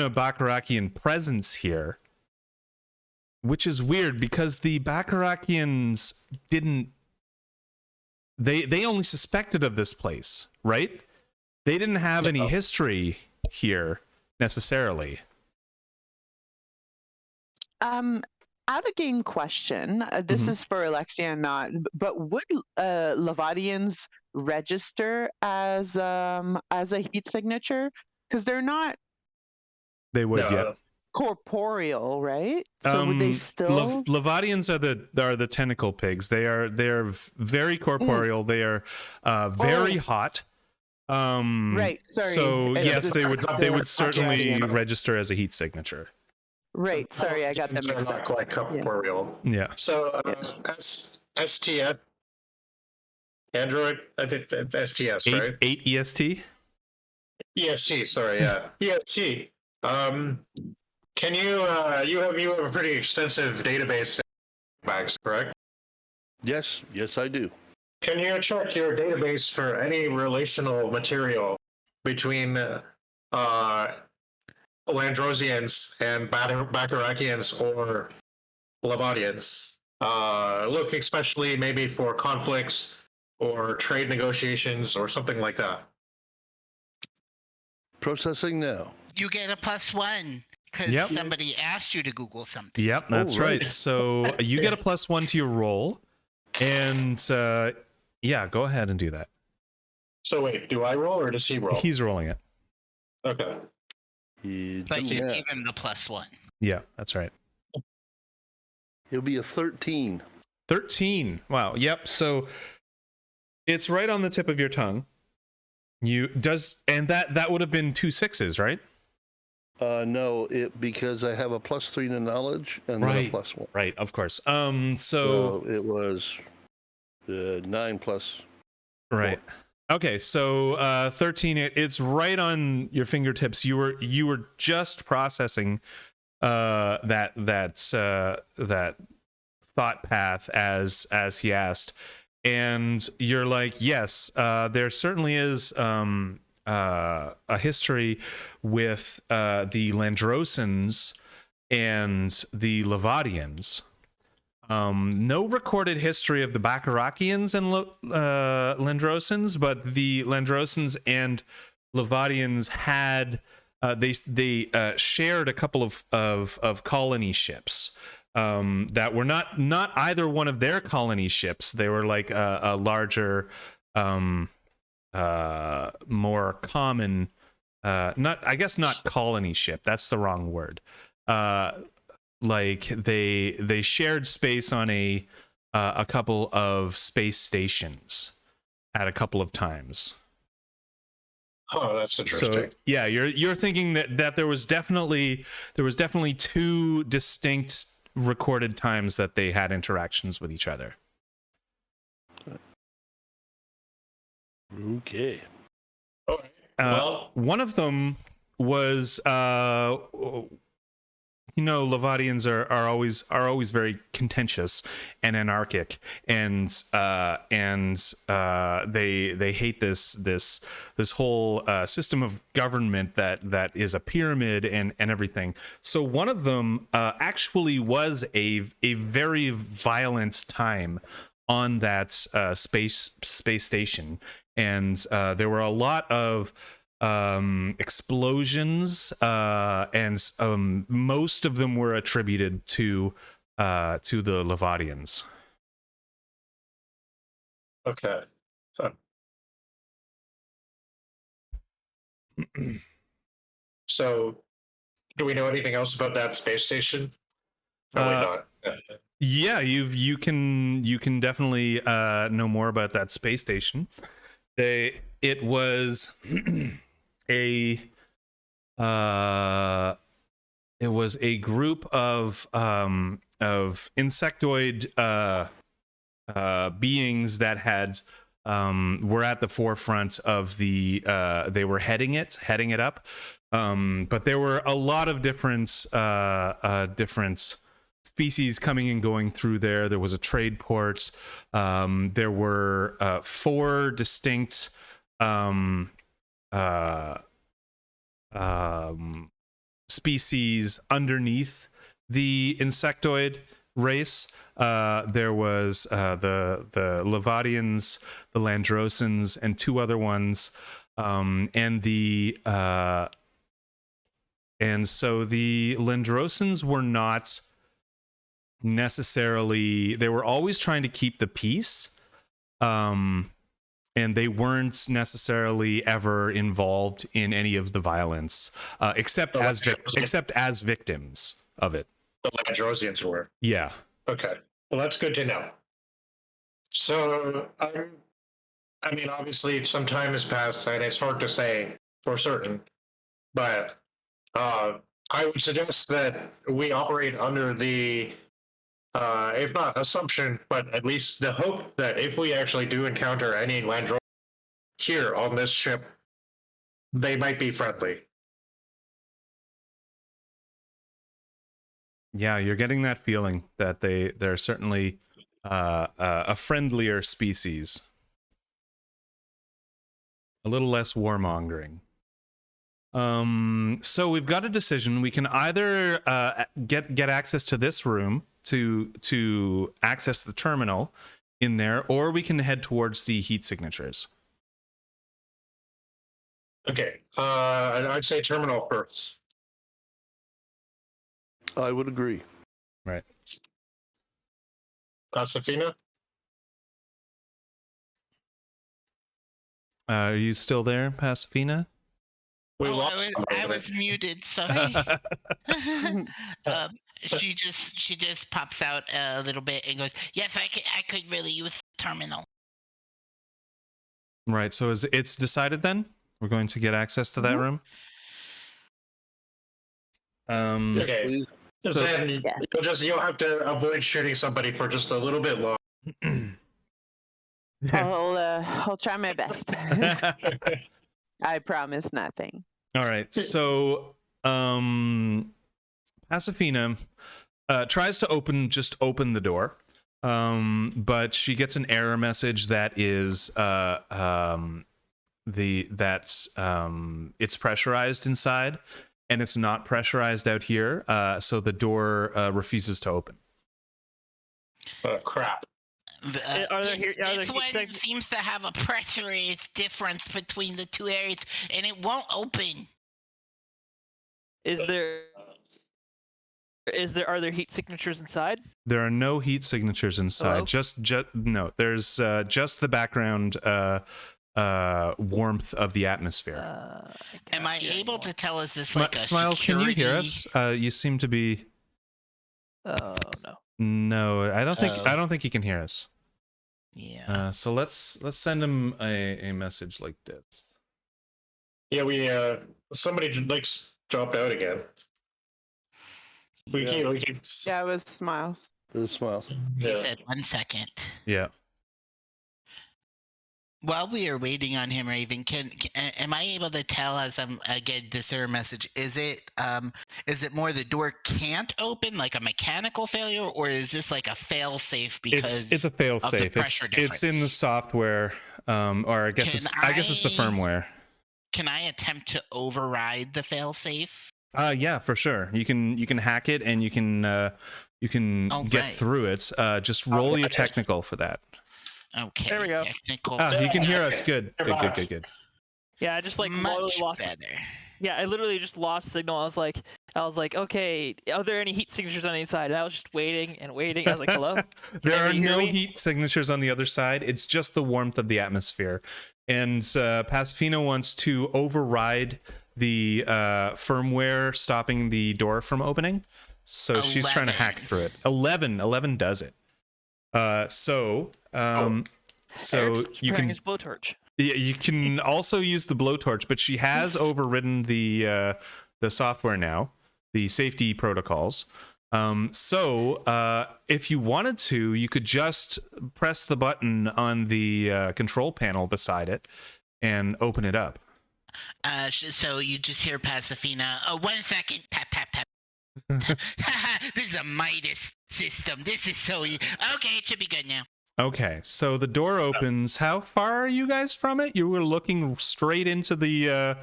a Bacarakian presence here, which is weird because the Bacarakians they only suspected of this place, right? They didn't have any history here necessarily. Out of game question. This is for Alexia, not. But would Levadians register as a heat signature? Because they're not. They would, yeah. Corporeal, right? So would they still? Levadians are the tentacle pigs. They are very corporeal. They are very hot. Right. Sorry. So yes, they would certainly register as a heat signature. Right. Sorry, I got them mixed not up. quite corporeal. Yeah. So STS Android, I think that's STS, right? 8 EST. EST. Sorry, yeah. EST. Can you you have a pretty extensive database bags, correct? Yes, I do. Can you check your database for any relational material between Landrosians and Bacarakians or Levadians? Look especially maybe for conflicts or trade negotiations or something like that. Processing now. You get a +1 because somebody asked you to Google something. Yep, that's right. So you get a +1 to your roll, and yeah, go ahead and do that. So wait, do I roll or does he roll? He's rolling it. Okay. But you give him the +1. Yeah, that's right. It'll be a 13. 13. Wow. Yep. So it's right on the tip of your tongue. And that would have been 2 6s, right? No, because I have a +3 to knowledge and then a +1. Right, of course. So it was 9 plus. Right. 4. Okay, so 13. It's right on your fingertips. You were just processing that thought path as he asked, and you're like, yes, there certainly is a history with the Landrosans and the Levadians. No recorded history of the Bacarakians and Landrosans, but the Landrosans and Levadians had they shared a couple of colony ships that were not either one of their colony ships. They were like a larger, more common, not colony ship. That's the wrong word. Like they shared space on a couple of space stations at a couple of times. Oh, that's interesting. So yeah, you're thinking that there was definitely 2 distinct recorded times that they had interactions with each other. Okay. All right. Well, One of them was, Levadians are always very contentious and anarchic, and they hate this whole system of government that is a pyramid and everything. So one of them actually was a very violent time on that space station, and there were a lot of explosions, and most of them were attributed to the Levadians. okay. Huh. So, do we know anything else about that space station? Probably not. Yeah, you can definitely know more about that space station. It was a group of insectoid beings that had were at the forefront of the they were heading it up, but there were a lot of different species coming and going through there. There was a trade port. There were 4 distinct species underneath the insectoid race. There was the Levadians, the Landrosans, and 2 other ones, and so the Landrosans were not necessarily, they were always trying to keep the peace, and they weren't necessarily ever involved in any of the violence, except as victims of it. The Landrosians were. Yeah. Okay. Well, that's good to know. So, I mean, obviously, some time has passed, and it's hard to say for certain, but I would suggest that we operate under the, if not assumption, but at least the hope that if we actually do encounter any Landrosians here on this ship, they might be friendly. Yeah, you're getting that feeling that they're certainly a friendlier species, a little less warmongering. So we've got a decision. We can either get access to this room to access the terminal in there, or we can head towards the heat signatures. Okay. I'd say terminal first. I would agree. Right. Safina? Are you still there, Pasifina? I was muted. Sorry. She just pops out a little bit and goes, "Yes, I could really use the terminal." Right. So it's decided then? We're going to get access to that room. Okay. Please. Then you'll have to avoid shooting somebody for just a little bit long. I'll try my best. I promise nothing. All right. So Pasifina tries to open the door, but she gets an error message that is it's pressurized inside, and it's not pressurized out here. So the door refuses to open. Crap. Are there This one seems to have a pressure difference between the 2 areas, and it won't open. Are there heat signatures inside? There are no heat signatures inside. Hello? No. There's just the background warmth of the atmosphere. Am I able to tell? Is this like a Smiles? security? Can you hear us? You seem to be. Oh no. No, I don't think. I don't think he can hear us. Yeah. So let's send him a message like this. Yeah, we somebody dropped out again. We Yeah. keep. We keep. Yeah, it was Smiles. The smiles. He Yeah. said 1 second. Yeah. While we are waiting on him, Raven, am I able to tell as I get this error message? Is it more the door can't open, like a mechanical failure, or is this like a fail safe because It's a fail of the safe. pressure It's in the difference? software, or I guess it's the firmware. Can I attempt to override the fail safe? Yeah, for sure. You can hack it and you can get right. through it. Just roll your technical for that. Okay. There we go. Technical. You can hear us. Good. Yeah, I just like Much literally lost. better. Yeah, I literally just lost signal. I was like, okay, are there any heat signatures on the inside? And I was just waiting and waiting. I was like, hello? There are anybody hear no me? heat signatures on the other side. It's just the warmth of the atmosphere. And Pasfina wants to override the firmware stopping the door from opening. So she's trying to hack through it. 11 does it. So Eric's you preparing can his blowtorch. Yeah, you can also use the blowtorch, but she has overridden the software now, the safety protocols. So if you wanted to, you could just press the button on the control panel beside it and open it up. So you just hear Pasifina. 1 second. Tap tap tap. This is a Midas system. This is so easy. Okay, it should be good now. Okay, so the door opens. How far are you guys from it? You were looking straight into the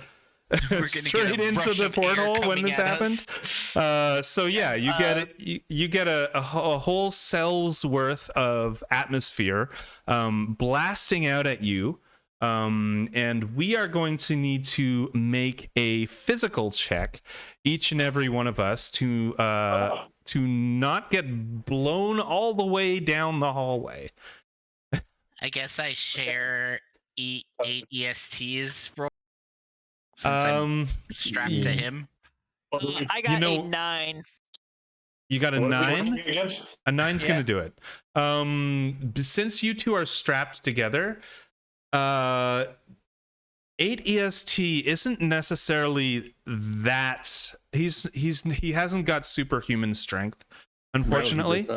straight into the porthole when this happened. So yeah, you get it. You get a whole cell's worth of atmosphere blasting out at you, and we are going to need to make a physical check, each and every one of us, to not get blown all the way down the hallway. I guess I share 8 ESTs roll since I'm strapped to him. I got a 9. You got a 9? A 9's Yeah. gonna do it. Since you two are strapped together, 8 EST isn't necessarily that he hasn't got superhuman strength, unfortunately.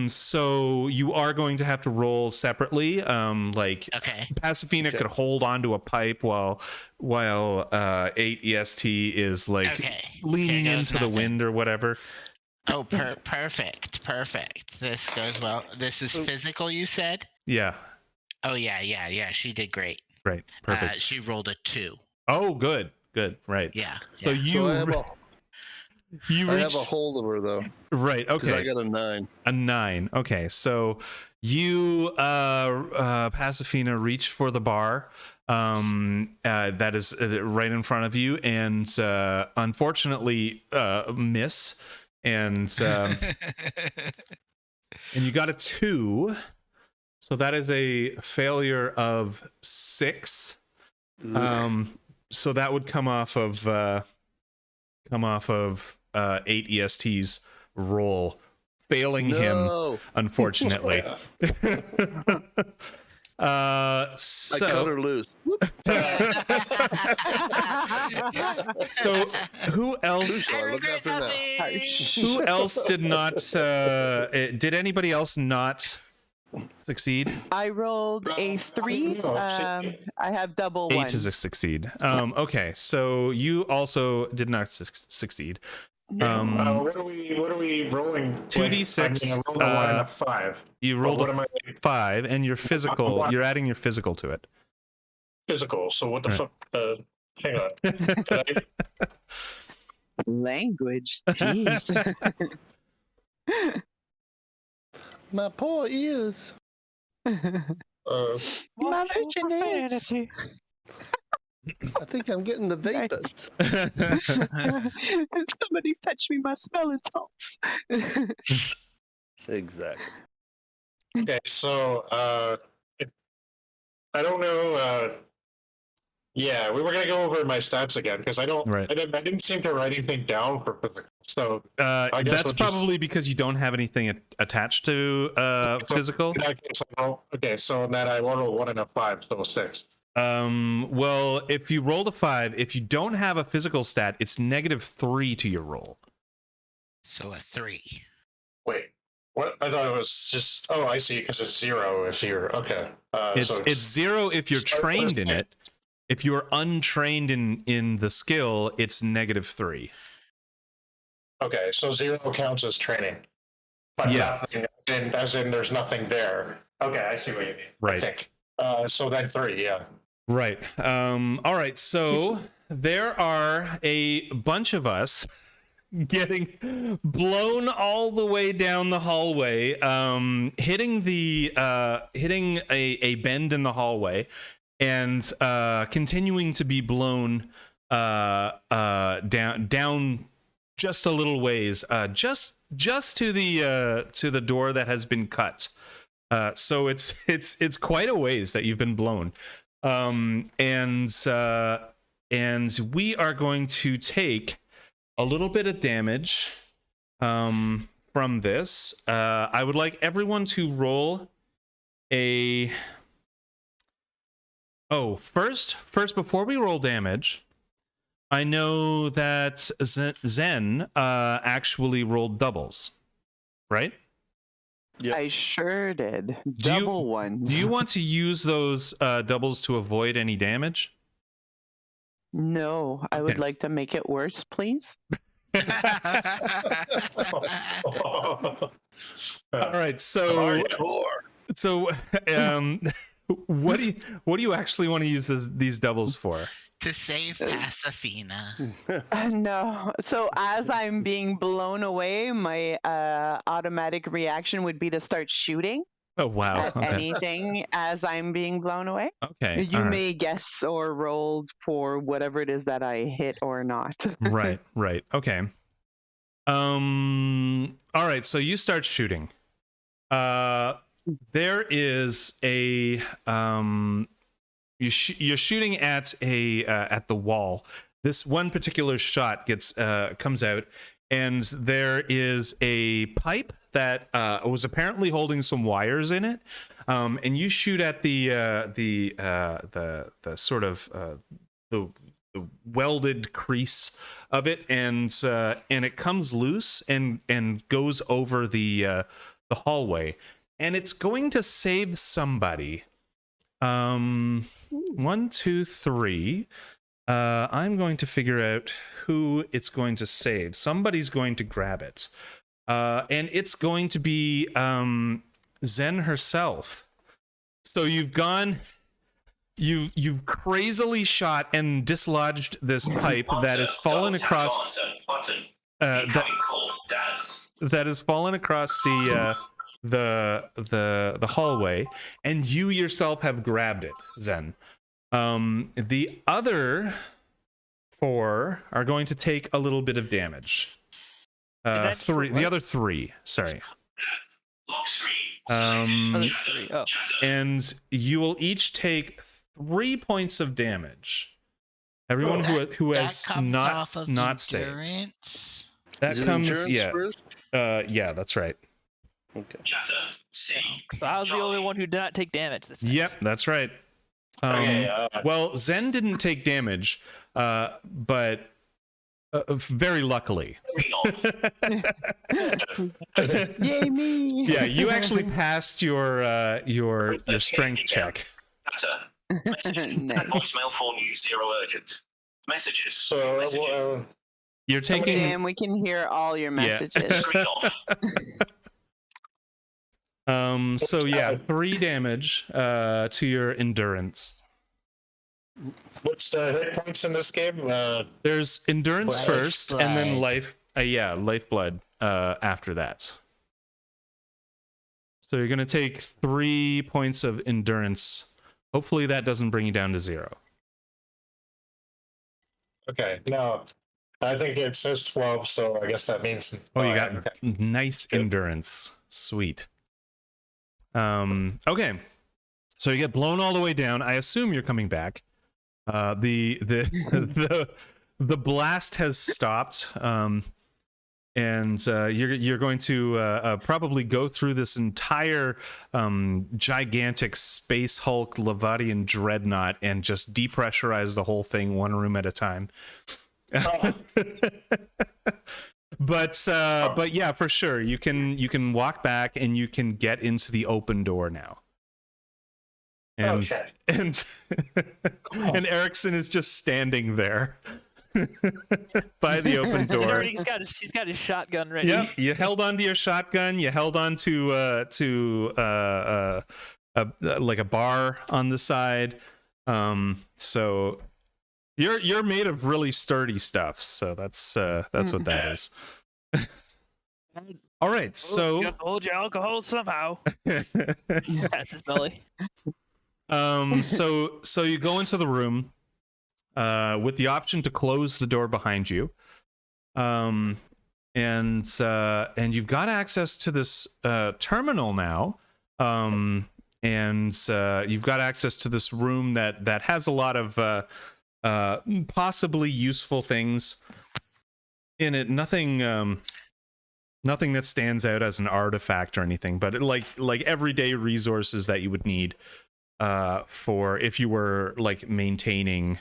So you are going to have to roll separately. Okay. Pasifina could hold onto a pipe while 8 EST is leaning into the wind or whatever. Oh, perfect. This goes well. This is physical, you said? Yeah. Oh yeah. She did great. Right. Perfect. She rolled a 2. Oh, good. Right. Yeah. So yeah. you I have a hold of her though. Right. Okay. I got a 9. A 9. Okay. So you, Pasifina, reach for the bar that is right in front of you, and unfortunately miss, and you got a 2. So that is a failure of 6. So that would come off of 8 EST's roll, failing him, unfortunately. I cut her loose. So who else? Look after now. Who else did not? Did anybody else not succeed? I rolled a 3. I have double 8 1. is a succeed. Okay, so you also did not succeed. What are we rolling? 2d6. I rolled a 1 and a 5. You rolled a 5, and your physical. You're adding your physical to it. Physical. So what the fuck? Hang on. Language. Jeez. My poor ears. My virginity. I think I'm getting the vapors. Somebody fetch me my smelling salts. Exactly. Okay, so I don't know. Yeah, we were gonna go over my stats again because I didn't seem to write anything down for physical. So I guess that's probably because you don't have anything attached to physical. Okay, so in that I rolled a 1 and a 5, so a 6. Well, if you rolled a 5, if you don't have a physical stat, it's -3 to your roll. So a 3. Wait, what? I thought it was just. Oh, I see. Because it's 0 if you're okay. It's 0 if you're trained in it. If you're untrained in the skill, it's -3. Okay, so 0 counts as training, but nothing, as in there's nothing there. Okay, I see what you mean. Right. I think. So then 3, yeah. Right. All right. So there are a bunch of us getting blown all the way down the hallway, hitting a bend in the hallway, and continuing to be blown down just a little ways, just to the door that has been cut. So it's quite a ways that you've been blown, and we are going to take a little bit of damage from this. I would like everyone to roll a. Oh, first, before we roll damage, I know that Zen actually rolled doubles, right? Yep. I sure did. Do you- Double one. Do you want to use those doubles to avoid any damage? No, I would Okay. like to make it worse, please. All right, so what do you actually want to use these doubles for? To save Pasifina. No. So as I'm being blown away, my automatic reaction would be to start shooting Oh wow. at Okay. anything as I'm being blown away. Okay. You all right. may guess or roll for whatever it is that I hit or not. Right. Okay. All right, so you start shooting. There is a you're shooting at the wall. This one particular shot comes out, and there is a pipe that was apparently holding some wires in it, and you shoot at the sort of the welded crease of it, and it comes loose and goes over the hallway, and it's going to save somebody. 1, 2, 3. I'm going to figure out who it's going to save. Somebody's going to grab it, and it's going to be Zen herself. So you've crazily shot and dislodged this pipe that has fallen across that has fallen across the hallway, and you yourself have grabbed it, Zen. The other 4 are going to take a little bit of damage. The other 3, sorry. And you will each take 3 points of damage. Everyone who has not saved. Endurance? That Is it comes, endurance yeah. first? Yeah, that's right. Okay. So I was the only one who did not take damage this time. Yep, that's right. Well, Zen didn't take damage, but very luckily. Yay me! Yeah, you actually passed your strength check. Nice. Voicemail for you, 0 urgent. Messages. So You're taking. Jam, we can hear all your messages. Screen off. So yeah, 3 damage to your endurance. what's the hit points in this game? There's endurance Life first, and then blood. lifeblood after that. So you're gonna take 3 points of endurance. Hopefully that doesn't bring you down to 0. Okay, no, I think it says 12, so I guess that means. Oh, you got okay. nice endurance. Sweet. Okay. So you get blown all the way down. I assume you're coming back. The blast has stopped. And you're going to probably go through this entire gigantic space Hulk Levadian dreadnought and just depressurize the whole thing one room at a time. but yeah, for sure, you can walk back and you can get into the open door now. And and and Erickson is just standing there by the open door. He's got his shotgun ready. Yep, you held onto your shotgun. You held on to like a bar on the side. So you're made of really sturdy stuff. So that's what that is. All right, so you have to hold your alcohol somehow. That's his belly. So you go into the room with the option to close the door behind you. And you've got access to this terminal now. And you've got access to this room that has a lot of possibly useful things in it. Nothing that stands out as an artifact or anything, but like everyday resources that you would need for if you were like maintaining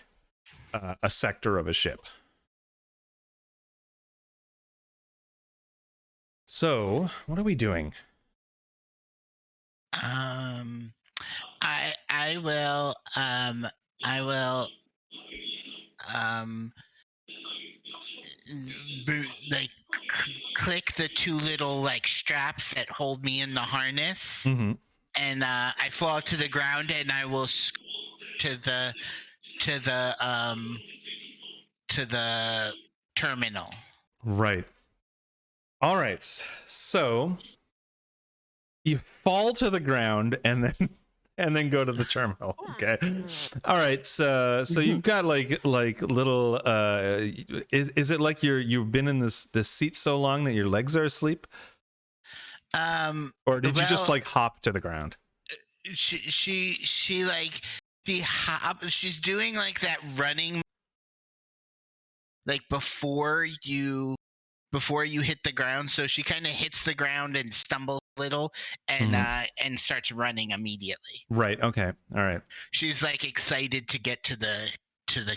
a sector of a ship. So, what are we doing? I will like click the two little like straps that hold me in the harness, Mm-hmm. and I fall to the ground, and I will to the terminal. Right. All right. So you fall to the ground and then go to the terminal. Okay. All right. So you've got like little is it like you've been in this seat so long that your legs are asleep? Or did you just like hop to the ground? She like she's doing like that running like before you hit the ground, so she kind of hits the ground and stumbles a little and starts running immediately. Right. Okay. All right. She's like excited to get to the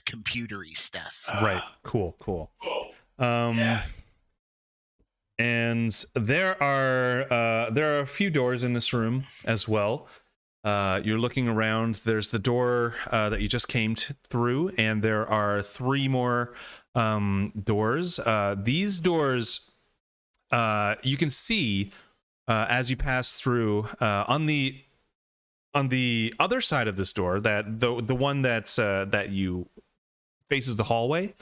computery stuff. Right. Cool. And there are a few doors in this room as well. You're looking around. There's the door that you just came through, and there are 3 more doors. These doors you can see as you pass through on the other side of this door, that the one that's that you faces the hallway.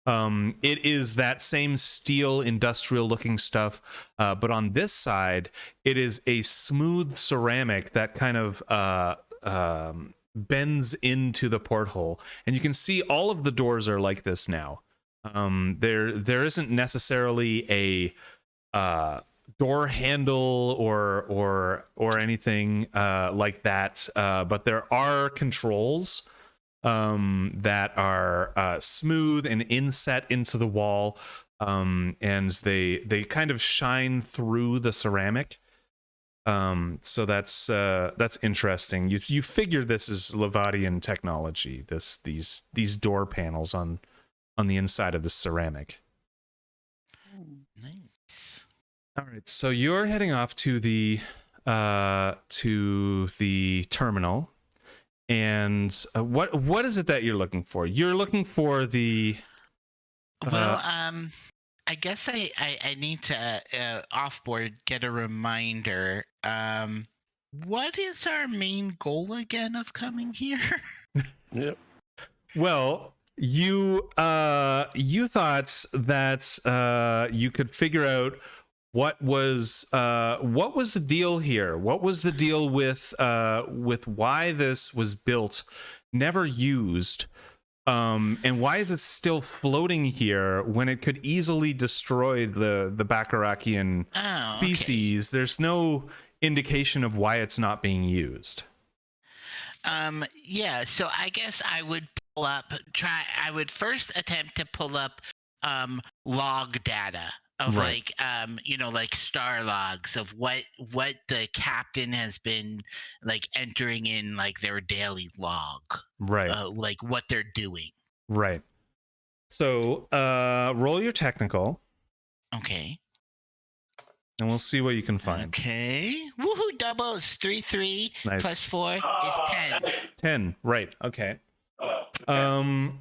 It is that same steel industrial looking stuff, but on this side it is a smooth ceramic that kind of bends into the porthole, and you can see all of the doors are like this now. There isn't necessarily a door handle or anything like that, but there are controls that are smooth and inset into the wall, and they kind of shine through the ceramic. So that's interesting. You figure this is Levadian technology, these door panels on the inside of the ceramic. Nice. All right, so you're heading off to the terminal. And what is it that you're looking for? You're looking for the well, I guess I need to offboard get a reminder. What is our main goal again of coming here? Yep. Well, you thought that you could figure out what was the deal here? What was the deal with why this was built, never used, and why is it still floating here when it could easily destroy the Bacharachyan species? Okay. There's no indication of why it's not being used. Yeah, so I guess I would I would first attempt to pull up log data of right. Like star logs of what the captain has been like entering in like their daily log, right? Like what they're doing, right? So roll your technical. Okay. And we'll see what you can find. Okay. Woohoo! Doubles. 3, 3 Nice. plus 4 is 10. 10. Right. Okay. Okay.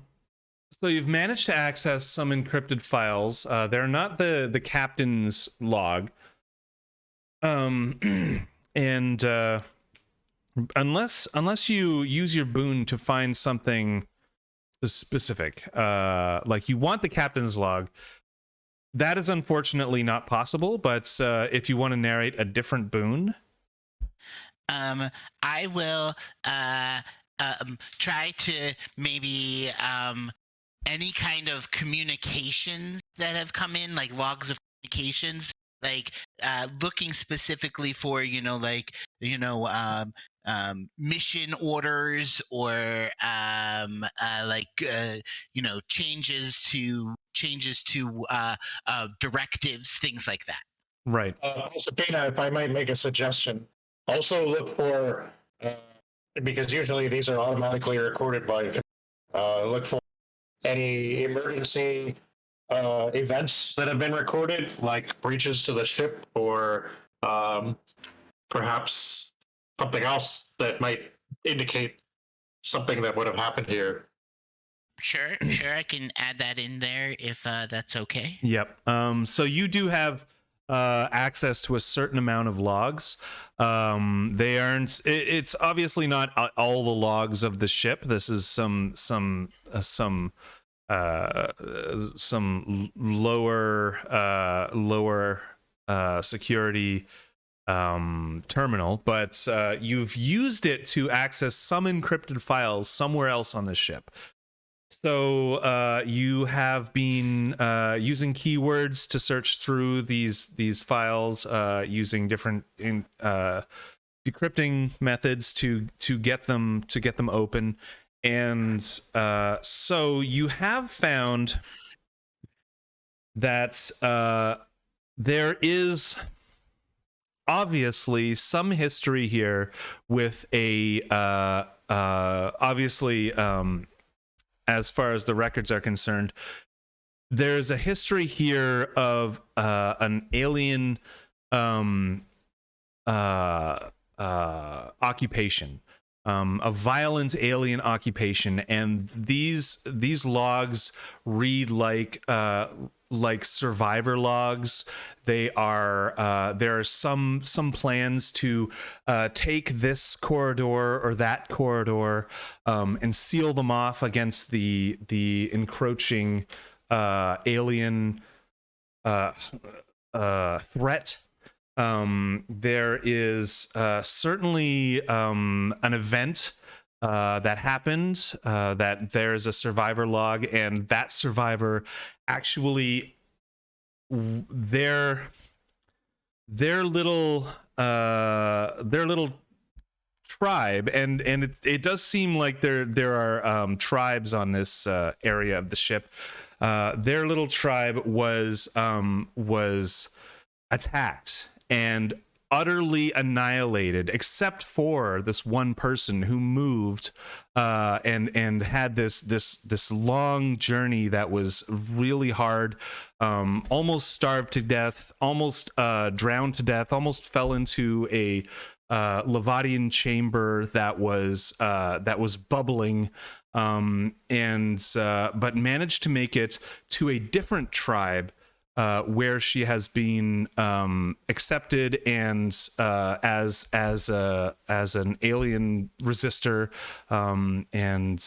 So you've managed to access some encrypted files. They're not the captain's log. And unless you use your boon to find something specific, like you want the captain's log, that is unfortunately not possible. But if you want to narrate a different boon, I will try to maybe any kind of communications that have come in, like logs of communications, like looking specifically for mission orders or changes to directives, things like that. right? Sabina, if I might make a suggestion, also look for because usually these are automatically recorded by. Look for any emergency events that have been recorded, like breaches to the ship or perhaps something else that might indicate something that would have happened here. Sure, I can add that in there if that's okay. Yep. So you do have access to a certain amount of logs. They aren't. It's obviously not all the logs of the ship. This is some lower security terminal, but you've used it to access some encrypted files somewhere else on the ship. So you have been using keywords to search through these files, using different decrypting methods to get them open, and so you have found that there is obviously some history here with a obviously. As far as the records are concerned, there's a history here of an alien occupation, a violent alien occupation, and these logs read like survivor logs. They are there are some plans to take this corridor or that corridor and seal them off against the encroaching alien threat. There is certainly an event that happened, that there's a survivor log, and that survivor actually their little tribe, and it does seem like there are tribes on this area of the ship. Their little tribe was attacked and utterly annihilated, except for this one person who moved and had this long journey that was really hard, almost starved to death, almost drowned to death, almost fell into a Levadian chamber that was bubbling, but managed to make it to a different tribe, where she has been accepted and as an alien resistor, and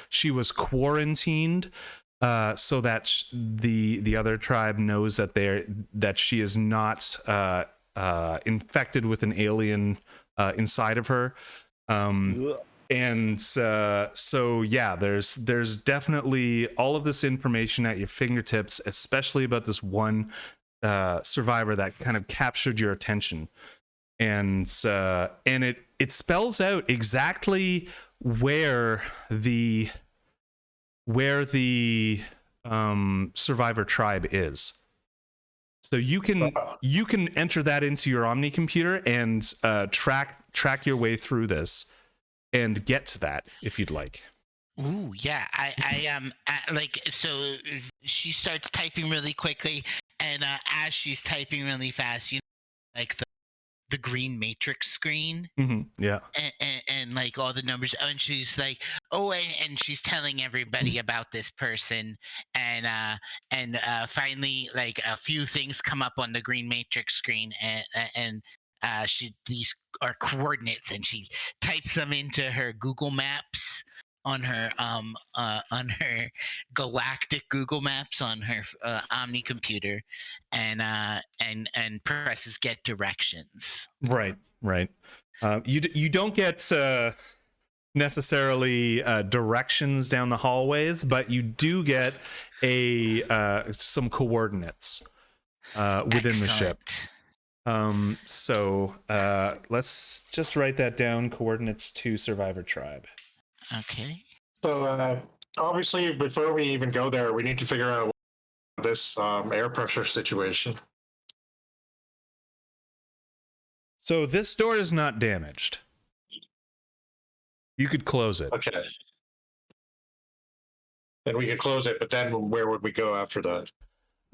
she was quarantined so that the other tribe knows that she is not infected with an alien inside of her. And so yeah, there's definitely all of this information at your fingertips, especially about this one survivor that kind of captured your attention, and it spells out exactly where the survivor tribe is. So you can enter that into your Omni computer and track your way through this and get to that if you'd like. Ooh, yeah. I like, so she starts typing really quickly, and as she's typing really fast, like the green matrix screen. Yeah. And like all the numbers, and she's like, oh, and she's telling everybody about this person, and finally, like a few things come up on the green matrix screen, and these are coordinates, and she types them into her Google Maps on her galactic Google Maps on her Omni computer, and presses get directions. Right. You don't get necessarily directions down the hallways, but you do get some coordinates within the ship. So let's just write that down. Coordinates to Survivor Tribe. Okay. So obviously, before we even go there, we need to figure out this air pressure situation. So this door is not damaged. You could close it. Okay. And we could close it, but then where would we go after that?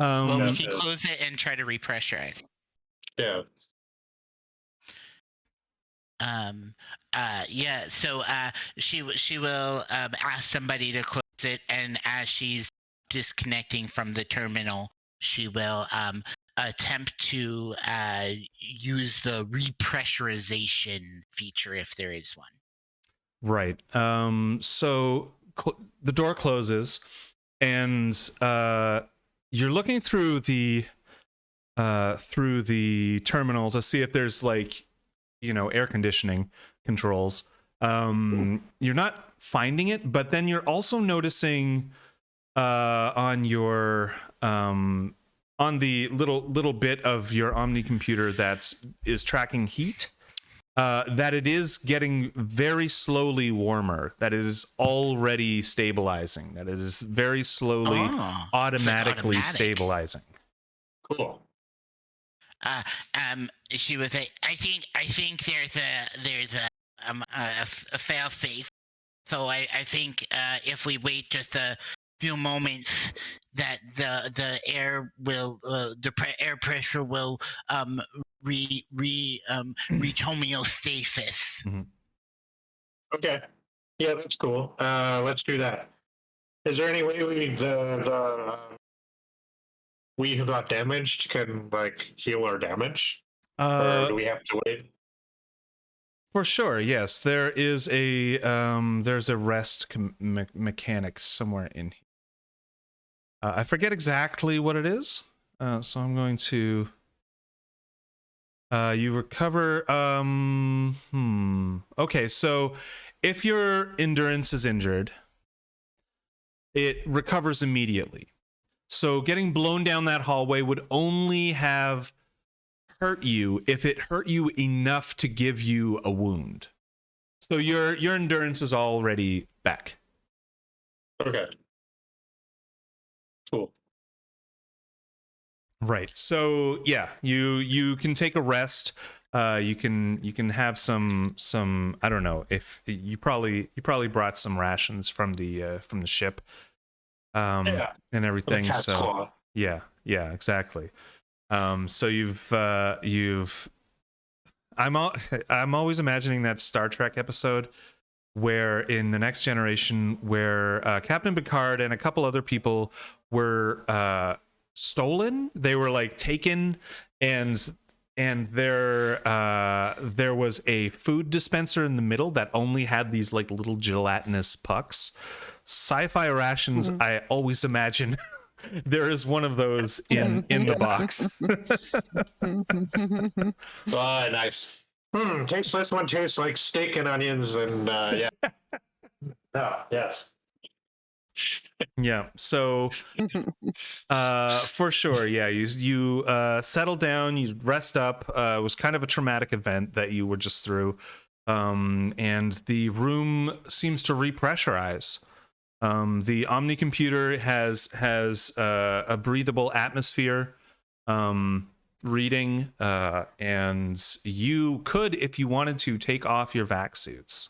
Well, we can close it and try to repressurize. Yeah. Yeah. So she will ask somebody to close it, and as she's disconnecting from the terminal, she will attempt to use the repressurization feature if there is one. Right. So the door closes, and you're looking through the terminal to see if there's like, air conditioning controls. You're not finding it, but then you're also noticing on your on the little bit of your Omni computer that is tracking heat, that it is getting very slowly warmer, that it is already stabilizing, that it is very slowly automatically stabilizing. Cool. She would say, I think there's a fail safe. So I think if we wait just a few moments, that the air will air pressure will reach homeostasis. Mm-hmm. Okay. Yeah, that's cool. Let's do that. Is there any way we who got damaged can like heal our damage, or do we have to wait? For sure, yes. There is there's a rest mechanic somewhere in here. I forget exactly what it is, so I'm going to. You recover. Okay, so if your endurance is injured, it recovers immediately. So getting blown down that hallway would only have hurt you if it hurt you enough to give you a wound. So your endurance is already back. Okay. Cool. Right. So yeah, you can take a rest. You can have some I don't know, if you probably brought some rations from the ship. And everything. So claw. yeah, exactly. So I'm always imagining that Star Trek episode where in the Next Generation, where Captain Picard and a couple other people were stolen. They were like taken, and there was a food dispenser in the middle that only had these like little gelatinous pucks. SciFi rations, I always imagine there is one of those in the box. Oh, nice. Tastes this one tastes like steak and onions, and yeah. Oh, yes. Yeah. So for sure, yeah. You settle down, you rest up. It was kind of a traumatic event that you were just through, and the room seems to repressurize. The Omni computer has a breathable atmosphere reading, and you could, if you wanted to, take off your vac suits.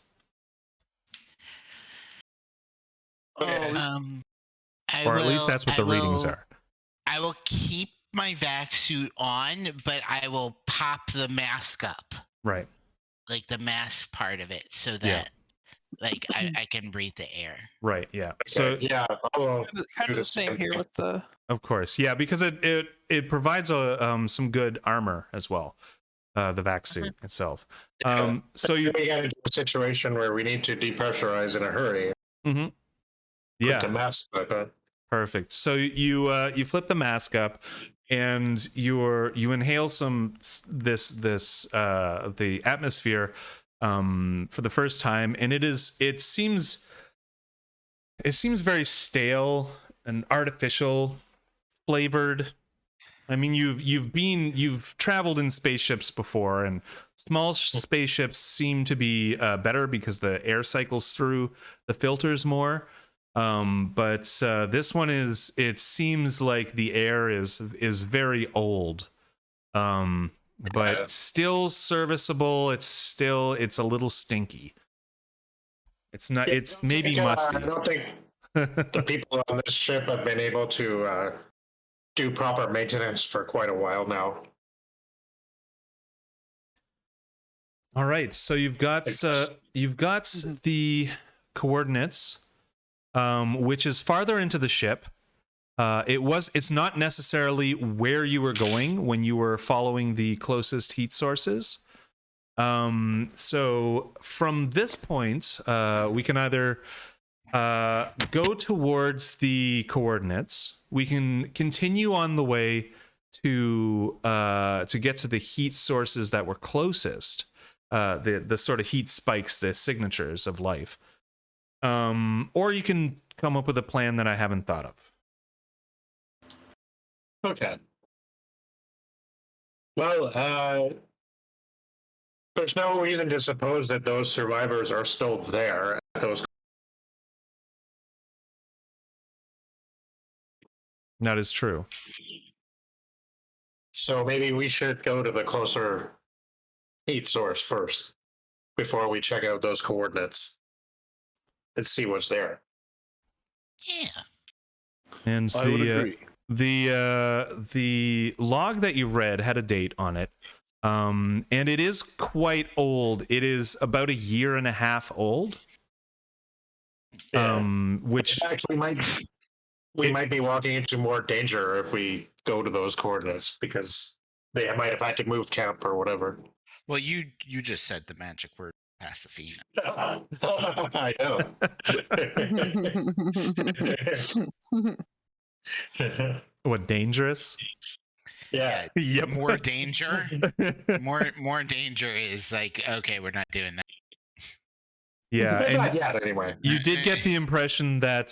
Okay. Or at least that's what the readings are. I will keep my vac suit on, but I will pop the mask up, Right. like the mask part of it, so that Yeah. like I can breathe the air. Right. Yeah. So yeah, I'll Kind do of the same here thing. with the. of course, yeah, because it provides some good armor as well. The vac suit itself. So you we got into a situation where we need to depressurize in a hurry. Mm-hmm. Put Yeah. the mask back on. Perfect. So you flip the mask up, and you inhale the atmosphere for the first time, and it seems very stale and artificial flavored. I mean, you've traveled in spaceships before, and small spaceships seem to be better because the air cycles through the filters more. But this one it seems like the air is very old, but still serviceable. It's a little stinky. It's not. It's maybe musty. I don't think the people on this ship have been able to do proper maintenance for quite a while now. All right, so you've got the coordinates, which is farther into the ship. It's not necessarily where you were going when you were following the closest heat sources. So from this point, we can either go towards the coordinates. We can continue on the way to get to the heat sources that were closest, the sort of heat spikes, the signatures of life. Or you can come up with a plan that I haven't thought of. Okay. Well, there's no reason to suppose that those survivors are still there at those. That is true. So maybe we should go to the closer heat source first before we check out those coordinates and see what's there. Yeah. And I would agree. the log that you read had a date on it, and it is quite old. It is about 1.5 years old. Yeah. Which actually we might be walking into more danger if we go to those coordinates, because they might have had to move camp or whatever. Well, you just said the magic word, Pacific. I know. what, dangerous? Yeah. Yep. More danger. more danger is like, okay, we're not doing that. Yeah, and Not yet, anyway. you did get the impression that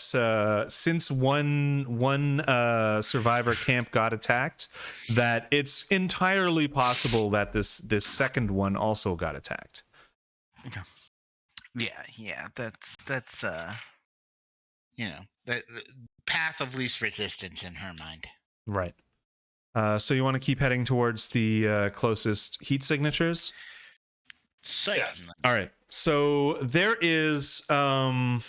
since one survivor camp got attacked, that it's entirely possible that this second one also got attacked. Yeah, that's the path of least resistance in her mind. Right. So you want to keep heading towards the closest heat signatures? Certainly. All right. So there is. I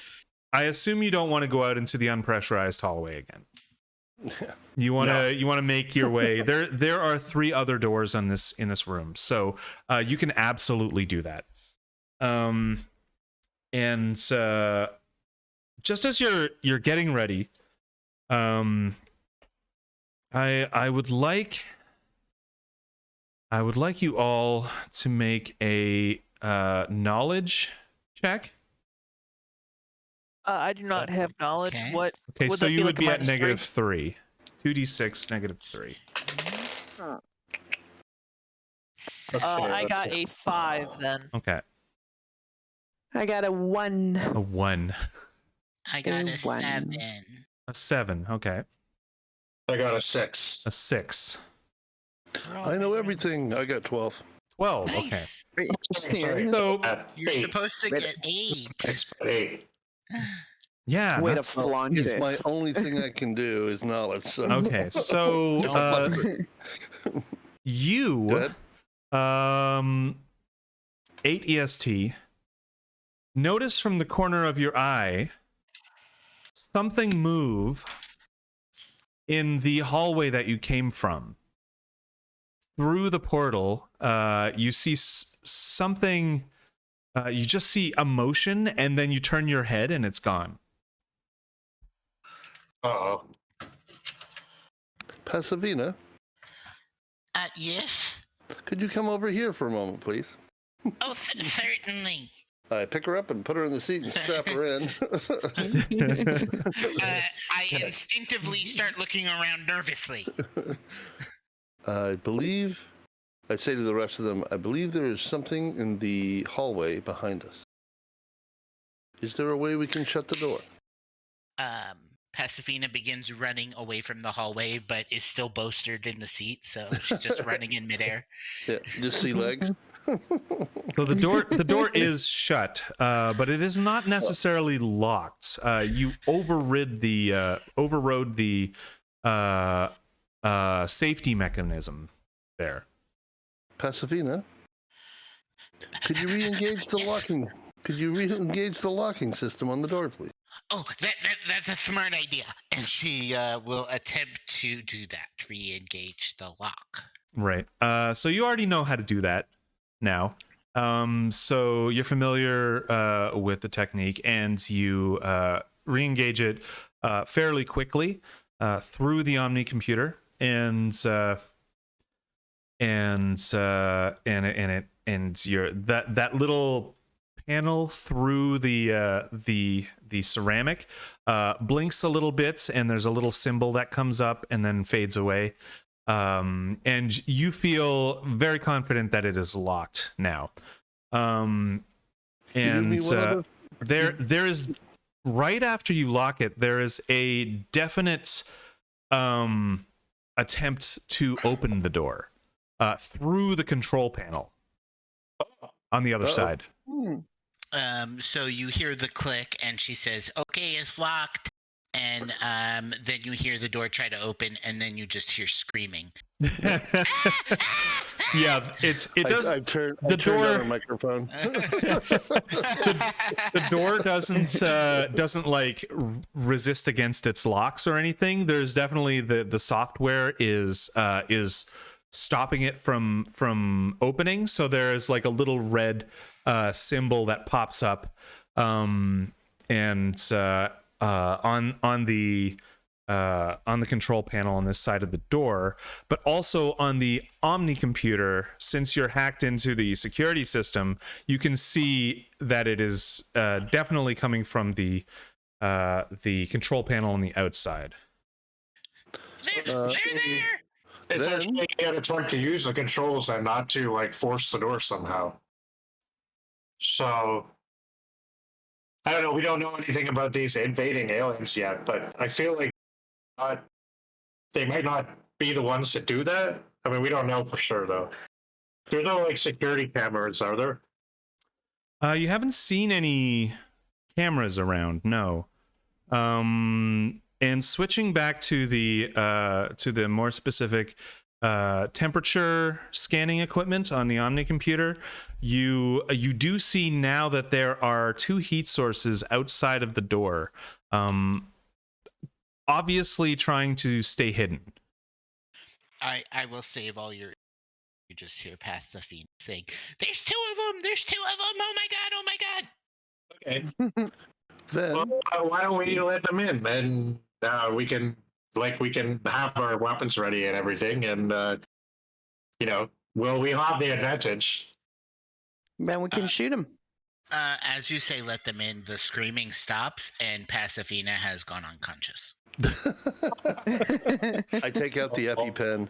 assume you don't want to go out into the unpressurized hallway again. You want to make your way. There are 3 other doors in this room, so you can absolutely do that. And just as you're getting ready, I would like you all to make a knowledge check. I do not have knowledge. Okay. What? Okay, would so that you be would like a be at -3? -3. 2d6 -3. I got a 5 then. Okay. I got a 1. A 1. I got a One. 7. A 7. Okay. I got a 6. A 6. I know everything. I got 12. 12. Nice. Sorry. So You're supposed to get 8. 8. yeah. Way to that's- flaunt It's it. my only thing I can do is knowledge. So. Okay. So Go you ahead. 8 EST, notice from the corner of your eye something move in the hallway that you came from, through the portal, you see something. You just see a motion, and then you turn your head, and it's gone. Uh-oh. Pasavina, Yes. could you come over here for a moment, please? Oh, certainly. I pick her up and put her in the seat and strap her in. I instinctively start looking around nervously. I say to the rest of them, I believe there is something in the hallway behind us. Is there a way we can shut the door? Pasifina begins running away from the hallway, but is still bolstered in the seat, so she's just running in midair. Yeah, just see legs. So the door is shut, but it is not necessarily locked. You overrode the safety mechanism there. Pasavina, could you re-engage the locking? Could you re-engage the locking system on the door, please? Oh, that's a smart idea. And she will attempt to do that, re-engage the lock. Right. So you already know how to do that now. So you're familiar with the technique, and you re-engage it fairly quickly through the Omni computer, and your that little panel through the ceramic blinks a little bit, and there's a little symbol that comes up and then fades away. And you feel very confident that it is locked now. And there is, right after you lock it, there is a definite attempt to open the door through the control panel on the other side. So you hear the click, and she says, "Okay, it's locked." And then you hear the door try to open, and then you just hear screaming. Yeah, it does. I turned the door on a microphone. the door doesn't like resist against its locks or anything. There's definitely the software is stopping it from opening. So there's like a little red symbol that pops up, and on the control panel on this side of the door, but also on the Omni computer. Since you're hacked into the security system, you can see that it is definitely coming from the control panel on the outside. They're there. It's actually an attempt to use the controls and not to like force the door somehow. So I don't know. We don't know anything about these invading aliens yet, but I feel like they might not be the ones to do that. I mean, we don't know for sure though. There's no like security cameras, are there? You haven't seen any cameras around, no. And switching back to the more specific temperature scanning equipment on the Omni computer, you do see now that there are two heat sources outside of the door, obviously trying to stay hidden. I will save all your. You just hear past the fiend saying, "There's two of them! There's two of them! Oh my god! Oh my god!" Okay. Then why don't we let them in? And we can have our weapons ready and everything, and we have the advantage. Then we can shoot him. As you say, let them in. The screaming stops, and Pasifina has gone unconscious. I take out the EpiPen.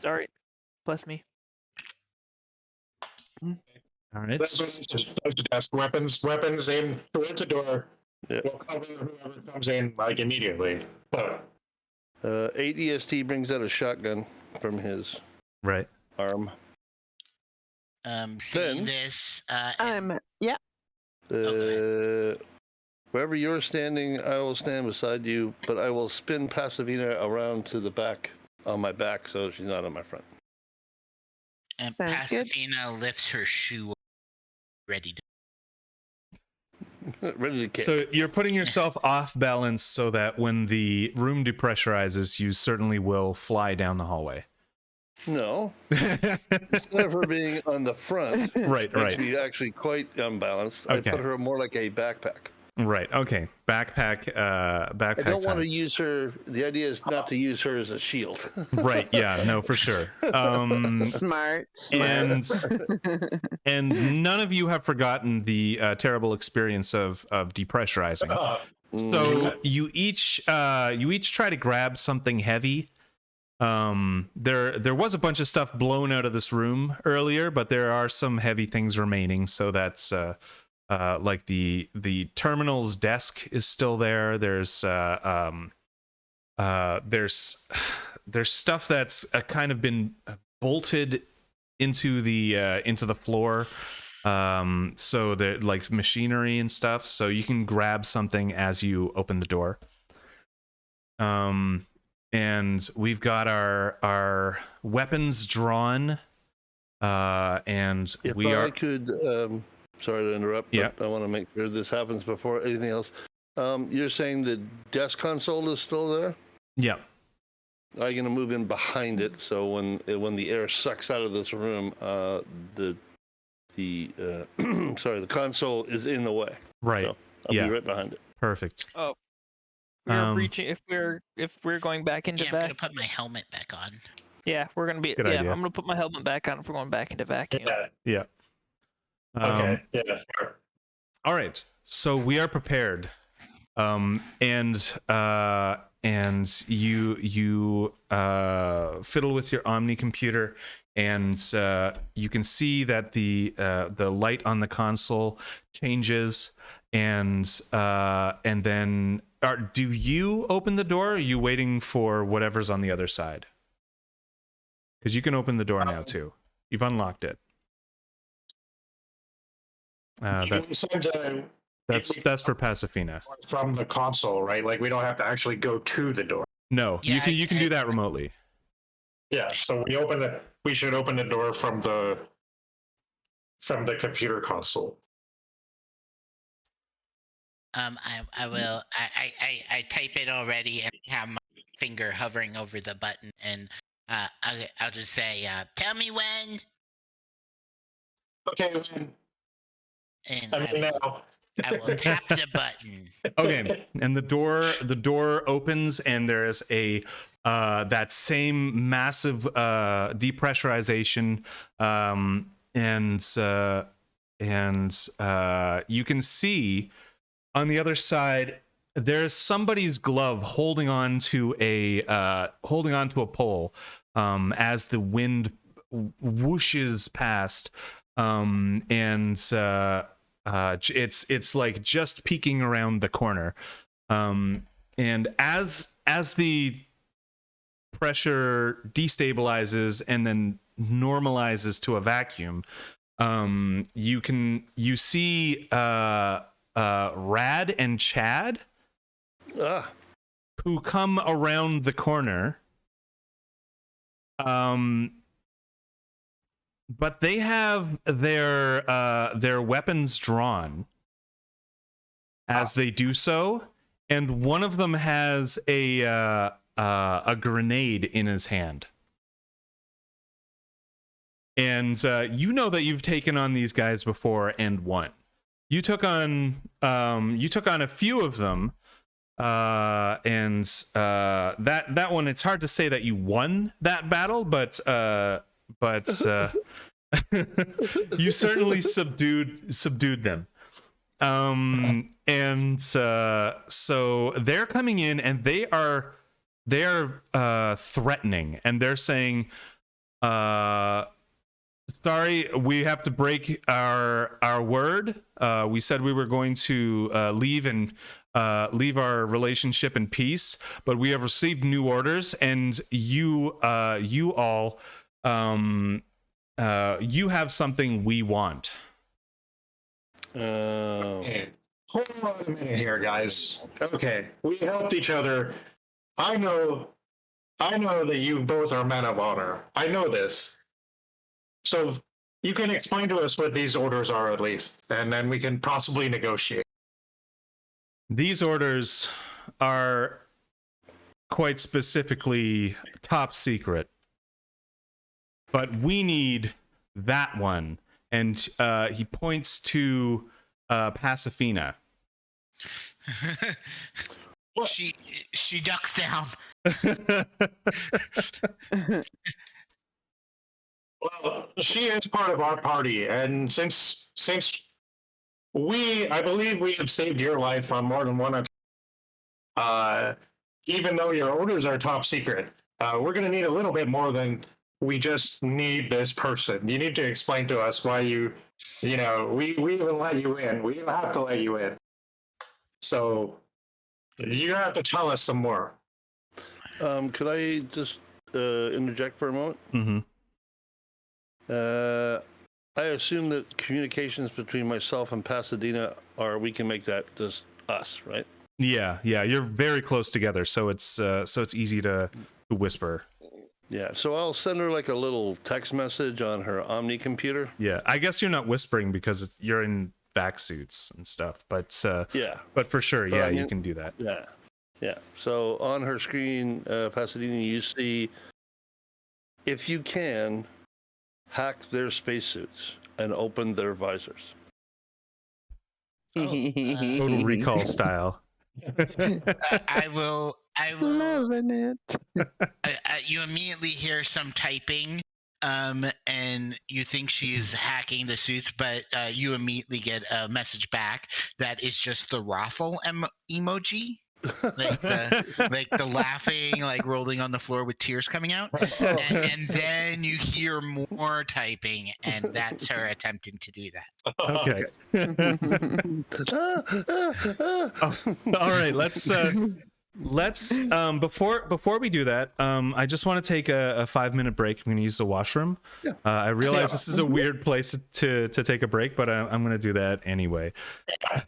Sorry. Bless me. All right. Weapons aimed towards the door. Yeah. We'll cover whoever comes in like immediately. 8 EST brings out a shotgun from his Right. arm. Seeing this, Yeah. Wherever you're standing, I will stand beside you, but I will spin Pasavina around to the back, on my back, so she's not on my front. and Sounds good. Pasifina lifts her shoe, ready to. Ready to kick. So you're putting yourself off balance so that when the room depressurizes, you certainly will fly down the hallway. No. Instead of her being on the front, Right, makes right. me actually quite unbalanced. Okay. I put her more like a backpack. Right. Okay. Backpack. Backpack. I don't want time. to use her. The idea is not to use her as a shield. Right. Yeah. No, for sure. Smart. And none of you have forgotten the terrible experience of depressurizing. So you each try to grab something heavy. There was a bunch of stuff blown out of this room earlier, but there are some heavy things remaining. So that's like the terminal's desk is still there. There's stuff that's kind of been bolted into the floor. So there like machinery and stuff. So you can grab something as you open the door. And we've got our weapons drawn. And If we I are. could, sorry to interrupt, but I want to make sure this happens before anything else. You're saying the desk console is still there? Yeah. I'm going to move in behind it, so when the air sucks out of this room, the console is in the way. Right. So I'll be right behind it. Perfect. Oh, we're reaching. If we're going back into I'm vac. gonna put my helmet back on. Yeah, we're gonna be. Good idea. I'm gonna put my helmet back on if we're going back into vacuum. Yeah. Okay. Yeah, that's fair. All right. So we are prepared. And you fiddle with your Omni computer, and you can see that the light on the console changes, and then do you open the door? Or are you waiting for whatever's on the other side? Because you can open the door now too. You've unlocked it. That's for Pasifina. From the console, right? Like we don't have to actually go to the door. No, Yeah, you can do that remotely. Yeah, so we should open the door from the computer console. I will. I type it already and have my finger hovering over the button, and I'll just say, "Tell me when." Okay. And I mean, now. I will tap the button. Okay, and the door opens, and there's a that same massive depressurization, and you can see on the other side there's somebody's glove holding on to a pole as the wind whooshes past, it's like just peeking around the corner, and as the pressure destabilizes and then normalizes to a vacuum, you see Rad and Chad who come around the corner, but they have their weapons drawn as they do so, and one of them has a grenade in his hand. And you know that you've taken on these guys before and won. You took on a few of them, and that one, it's hard to say that you won that battle, but you certainly subdued them. And so they're coming in, and they're threatening, and they're saying, sorry, we have to break our word. We said we were going to leave our relationship in peace, but we have received new orders, and you all you have something we want. Okay. Hold on a minute here, guys. Okay, we helped each other. I know that you both are men of honor. I know this. So you can explain to us what these orders are at least, and then we can possibly negotiate. These orders are quite specifically top secret, but we need that one. And he points to Pasifina. she ducks down. Well, she is part of our party, and since I believe we have saved your life on more than one occasion, even though your orders are top secret, we're going to need a little bit more than we just need this person. You need to explain to us why we even let you in. We have to let you in. So you have to tell us some more. Could I just interject for a moment? Mm-hmm. I assume that communications between myself and Pasadena we can make that just us, right? Yeah, you're very close together, so it's easy to whisper. Yeah, so I'll send her like a little text message on her Omni computer. Yeah, I guess you're not whispering because you're in vac suits and stuff, but but for sure, you can do that. Yeah. So on her screen, Pasadena, you see, if you can, hack their spacesuits and open their visors. Total Recall style. I will. Loving it. You immediately hear some typing, and you think she's hacking the suits, but you immediately get a message back that is just the raffle emoji. Like the laughing, like rolling on the floor with tears coming out, and then you hear more typing, and that's her attempting to do that. Okay. All right, let's before we do that, I just want to take a 5-minute break. I'm going to use the washroom. I realize this is a weird place to take a break, but I'm going to do that anyway.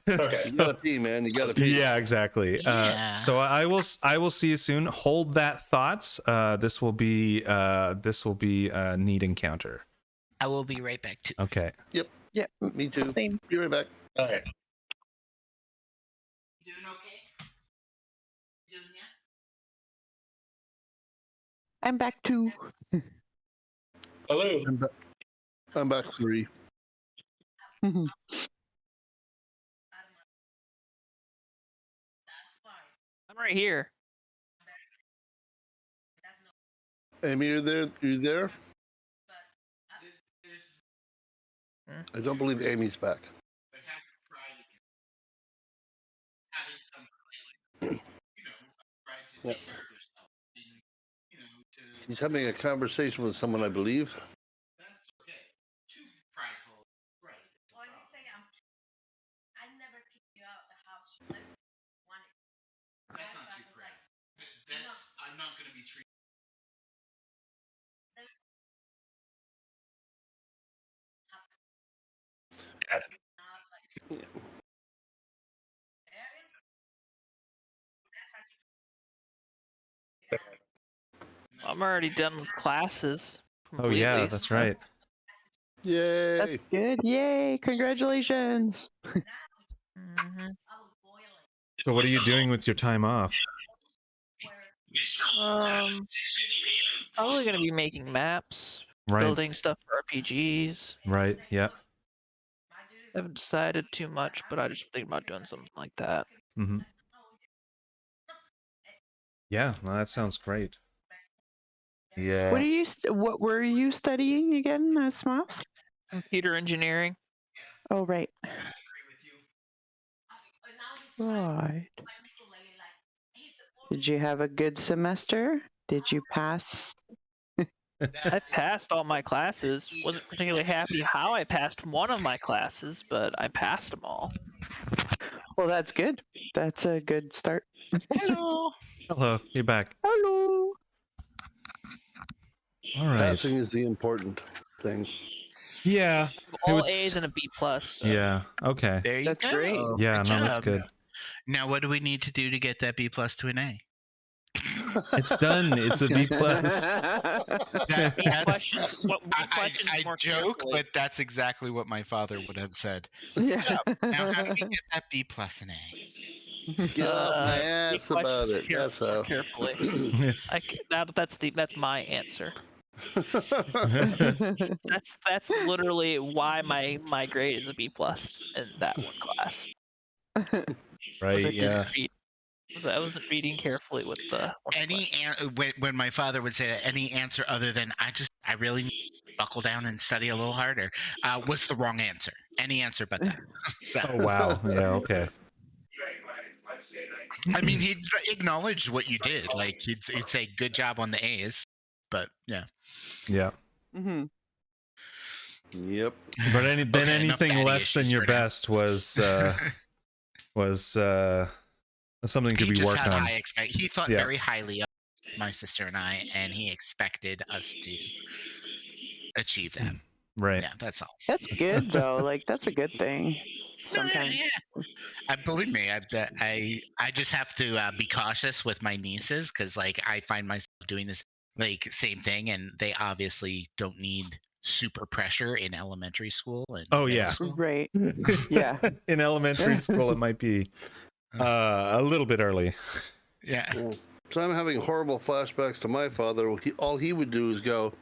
Okay. You gotta pee, man. You gotta pee. Yeah, exactly. So I will see you soon. Hold that thoughts. This will be a neat encounter. I will be right back too. Okay. Yep. Yeah. Me too. Same. Be right back. All right. You doing okay? Doing yeah? I'm back too. Hello. I'm back 3. I'm right here. Amy, you there? There's I don't believe Amy's back. but have pride in having some pride to Yep. take care of yourself. And, He's having a conversation with someone, I believe. that's okay. Too prideful, right? Well, you say I never kick you out of the house. You let me want it. That's not too proud. I'm not going to be treated. I'm already done with classes. Oh yeah, completely, that's so- right. Yay! That's good. Yay! Congratulations. Mhm. So what are you doing with your time off? Probably gonna be making maps, Right. building stuff for RPGs. Right. Yeah. I haven't decided too much, but I just think about doing something like that. Mm-hmm. Yeah. Well, that sounds great. Yeah. What were you studying again, Smiles? Computer engineering. Oh, right. I agree with you. Right. Did you have a good semester? Did you pass? I passed all my classes. Wasn't particularly happy how I passed one of my classes, but I passed them all. Well, that's good. That's a good start. Hello. Hello. You're back. Hello. All right. Passing is the important thing. Yeah. All A's and a B plus. So. Yeah. Okay. There you That's go. great. Yeah. Good No, that's job. good. Now, what do we need to do to get that B plus to an A? It's done. It's a B plus. That's, Questions, what questions I more joke, carefully? but that's exactly what my father would have said. Yeah. Good job. Now, how do we get that B plus an A? Get off my Read ass about questions it. That's how. carefully. That's my answer. That's literally why my grade is a B+ in that one class. Right, I yeah. I wasn't reading carefully with the when my father would say that, any answer other than I really need to buckle down and study a little harder was the wrong answer. Any answer but that. So, Oh wow. Yeah, okay. I mean, he'd acknowledge what you did. Like he'd say good job on the A's, but yeah. Yeah. Mm-hmm. Yep. But Okay, enough anything daddy less than issues your for now. best was something to He be just worked had on. high he thought Yeah. very highly of my sister and I, and he expected us to achieve that. Right. Yeah, that's all. That's good though. Like that's a good thing. No, Sometimes. yeah. Believe me, I just have to be cautious with my nieces because like I find myself doing this like same thing, and they obviously don't need super pressure in elementary school and Oh, middle yeah. school. Right. Yeah. In elementary school, it might be a little bit early. Yeah. So I'm having horrible flashbacks to my father. All he would do is go,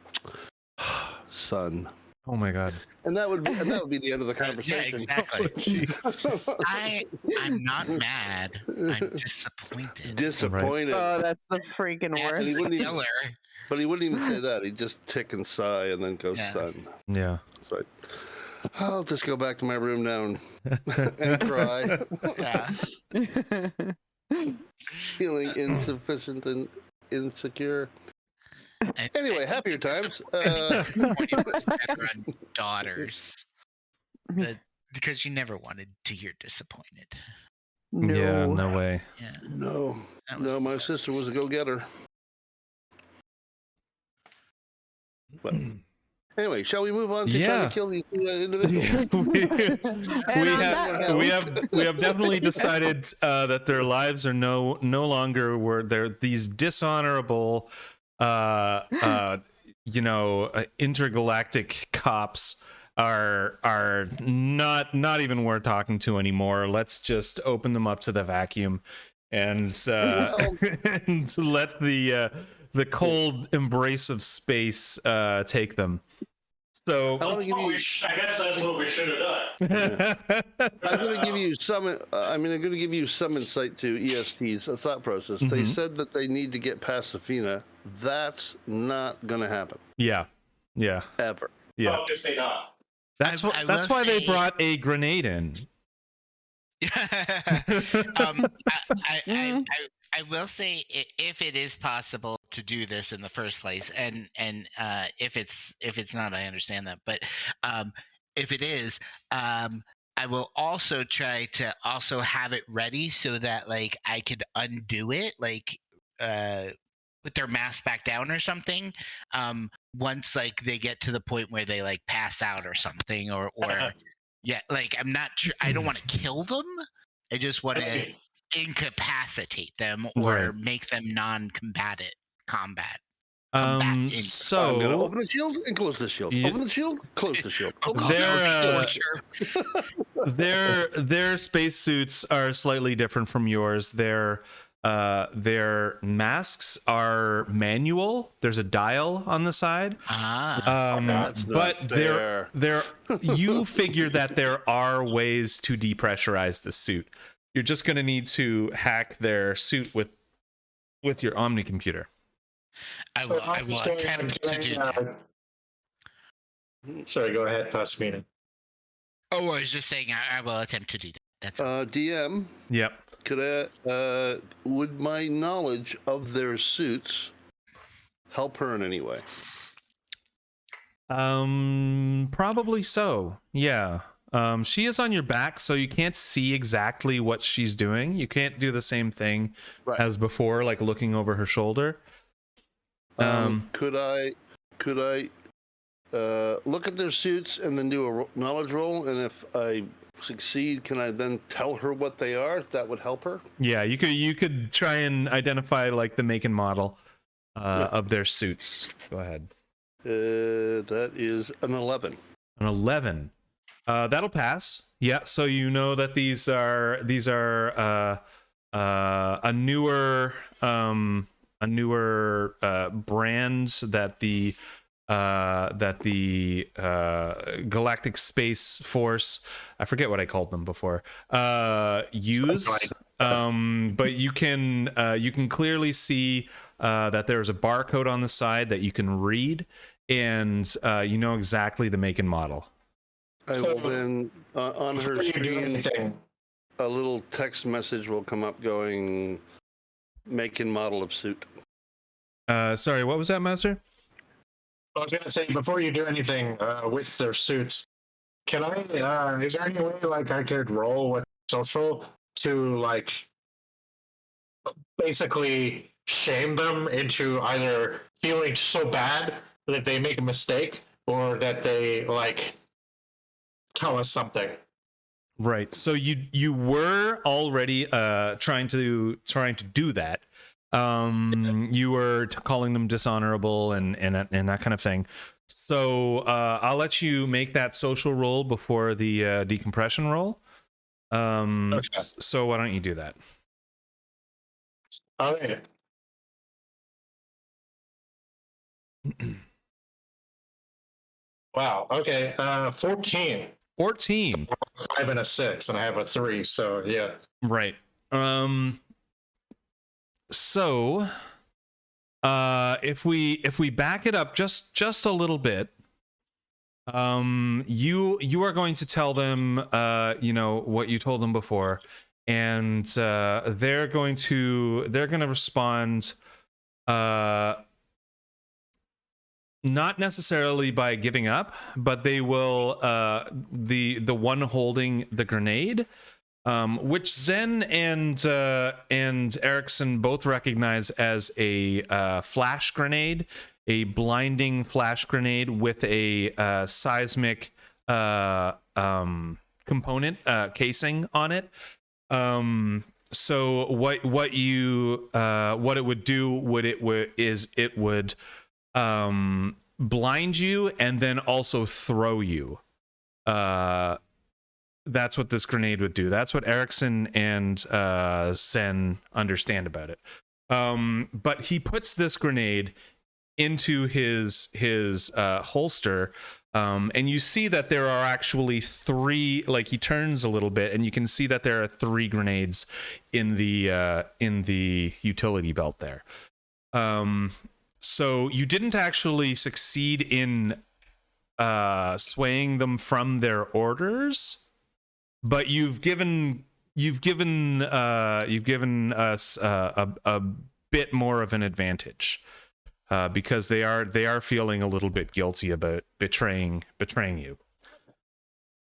"Son," Oh my god. and that would be the end of the Yeah, conversation. exactly. Jesus. I'm not mad. I'm disappointed. Disappointed. Oh, that's the freaking That's worst. he the wouldn't even- killer. But he wouldn't even say that. He'd just tick and sigh and then go, Yeah. "Son." Yeah. It's like, I'll just go back to my room now and cry, Yeah. feeling insufficient and insecure. Anyway, happier times. Disappointed was better on daughters. Because you never wanted to hear disappointed. No. Yeah, no way. Yeah. No, That was my sister was a go-getter. But anyway, shall we move on to trying to kill these individuals? we have definitely decided that their lives are no longer were they're these dishonorable intergalactic cops are not even worth talking to anymore. Let's just open them up to the vacuum and and let the cold embrace of space take them. So I guess that's what we should have done. I'm going to give you some. I'm going to give you some insight to EST's thought process. They said that they need to get past Safina. That's not going to happen. Yeah. Ever. Yeah. Oh, just they not. That's why they brought a grenade in. I will say if it is possible to do this in the first place, and if it's not, I understand that. But if it is, I will also try to also have it ready so that like I could undo it, like put their mask back down or something. Once like they get to the point where they like pass out or something, or yeah, like I'm not sure. I don't want to kill them. I just want to incapacitate them or make them non-combatant combat. So open the shield and close the shield. Open the shield, close the shield. Their spacesuits are slightly different from yours. Their masks are manual. There's a dial on the side. But they're you figure that there are ways to depressurize the suit. You're just going to need to hack their suit with your Omni computer. I will attempt to do that. Sorry, go ahead, Pasmina. Oh, I was just saying I will attempt to do that. That's DM. Yep. Could would my knowledge of their suits help her in any way? Probably so. Yeah. She is on your back, so you can't see exactly what she's doing. You can't do the same thing as before, like looking over her shoulder. Could I look at their suits and then do a knowledge roll? And if I succeed, can I then tell her what they are? That would help her. Yeah, you could try and identify like the make and model of their suits. Go ahead. That is an 11. An 11. That'll pass. Yeah, so you know that these are a newer brand that the Galactic Space Force, I forget what I called them before, use. But you can clearly see that there's a barcode on the side that you can read, and you know exactly the make and model. I will then, on her Before you do screen, anything, a little text message will come up going, make and model of suit. Sorry, what was that, Master? I was gonna say before you do anything with their suits, can I? Is there any way like I could roll with social to like basically shame them into either feeling so bad that they make a mistake or that they like tell us something? Right. So you were already trying to do that. You were calling them dishonorable and that kind of thing. So I'll let you make that social roll before the decompression roll. Okay. So why don't you do that? All right. Wow. Okay. 14. 14. 5 and a 6, and I have a 3. So yeah. Right. So if we back it up just a little bit, you are going to tell them you know what you told them before, and they're going to respond not necessarily by giving up, but they will the one holding the grenade, which Zen and Erickson both recognize as a flash grenade, a blinding flash grenade with a seismic component casing on it. So what it would do is it would blind you and then also throw you. That's what this grenade would do. That's what Erickson and Sen understand about it. But he puts this grenade into his holster, and you see that there are actually 3. Like, he turns a little bit, and you can see that there are 3 grenades in the utility belt there. So you didn't actually succeed in swaying them from their orders, but you've given us a bit more of an advantage because they are feeling a little bit guilty about betraying you.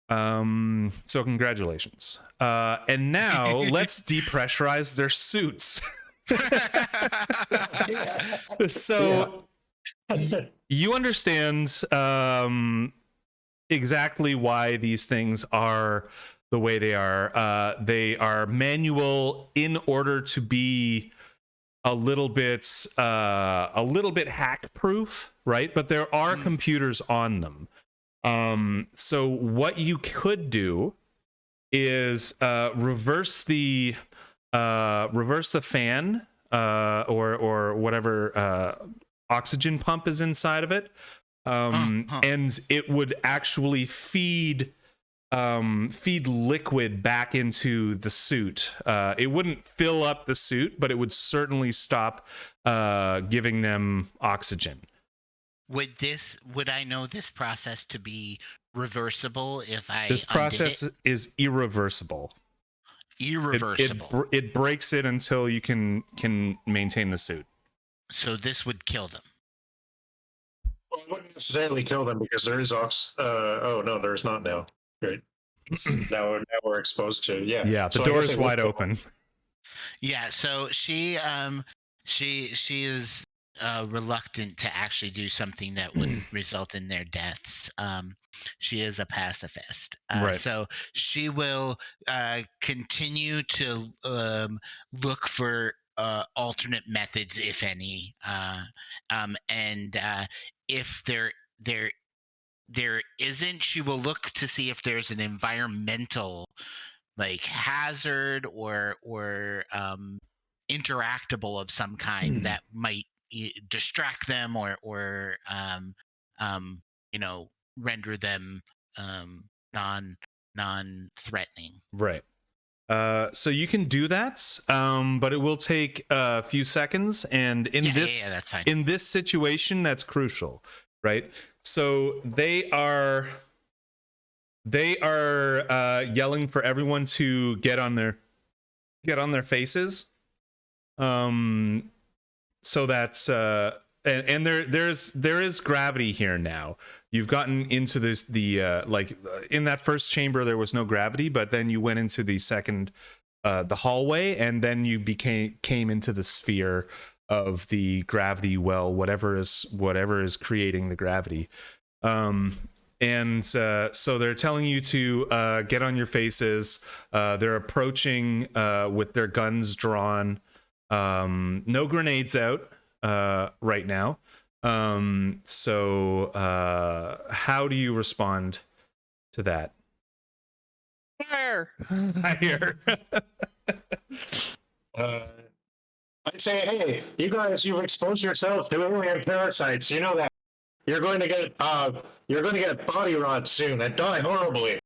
So congratulations. And now let's depressurize their suits. So you understand exactly why these things are the way they are. They are manual in order to be a little bit hack proof, right? But there are computers on them. So what you could do is reverse the fan or whatever oxygen pump is inside of it, and it would actually feed liquid back into the suit. It wouldn't fill up the suit, but it would certainly stop giving them oxygen. Would I know this process to be reversible if I This process is irreversible. Irreversible. It breaks it until you can maintain the suit. So this would kill them. Well, it wouldn't necessarily kill them because there is oh no, there's not now. Great. now we're exposed to Yeah. The so door is wide open. Yeah. So she is reluctant to actually do something that would result in their deaths. She is a pacifist, Right. So she will continue to look for alternate methods, if any, and if there isn't, she will look to see if there's an environmental like hazard or interactable of some kind that might distract them or render them non-threatening. Right. So you can do that, but it will take a few seconds, and in that's fine. in this situation, that's crucial, right? So they are yelling for everyone to get on their faces, so that's and there is gravity here now. You've gotten into this in that first chamber there was no gravity, but then you went into the second the hallway, and then you came into the sphere of the gravity well, whatever is creating the gravity. And so they're telling you to get on your faces. They're approaching with their guns drawn. No grenades out right now. So how do you respond to that? Fire! Fire. I say, hey, you guys, you've exposed yourself to alien parasites. You know that you're going to get body rot soon and die horribly.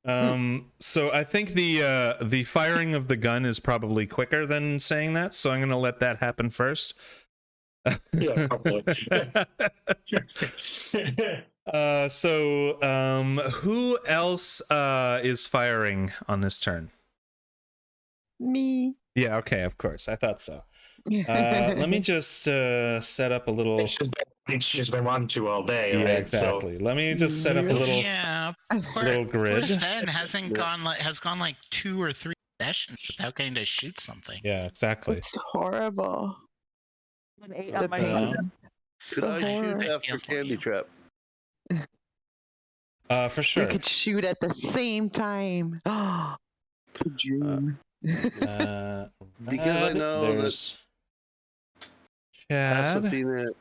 So I think the firing of the gun is probably quicker than saying that, so I'm gonna let that happen first. Yeah, probably. Who else is firing on this turn? Me. Yeah, okay, of course. I thought so. Let me just set up a little. She's been wanting to all day. Yeah, right? exactly. Let me just set up a little little grid. Zen has gone like 2 or 3 sessions without getting to shoot something. Yeah, exactly. It's horrible. An 8 The on my pain. phone. Could I horror. shoot after Candy Trap? For We sure. could shoot at the same time. Oh, dream. Because I know there's Chad. Pasadena.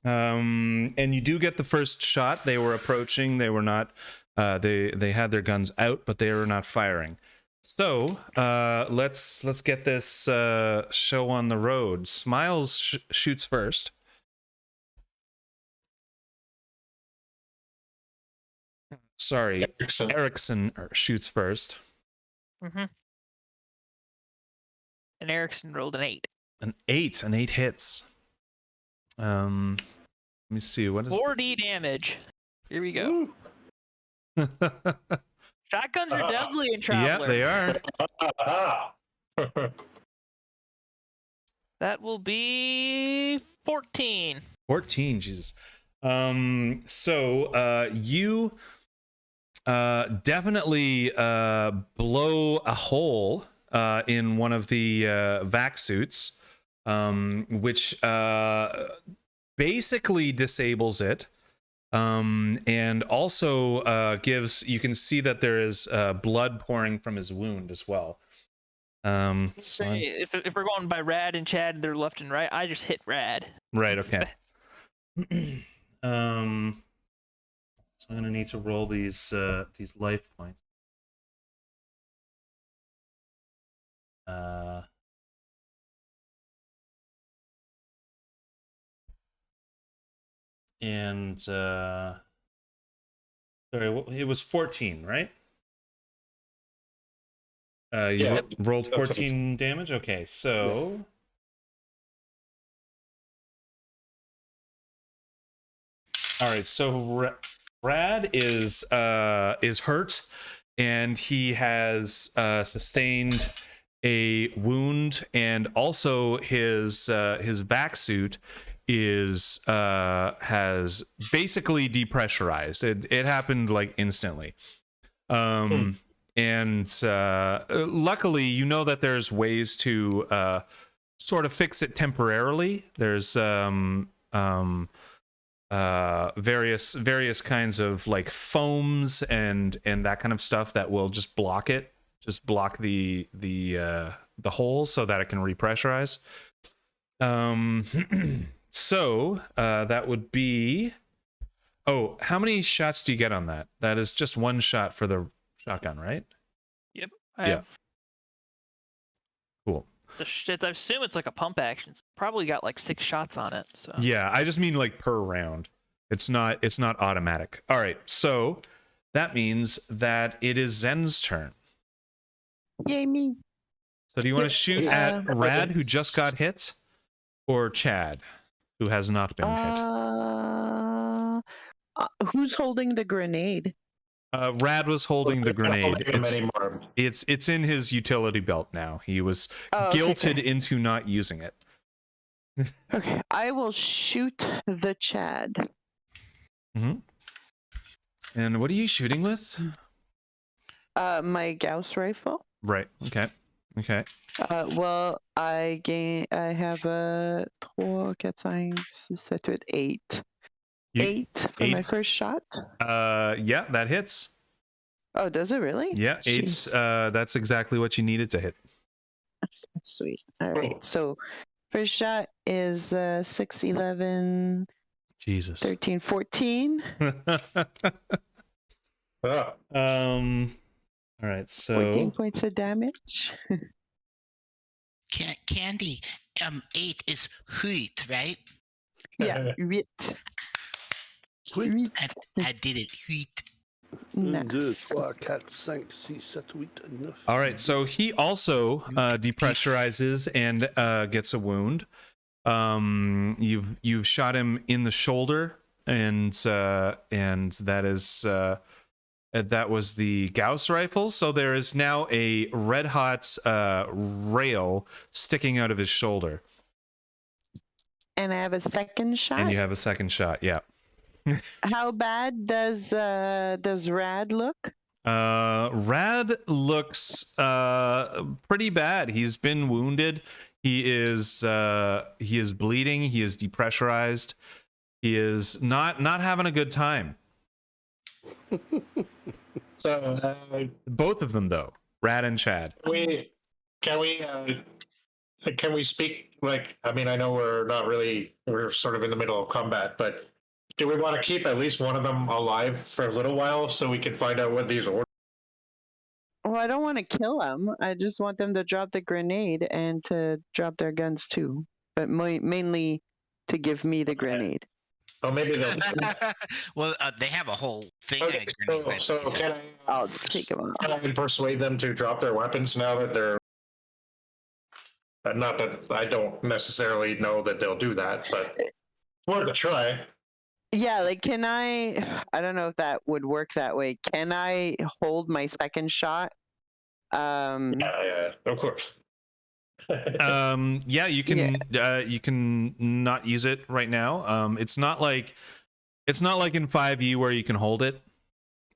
And you do get the first shot. They were approaching. They were not. They had their guns out, but they were not firing. So let's get this show on the road. Smiles shoots first. Sorry, Erickson shoots first. Mm-hmm. And Erickson rolled an 8. An 8 hits. Let me see. What is 4D damage. Here we go. Shotguns are deadly in Traveler. Yeah, they are. That will be 14. 14, Jesus. So you definitely blow a hole in one of the vac suits, which basically disables it, and also you can see that there is blood pouring from his wound as well. If we're going by Rad and Chad, they're left and right. I just hit Rad. Right. Okay. So I'm gonna need to roll these life points. And sorry, it was 14, right? You rolled 14 damage. Okay, so all right. So Brad is hurt, and he has sustained a wound, and also his vac suit has basically depressurized. It happened like instantly. And luckily, you know that there's ways to sort of fix it temporarily. There's various kinds of like foams and that kind of stuff that will just block the hole so that it can repressurize. So that would be Oh, how many shots do you get on that? That is just one shot for the shotgun, right? Yep. Yeah. Cool. I assume it's like a pump action. It's probably got like 6 shots on it. So. Yeah, I just mean like per round. It's not automatic. All right, so that means that it is Zen's turn. Yay me. So do you want to shoot at Rad, who just got hit, or Chad, who has not been hit? Who's holding the grenade? Rad was holding the grenade. Anymore. It's in his utility belt now. He was guilted into not using it. Okay, I will shoot the Chad. Mm-hmm. And what are you shooting with? My Gauss rifle. Right. Okay. Okay. Well, I have a 3, 4, 5, 6, 7, 8. 8 for my first shot. Yeah, that hits. Oh, does it really? Yeah, 8's. That's exactly what you needed to hit. Sweet. All right. So first shot is 6, 11, Jesus. 13, 14. Oh. All right. So 14 points of damage. Candy, 8 is wheat, right? Yeah, wheat. Wheat. I did it, wheat. Nice. All right, so he also depressurizes and gets a wound. You've shot him in the shoulder, and that was the Gauss rifle. So there is now a red hot rail sticking out of his shoulder. And I have a second shot. And you have a second shot, yeah. How bad does Rad look? Rad looks pretty bad. He's been wounded. He is bleeding. He is depressurized. He is not having a good time. So both of them, though, Rad and Chad. Can we speak? Like, I mean, I know we're sort of in the middle of combat, but do we want to keep at least one of them alive for a little while so we can find out what these orders? Well, I don't want to kill them. I just want them to drop the grenade and to drop their guns too, but mainly to give me the grenade. Oh, maybe they'll. Well, they have a whole thing. Okay, so can I'll take them out. Can I persuade them to drop their weapons now that they're? Not that I don't necessarily know that they'll do that, but it's worth a try. Yeah, like, can I don't know if that would work that way. Can I hold my second shot? Yeah, of course. Yeah, you can. Yeah. You can not use it right now. It's not like in 5e where you can hold it.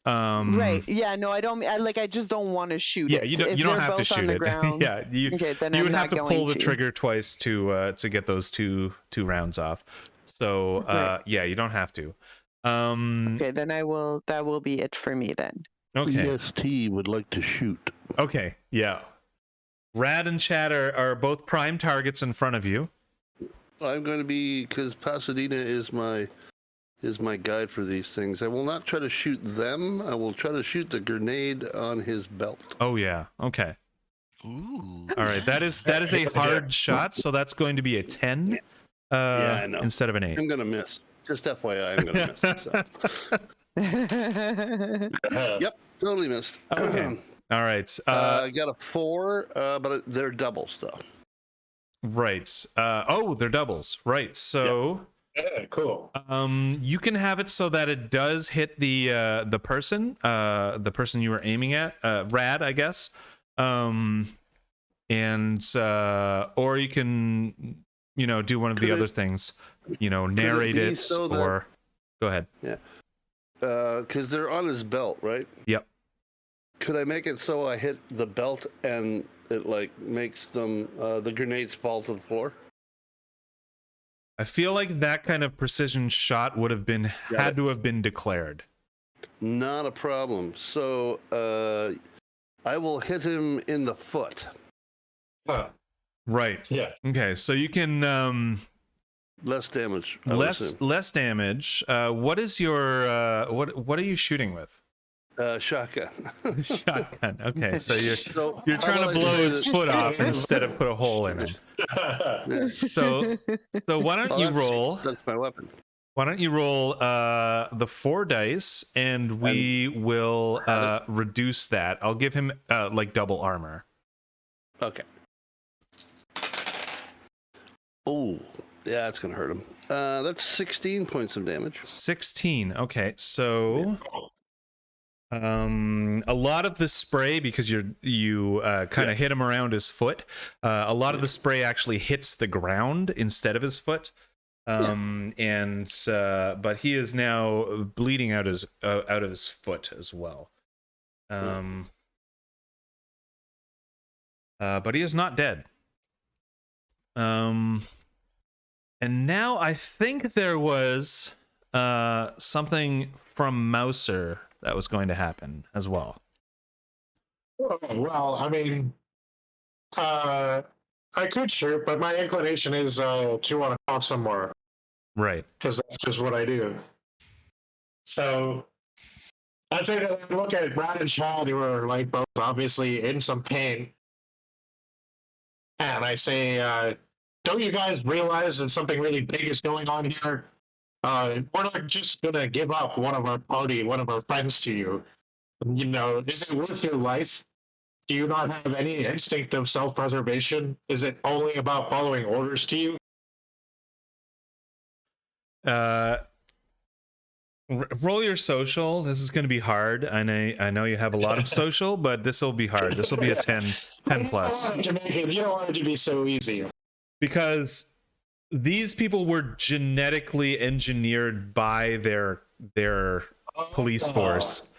Right. Yeah. No, I don't. I just don't want to shoot. Yeah, it. you don't. If you don't they're have to both on shoot the it. ground, Yeah, okay, then you I'm would not have to going pull the to. trigger twice to get those two rounds off. So Right. yeah, you don't have to. Okay, then I will. That will be it for me then. Okay. EST would like to shoot. Okay. Yeah. Rad and Chad are both prime targets in front of you. I'm going to be, because Pasadena is my guide for these things. I will not try to shoot them. I will try to shoot the grenade on his belt. Oh yeah. Okay. Ooh. All right. That is a hard shot. So that's going to be a 10. Yeah, I know. Instead of an 8. I'm going to miss. Just FYI, I'm going to miss. So. Yep, totally missed. Okay. All right. I got a 4, but they're doubles though. Right. They're doubles. Right. So. Yeah, cool. You can have it so that it does hit the person you were aiming at, Rad, I guess. And or you can, do one of the other things, narrate it so or go ahead. Yeah. Because they're on his belt, right? Yep. Could I make it so I hit the belt and it makes them the grenades fall to the floor? I feel like that kind of precision shot would have had to have been declared. Not a problem. So I will hit him in the foot. Huh. Right. Yeah. Okay. So you can Less damage. I would assume. Less damage. What is your what are you shooting with? Shotgun. Shotgun. Okay, so you're So trying how to about I blow say his this? foot off instead of put a hole in him. Yeah. So why don't Oh, you roll? That's my weapon. Why don't you roll the 4 dice and we will reduce that. I'll give him like double armor. Okay. Oh, yeah, that's gonna hurt him. That's 16 points of damage. 16. Okay, so a lot of the spray, because you kind of hit him around his foot. A lot of the spray actually hits the ground instead of his foot. And but he is now bleeding out of his foot as well. But he is not dead. And now I think there was something from Mouser that was going to happen as well. Well, I mean, I could shoot, but my inclination is to want to talk some more. Right. Because that's just what I do. So I'd say that I look at Brad and Chad, who are like both obviously in some pain. And I say, don't you guys realize that something really big is going on here? We're not just going to give up one of our friends to you. You know, is it worth your life? Do you not have any instinct of self-preservation? Is it only about following orders to you? Roll your social. This is going to be hard. I know you have a lot of social, but this will be hard. This will be a 10 plus. You don't want it to be so easy. Because these people were genetically engineered by their police force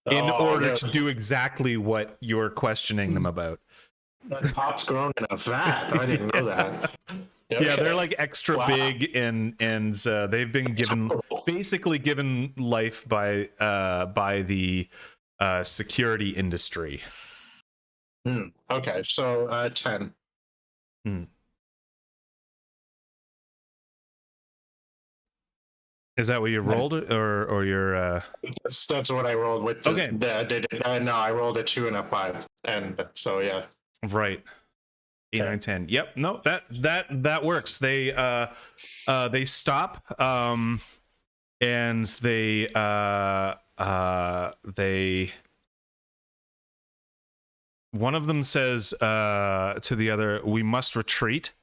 in order to do exactly what you're questioning them about. The pop's grown in a vat. I didn't know that. Okay. Yeah, they're like extra big, and they've been basically given life by the security industry. Okay, so 10. Is that what you rolled, or your? That's what I rolled with. Okay. No, I rolled a 2 and a 5, and so yeah. Right. 8, 9, 10. Yep. No, that works. They stop, and they one of them says to the other, "We must retreat."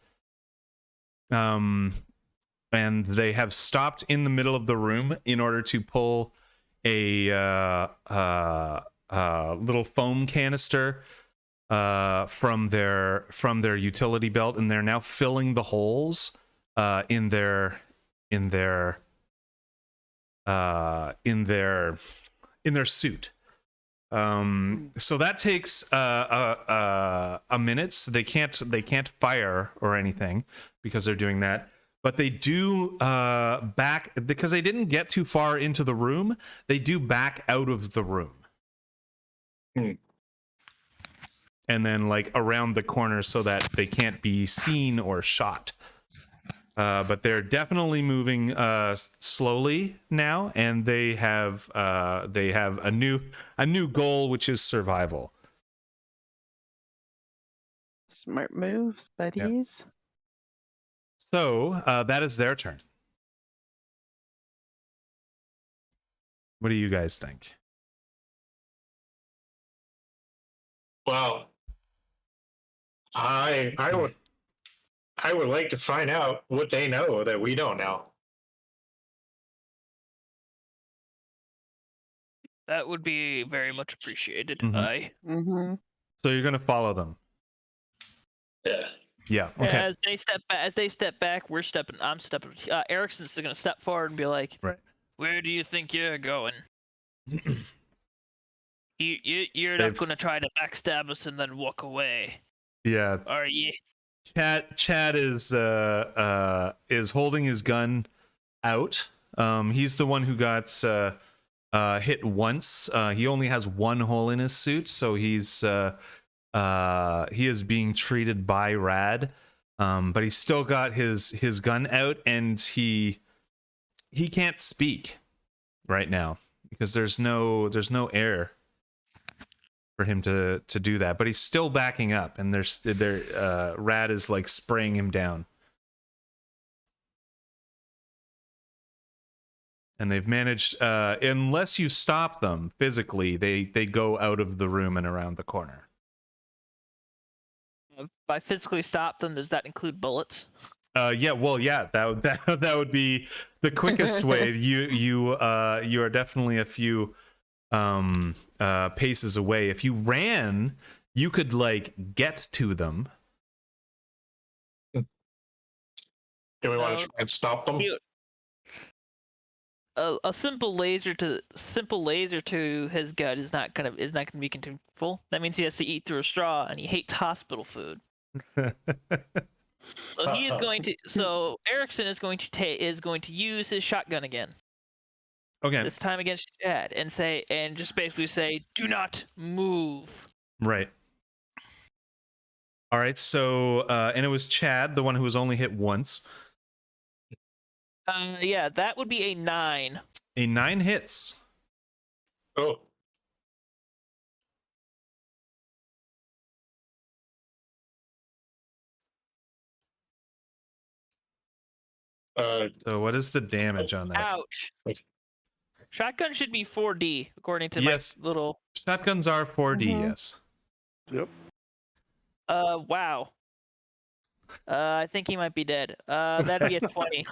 And they have stopped in the middle of the room in order to pull a little foam canister from their utility belt, and they're now filling the holes in their suit. So that takes a minute. They can't fire or anything because they're doing that. But they do back, because they didn't get too far into the room. They do back out of the room. And then like around the corner so that they can't be seen or shot. But they're definitely moving slowly now, and they have a new goal, which is survival. Smart moves, buddies. Yep. So that is their turn. What do you guys think? Well, I would like to find out what they know that we don't know. That would be very much appreciated. Mm-hmm. So you're gonna follow them. Yeah. Yeah. Okay. As they step back, I'm stepping. Erickson's gonna step forward and be like, "Right. Where do you think you're going? You're not gonna try to backstab us and then walk away, Yeah. are you?" Chad is holding his gun out. He's the one who got hit once. He only has one hole in his suit, so he is being treated by Rad. But he's still got his gun out, and he can't speak right now because there's no air for him to do that. But he's still backing up, and Rad is like spraying him down. And they've managed, unless you stop them physically, they go out of the room and around the corner. By physically stop them, does that include bullets? Yeah, well, yeah, that would be the quickest way. You are definitely a few paces away. If you ran, you could like get to them. Do we want to try and stop them? A simple laser to his gut is not gonna be contemptible. That means he has to eat through a straw, and he hates hospital food. So he is going to. So Erickson is going to use his shotgun again. Okay. This time against Chad, and just basically say, "Do not move." Right. All right. So and it was Chad, the one who was only hit once. Yeah, that would be a 9. A 9 hits. Oh. So what is the damage on that? Ouch. Shotgun should be 4D according to my little. Shotguns are 4D. Yes. Yep. Wow. I think he might be dead. That'd be a 20.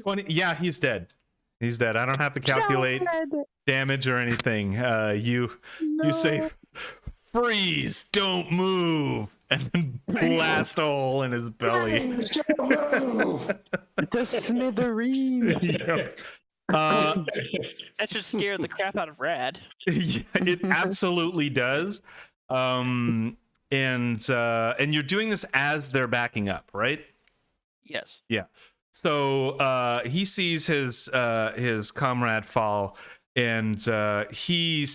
20. Yeah, he's dead. He's dead. I don't have to calculate damage or anything. You say, freeze, don't move, and then blast a hole in his belly. The smithereens. Yep. That should scare the crap out of Rad. Yeah, it absolutely does. And you're doing this as they're backing up, right? Yes. Yeah. So he sees his comrade fall, and he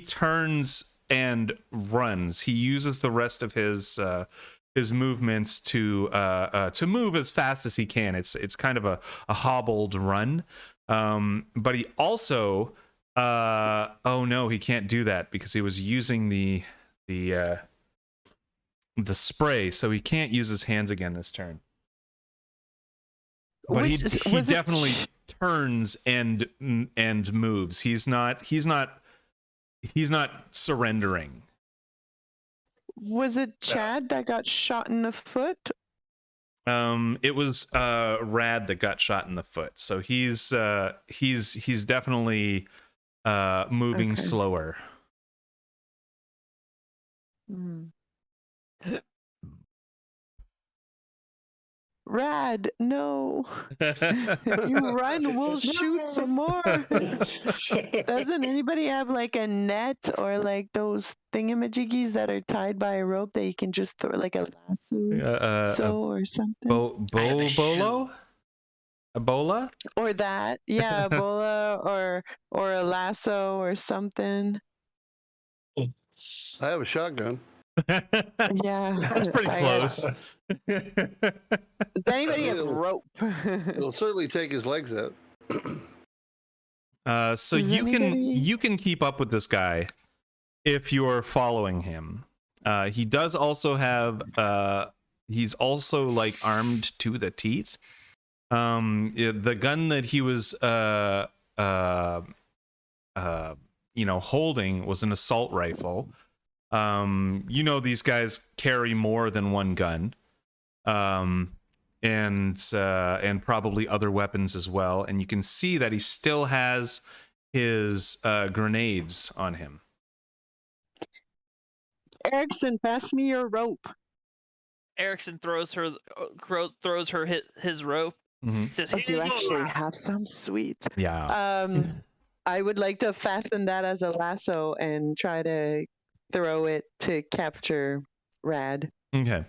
turns and runs. He uses the rest of his movements to move as fast as he can. It's kind of a hobbled run, but he also oh no, he can't do that because he was using the spray, so he can't use his hands again this turn. But he definitely turns and moves. He's not surrendering. Was it Chad that got shot in the foot? It was Rad that got shot in the foot. So he's definitely moving slower. Hmm. Rad, no. You run, we'll shoot some more. Doesn't anybody have like a net or like those thingamajiggies that are tied by a rope that you can just throw like a lasso or something? Bolo? Ebola? Or that. Yeah, Ebola or a lasso or something. I have a shotgun. Yeah. That's pretty close. Does anybody have rope? It'll certainly take his legs out. So you can keep up with this guy if you're following him. He does also have he's also like armed to the teeth. The gun that he was holding was an assault rifle. These guys carry more than one gun, and probably other weapons as well. And you can see that he still has his grenades on him. Erickson, pass me your rope. Erickson throws her his rope. Mm-hmm. Says, Oh, you actually have some? Sweet. Yeah. I would like to fasten that as a lasso and try to throw it to capture Rad. Okay.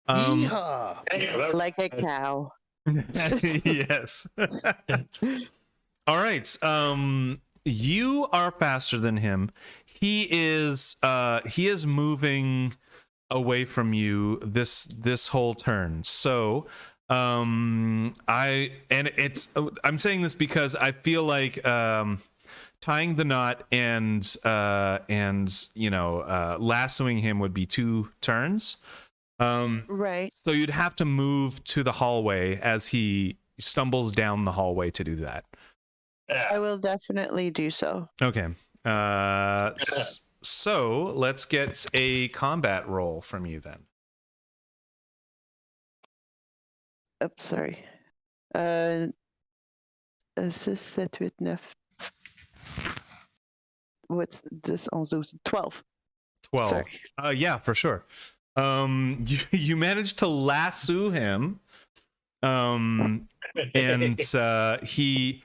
Like a cow. Yes. All right. You are faster than him. He is moving away from you this whole turn. So I'm saying this because I feel like tying the knot and lassoing him would be 2 turns. Right. So you'd have to move to the hallway as he stumbles down the hallway to do that. I will definitely do so. Okay. So let's get a combat roll from you then. Oops, sorry. 6, 7, 8, 9. What's this? 12. 12. Sorry. Yeah, for sure. You managed to lasso him. And he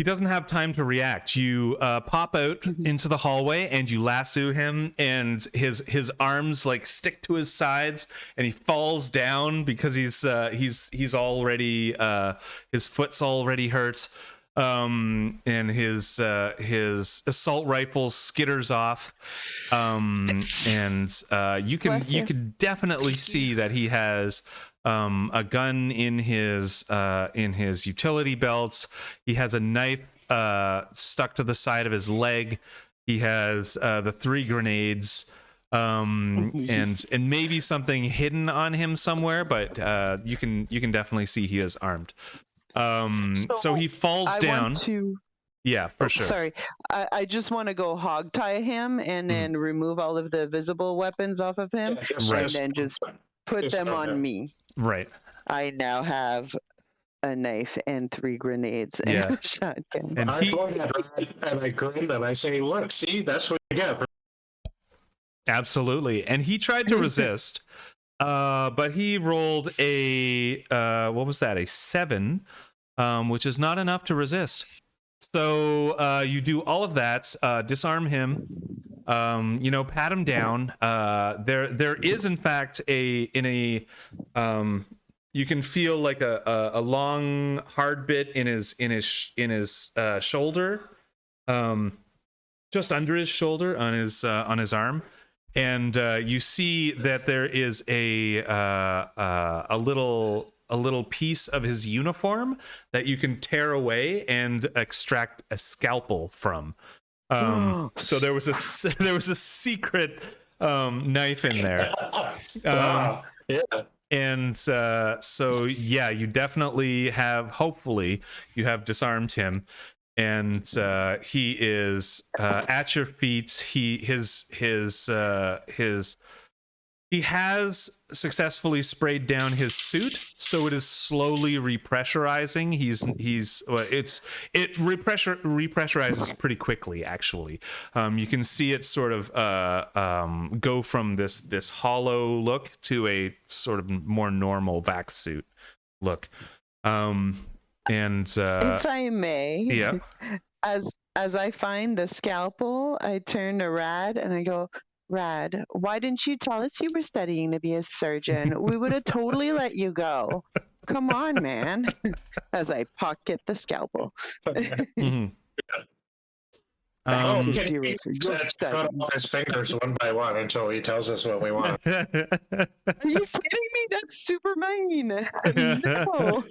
doesn't have time to react. You pop out into the hallway and you lasso him, and his arms like stick to his sides, and he falls down because he's already his foot's already hurt, and his assault rifle skitters off, and you can definitely see that he has a gun in his utility belt. He has a knife stuck to the side of his leg. He has the 3 grenades, and maybe something hidden on him somewhere, but you can definitely see he is armed. So he falls down. Yeah, for sure. Sorry, I just want to go hog tie him and then remove all of the visible weapons off of him, and then just put them on me. Right. I now have a knife and 3 grenades and a shotgun. And I grin and I say, "Look, see, that's what you get." Absolutely. And he tried to resist, but he rolled a what was that? A 7, which is not enough to resist. So you do all of that, disarm him, pat him down. There is in fact you can feel like a long hard bit in his shoulder, just under his shoulder on his arm, and you see that there is a little piece of his uniform that you can tear away and extract a scalpel from. So there was a secret knife in there. Yeah. And so yeah, you definitely have. Hopefully, you have disarmed him, and he is at your feet. He has successfully sprayed down his suit, so it is slowly repressurizing. It repressurizes pretty quickly, actually. You can see it sort of go from this hollow look to a sort of more normal vac suit look. If I may, yeah. As I find the scalpel, I turn to Rad and I go, "Rad, why didn't you tell us you were studying to be a surgeon? We would have totally let you go. Come on, man." As I pocket the scalpel. Mm-hmm. Cut off his fingers one by one until he tells us what we want. Are you kidding me? That's super mean. No.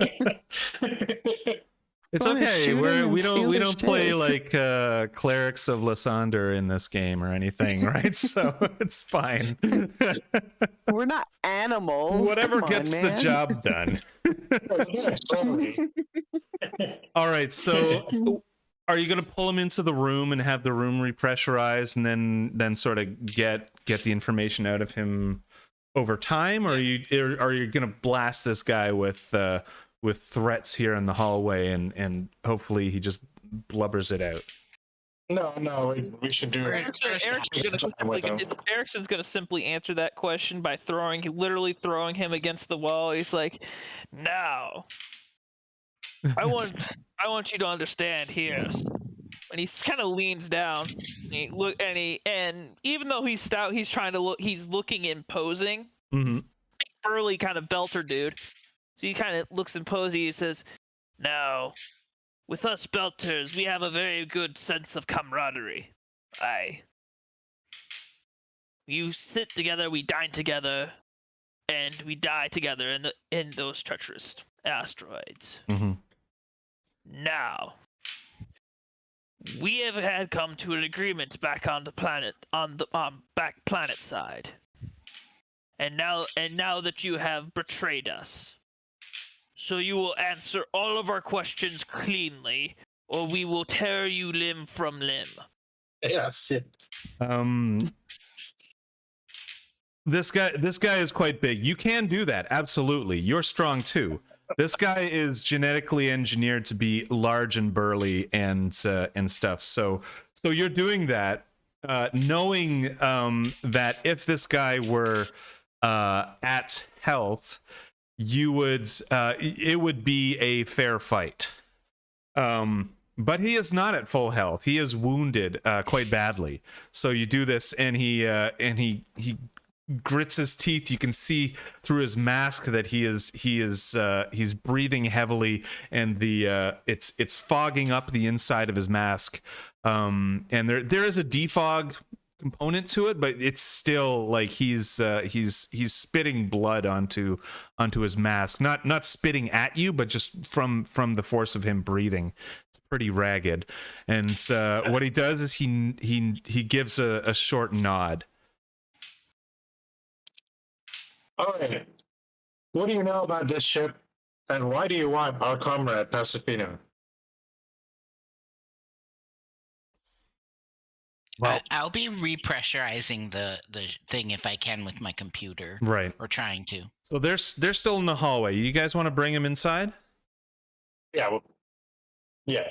It's okay. We don't play like clerics of Lysander in this game or anything, right? So it's fine. We're not animals. Whatever gets the job done. All right. So, are you going to pull him into the room and have the room repressurized, and then sort of get the information out of him over time, or are you going to blast this guy with threats here in the hallway, and hopefully he just blubbers it out? No, we should do it. Erickson's going to simply answer that question by literally throwing him against the wall. He's like, "Now, I want you to understand here." And he kind of leans down. And even though he's stout, he's looking imposing. Mm-hmm. Big, burly kind of belter dude. So he kind of looks imposing. He says, "Now, with us belters, we have a very good sense of camaraderie. You sit together, we dine together, and we die together in those treacherous asteroids. Mm-hmm. Now, we have had come to an agreement back on the planet, on the back planet side. And now that you have betrayed us, so you will answer all of our questions cleanly, or we will tear you limb from limb. Yes. This guy is quite big. You can do that, absolutely. You're strong too. This guy is genetically engineered to be large and burly and stuff. So you're doing that, knowing that if this guy were at health, you would it would be a fair fight. But he is not at full health. He is wounded quite badly. So you do this, and he grits his teeth. You can see through his mask that he's breathing heavily, and it's fogging up the inside of his mask. And there is a defog component to it, but it's still like he's spitting blood onto his mask. Not spitting at you, but just from the force of him breathing. It's pretty ragged. And what he does is he gives a short nod. All right. What do you know about this ship, and why do you want our comrade Pasifina? Well, I'll be repressurizing the thing if I can with my computer. Right. Or trying to. So they're still in the hallway. You guys want to bring him inside? Yeah. Well, yeah.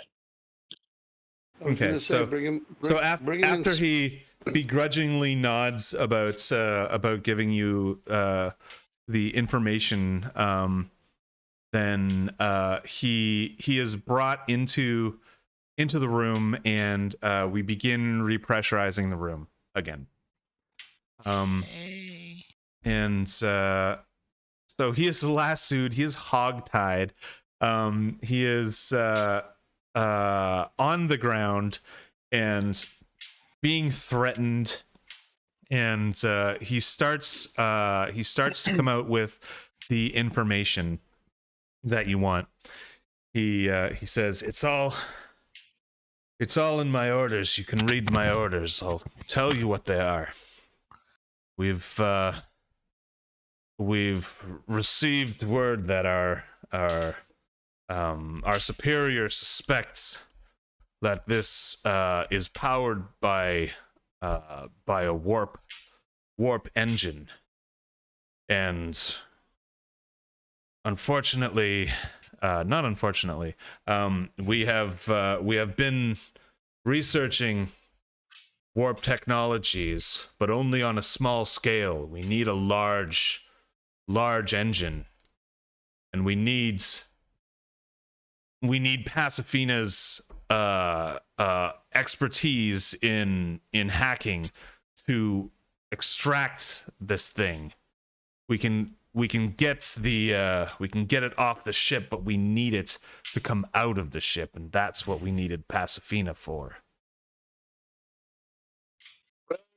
Okay. So bring after he begrudgingly nods about giving you the information, then he is brought into the room, and we begin repressurizing the room again. Hey. And so he is lassoed. He is hogtied. He is on the ground and being threatened, and he starts to come out with the information that you want. He says, it's all in my orders. You can read my orders. I'll tell you what they are. We've received word that our superior suspects that this is powered by a warp engine, and unfortunately, not unfortunately, we have been researching warp technologies, but only on a small scale. We need a large engine, and we need Pasifina's expertise in hacking to extract this thing. We can get it off the ship, but we need it to come out of the ship, and that's what we needed Pasifina for.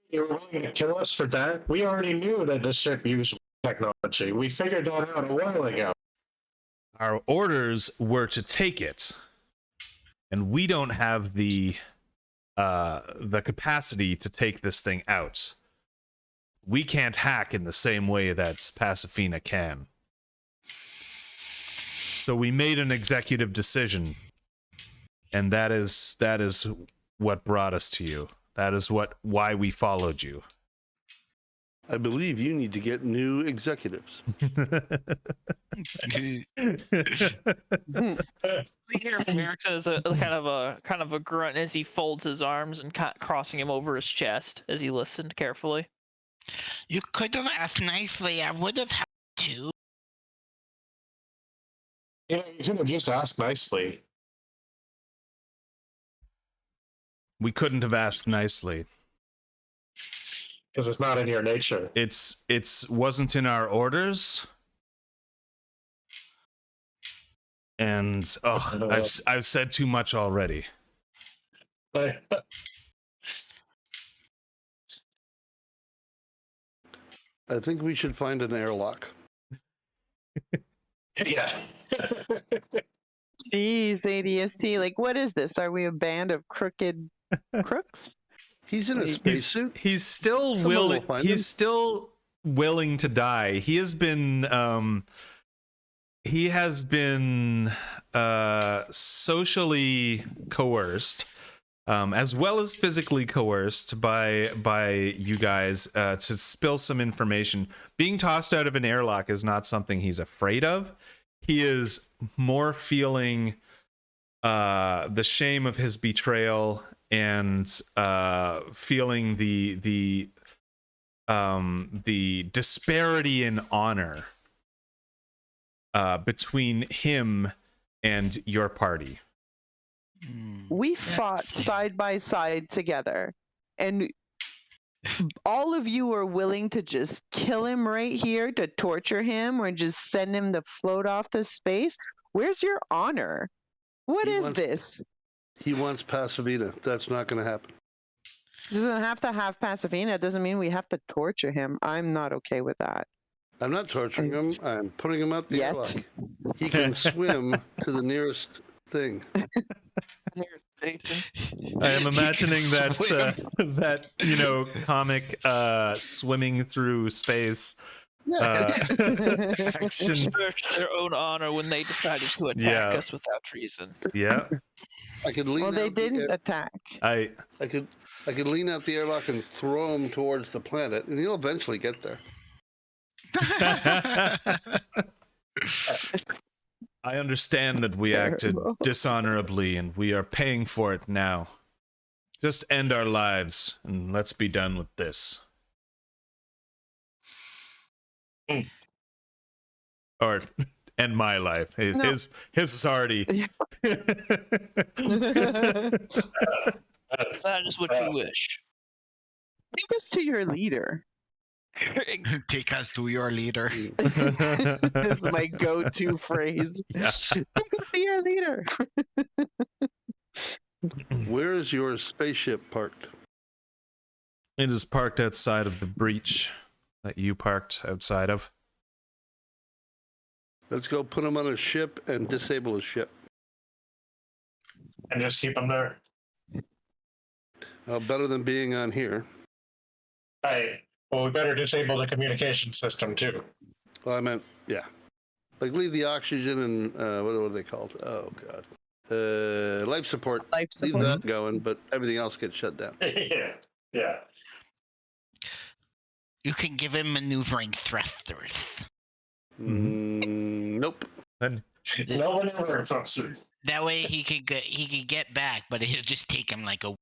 You were willing to kill us for that? We already knew that the ship used technology. We figured that out a while ago. Our orders were to take it, and we don't have the capacity to take this thing out. We can't hack in the same way that Pasifina can. So we made an executive decision, and that is what brought us to you. That is why we followed you. I believe you need to get new executives. We hear Erickson as a kind of a grunt as he folds his arms and crossing him over his chest as he listened carefully. You could have asked nicely. I would have had to. You should have just asked nicely. We couldn't have asked nicely. Because it's not in your nature. It's wasn't in our orders. And I've said too much already. I think we should find an airlock. Yeah. Jeez, ADST. Like, what is this? Are we a band of crooked crooks? He's in a He's- spacesuit. He's still Someone will willing. find He's him. still willing to die. He has been socially coerced, as well as physically coerced by you guys to spill some information. Being tossed out of an airlock is not something he's afraid of. He is more feeling the shame of his betrayal and feeling the disparity in honor between him and your party. We fought side by side together, and all of you are willing to just kill him right here, to torture him, or just send him to float off to space. Where's your honor? What He is wants- this? He wants Pasavita. That's not going to happen. Doesn't have to have Pasifina. It doesn't mean we have to torture him. I'm not okay with that. I'm not torturing him. I'm putting him out the Yet. airlock. He can swim to the nearest thing. I am imagining that swim. that comic swimming through space action. Search their own honor when they decided to attack Yeah. us without reason. Yeah, I could lean Well, they out the didn't air- attack. I could lean out the airlock and throw him towards the planet, and he'll eventually get there. I understand that we acted Terrible. dishonorably and we are paying for it now. Just end our lives and let's be done with this. Or end my life. His No. his is already. That is what you wish. Take us to your leader. Take us to your leader. That's my go-to phrase. Yeah. Take us to your leader. Where is your spaceship parked? It is parked outside of the breach that you parked outside of. Let's go put him on a ship and disable his ship. And just keep them there. Better than being on here. Well, we better disable the communication system too. Well, I meant, yeah. Like leave the oxygen and what are they called? Oh God, life support. Life Leave support. that going, but everything else gets shut down. Yeah. You can give him maneuvering thrusters. Nope. Then No one ever thrusters. That way he could get back, but it'll just take him like a week.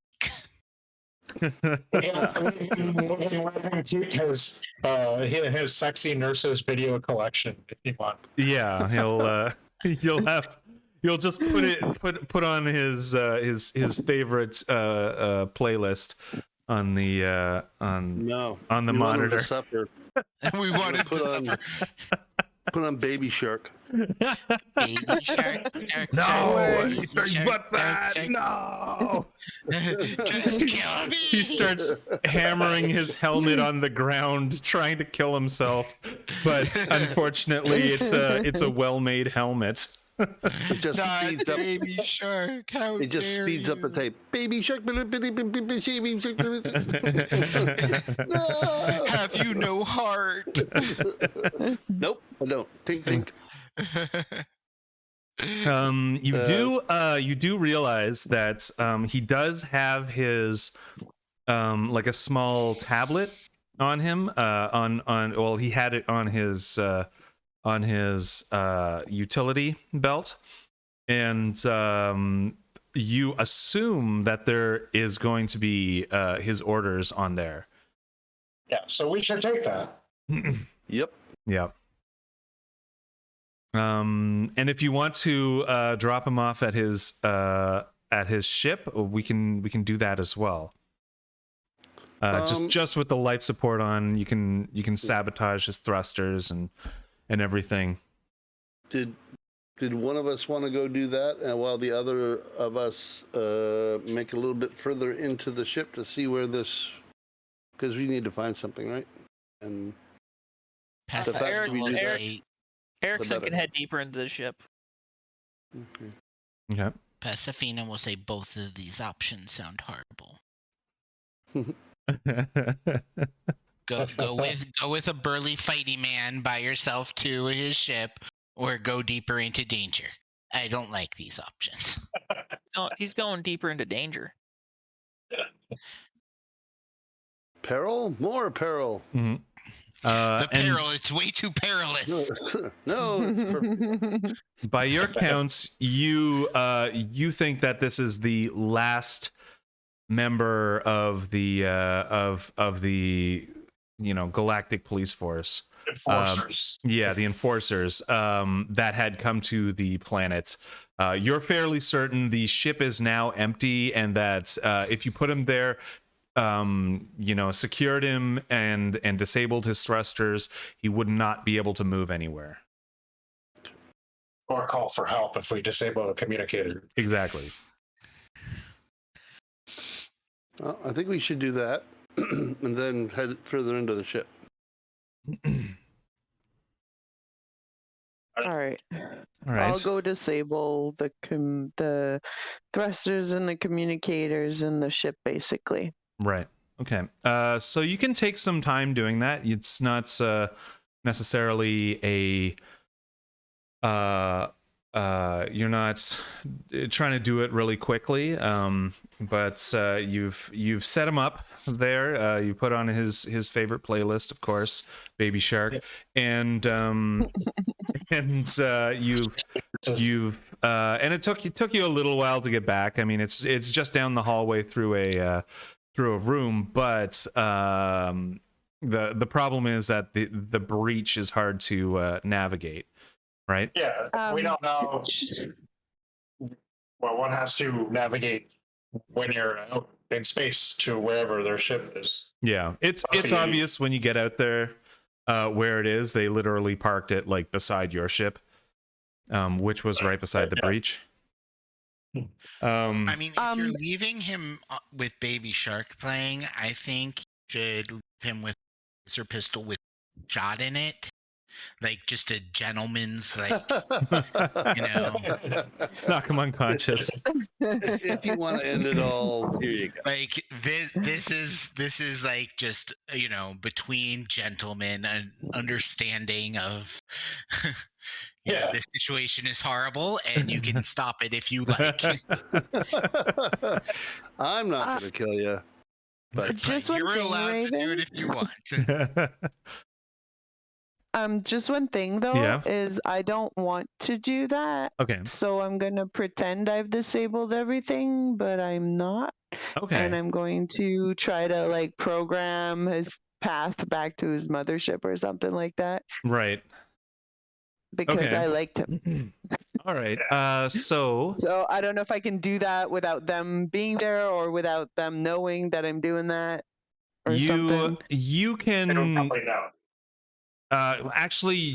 His sexy nurses video collection if you want. yeah, you'll just put on his favorite playlist on the No. on the You want him to monitor. suffer. We wanted to Put on- suffer. Put on Baby Shark. Baby shark, shark, No, shark, shark, but that shark, no. Just kill me. He starts hammering his helmet on the ground, trying to kill himself, but unfortunately, it's a well-made helmet. It just Not speeds up. baby shark. How It just dare speeds up you. the tape. Baby Shark. Baby Shark. No. Have you no heart? Nope, I don't. Tink tink. You do realize that he does have his like a small tablet on him well, he had it on his utility belt, and you assume that there is going to be his orders on there. Yeah, so we should take that. Yep. Yeah. And if you want to drop him off at his ship, we can do that as well. Just with the life support on, you can sabotage his thrusters and everything. Did one of us want to go do that, and while the other of us make a little bit further into the ship to see where this? Because we need to find something, right? And The faster we do that, Erickson better. can head deeper into the ship. Okay. Okay. Pasifina will say both of these options sound horrible. Go with a burly fighty man by yourself to his ship, or go deeper into danger. I don't like these options. No, he's going deeper into danger. Peril? More peril. Mhm. The peril, And it's way too perilous. No, it's perfect. by your counts, you think that this is the last member of the galactic police force. Enforcers. Yeah, the enforcers that had come to the planet. You're fairly certain the ship is now empty, and that if you put him there, secured him and disabled his thrusters, he would not be able to move anywhere. Or call for help if we disable the communicator. Exactly. Well, I think we should do that, and then head further into the ship. All right. All right. I'll go disable the thrusters and the communicators in the ship, basically. Right. Okay. So you can take some time doing that. It's not necessarily a you're not trying to do it really quickly, but you've set him up there. You put on his favorite playlist, of course, Baby Shark, and you've and it took you a little while to get back. I mean, it's just down the hallway through a room, but the problem is that the breach is hard to navigate. Right? Yeah, we don't know. Well, one has to navigate when you're out in space to wherever their ship is. Yeah, it's obvious when you get out there where it is. They literally parked it like beside your ship, which was right beside the breach. I mean, if you're leaving him with Baby Shark playing, I think you should leave him with a pistol with shot in it. Like just a gentleman's, knock him unconscious. If you want to end it all, here you go. Like this is like just between gentlemen, an understanding of this situation is horrible, and you can stop it if you like. I'm not going to kill you, but you're allowed to do it if you want. Just one thing though, is I don't want to do that. Okay. So I'm gonna pretend I've disabled everything, but I'm not. Okay. And I'm going to try to program his path back to his mothership or something like that. Right. Because I liked him. All right. So I don't know if I can do that without them being there or without them knowing that I'm doing that or something. You can actually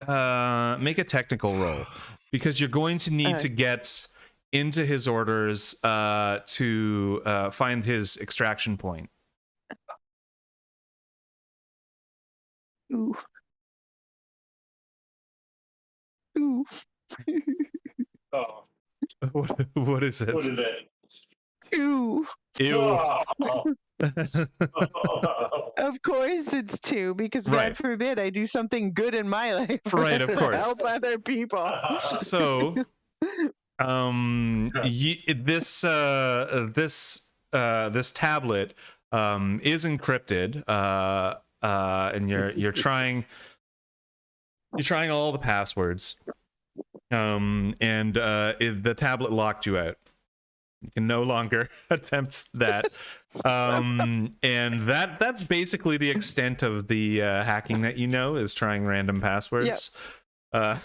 make a technical roll, because you're going to need to get into his orders to find his extraction point. Ooh. Ooh. Oh. What is it? What is it? Ew. Ew. Oh. Of course it's 2, because God forbid I do something good in my life. Right, of course. Help other people. So, this tablet is encrypted, and you're trying all the passwords, and the tablet locked you out. You can no longer attempt that. And that's basically the extent of the hacking that is trying random passwords. Yeah,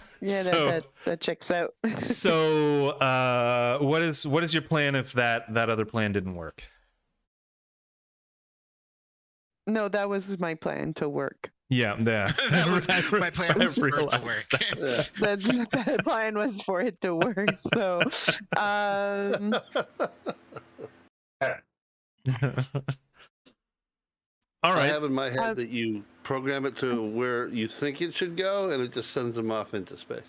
that checks out. So what is your plan if that other plan didn't work? No, that was my plan to work. Yeah. That was my plan was for it to work. That plan was for it to work. So, All I right. have in my head Uh, that you program it to where you think it should go, and it just sends them off into space.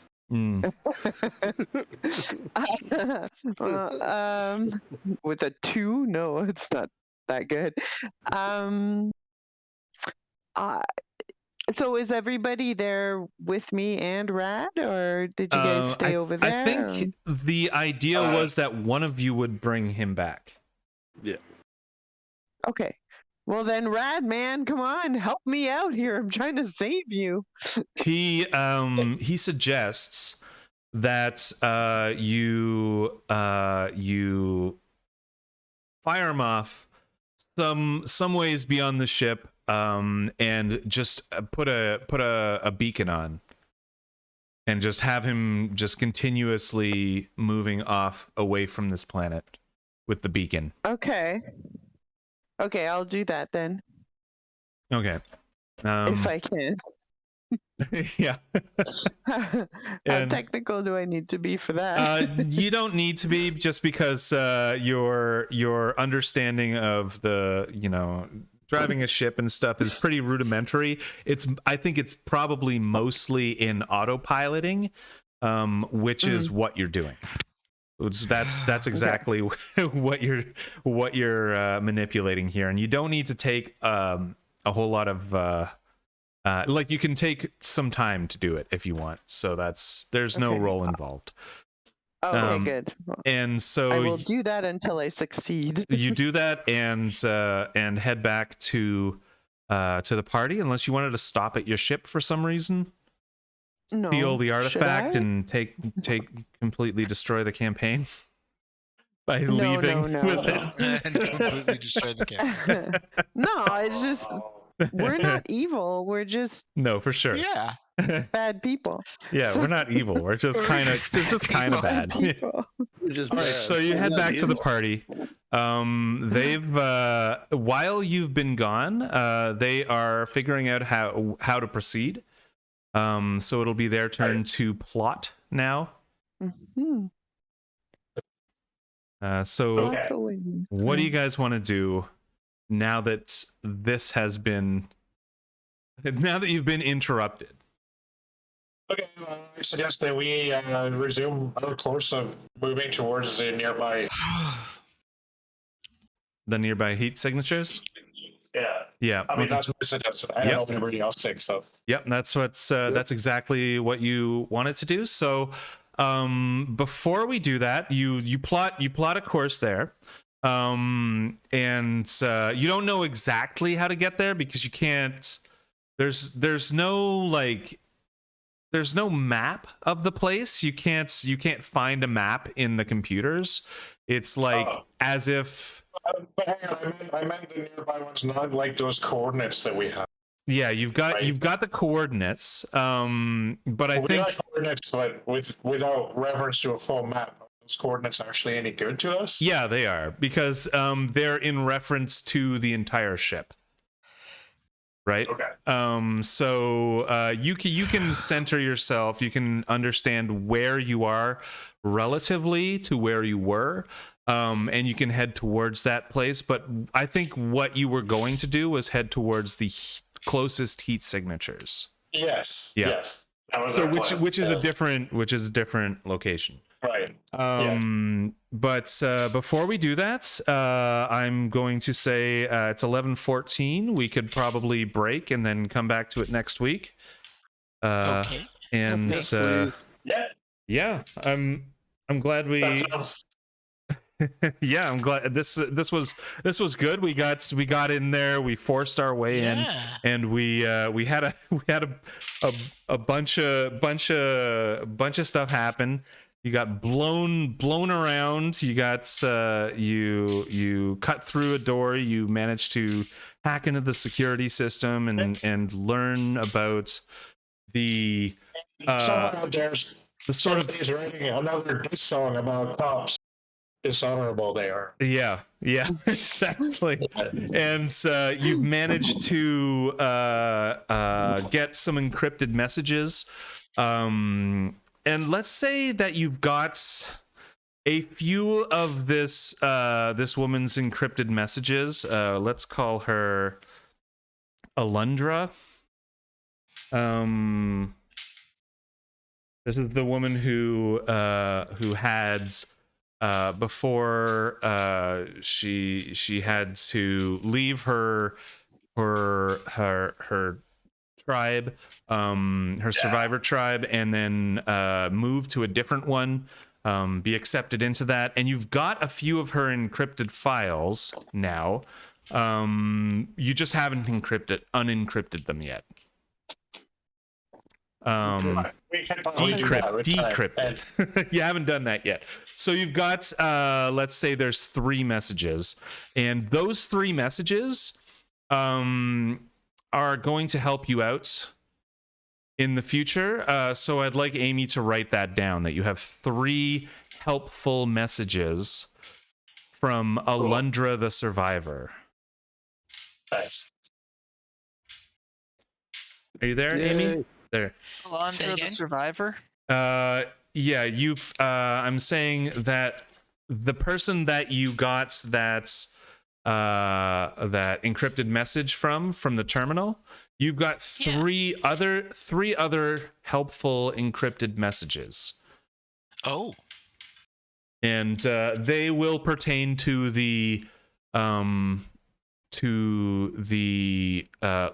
With a 2, no, it's not that good. Uh, so is everybody there with me and Rad, or did you guys stay over I there? think the idea was that one of you would bring him back. Yeah. Okay. Well then, Rad, man, come on, help me out here. I'm trying to save you. He suggests that you fire him off some ways beyond the ship, and just put a beacon on, and just have him just continuously moving off away from this planet with the beacon. Okay. Okay, I'll do that then. Okay. If I can. Yeah. How And- technical do I need to be for that? You don't need to be, just because your understanding of the, driving a ship and stuff is pretty rudimentary. I think it's probably mostly in autopiloting, which is what you're doing. That's exactly what you're manipulating here, and you don't need to take a whole lot of like, you can take some time to do it if you want. So there's no role involved. Okay, good. And so I will do that until I succeed. you do that and head back to the party, unless you wanted to stop at your ship for some reason. No. Steal the artifact Should I? and take completely destroy the campaign by No, leaving no. with it. And completely destroy the game. No, it's just we're not evil. We're just No, for sure. Yeah. bad people. Yeah, we're not evil. We're just We're kind of just bad bad. People. Just All right, bad. so you We're head not back to the evil. party. They've while you've been gone, they are figuring out how to proceed. So it'll be their turn to plot now. Mhm. So Walk away, my what do you friend. guys want to do now that this has been, now that you've been interrupted? Okay, I suggest that we resume our course of moving towards the nearby. The nearby heat signatures? Yeah. Yeah. I mean, that's what I suggested. I don't know if anybody else thinks so. Yep, that's exactly what you wanted to do. So before we do that, you plot a course there. And you don't know exactly how to get there, because you can't, there's no map of the place. You can't find a map in the computers. It's like as if But hang on, I meant the nearby ones, not like those coordinates that we have. yeah, you've got the coordinates. But I We think got coordinates, but without reference to a full map. Are those coordinates actually any good to us? yeah, they are, because they're in reference to the entire ship. Right. Okay. So you can center yourself. You can understand where you are relatively to where you were, and you can head towards that place. But I think what you were going to do was head towards the closest heat signatures. Yes. Yeah. Yes. That was So our plan. which is a different location. Right. But before we do that, I'm going to say it's 11:14. We could probably break and then come back to it next week. Okay. And yeah, I'm glad we. That sounds- Yeah, I'm glad this was good. We got in there. We forced our way in, and we had a bunch of stuff happen. You got blown around. You got you cut through a door. You managed to hack into the security system and learn about the someone out there's the sort of somebody's writing another diss song about cops. Dishonorable they are. Yeah, exactly. And you've managed to get some encrypted messages. And let's say that you've got a few of this woman's encrypted messages. Let's call her Alundra. This is the woman who had before she had to leave her tribe, her survivor tribe, and then move to a different one, be accepted into that. And you've got a few of her encrypted files now. You just haven't unencrypted them yet. Decrypted. You haven't done that yet. So you've got let's say there's 3 messages, and those 3 messages are going to help you out in the future. So I'd like Amy to write that down, that you have 3 helpful messages from Alundra the survivor. Nice. Are you there, Amy? There. Alundra the survivor? Yeah, you've I'm saying that the person that you got that encrypted message from the terminal, you've got 3 other helpful encrypted messages. Oh. And they will pertain to the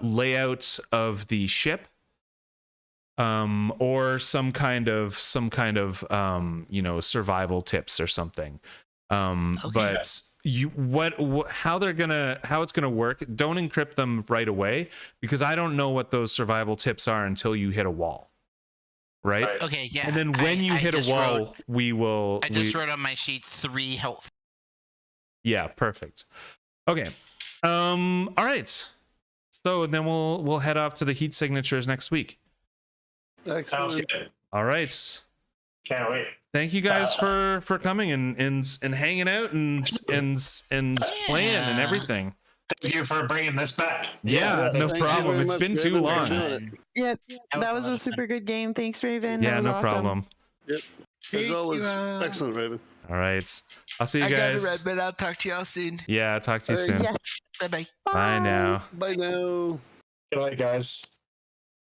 layout of the ship, or some kind of survival tips or something. But how it's gonna work, don't encrypt them right away, because I don't know what those survival tips are until you hit a wall. Right? Okay, yeah. And then when you hit a wall, I just wrote on my sheet 3 helpful. Yeah, perfect. Okay. All right. So then we'll head off to the heat signatures next week. Excellent. All right. Can't wait. Thank you guys for coming and hanging out and playing and everything. Thank you for bringing this back. Yeah, no problem. It's been too long. Yeah, that was a super good game. Thanks, Raven. Yeah, that was no awesome. problem. Yep. As always, excellent, Raven. All right. I'll see you guys. I got it, Redmond. I'll talk to y'all soon. Yeah, I'll talk to you soon. Yeah. Bye-bye. Bye now. Bye now. Good night, guys.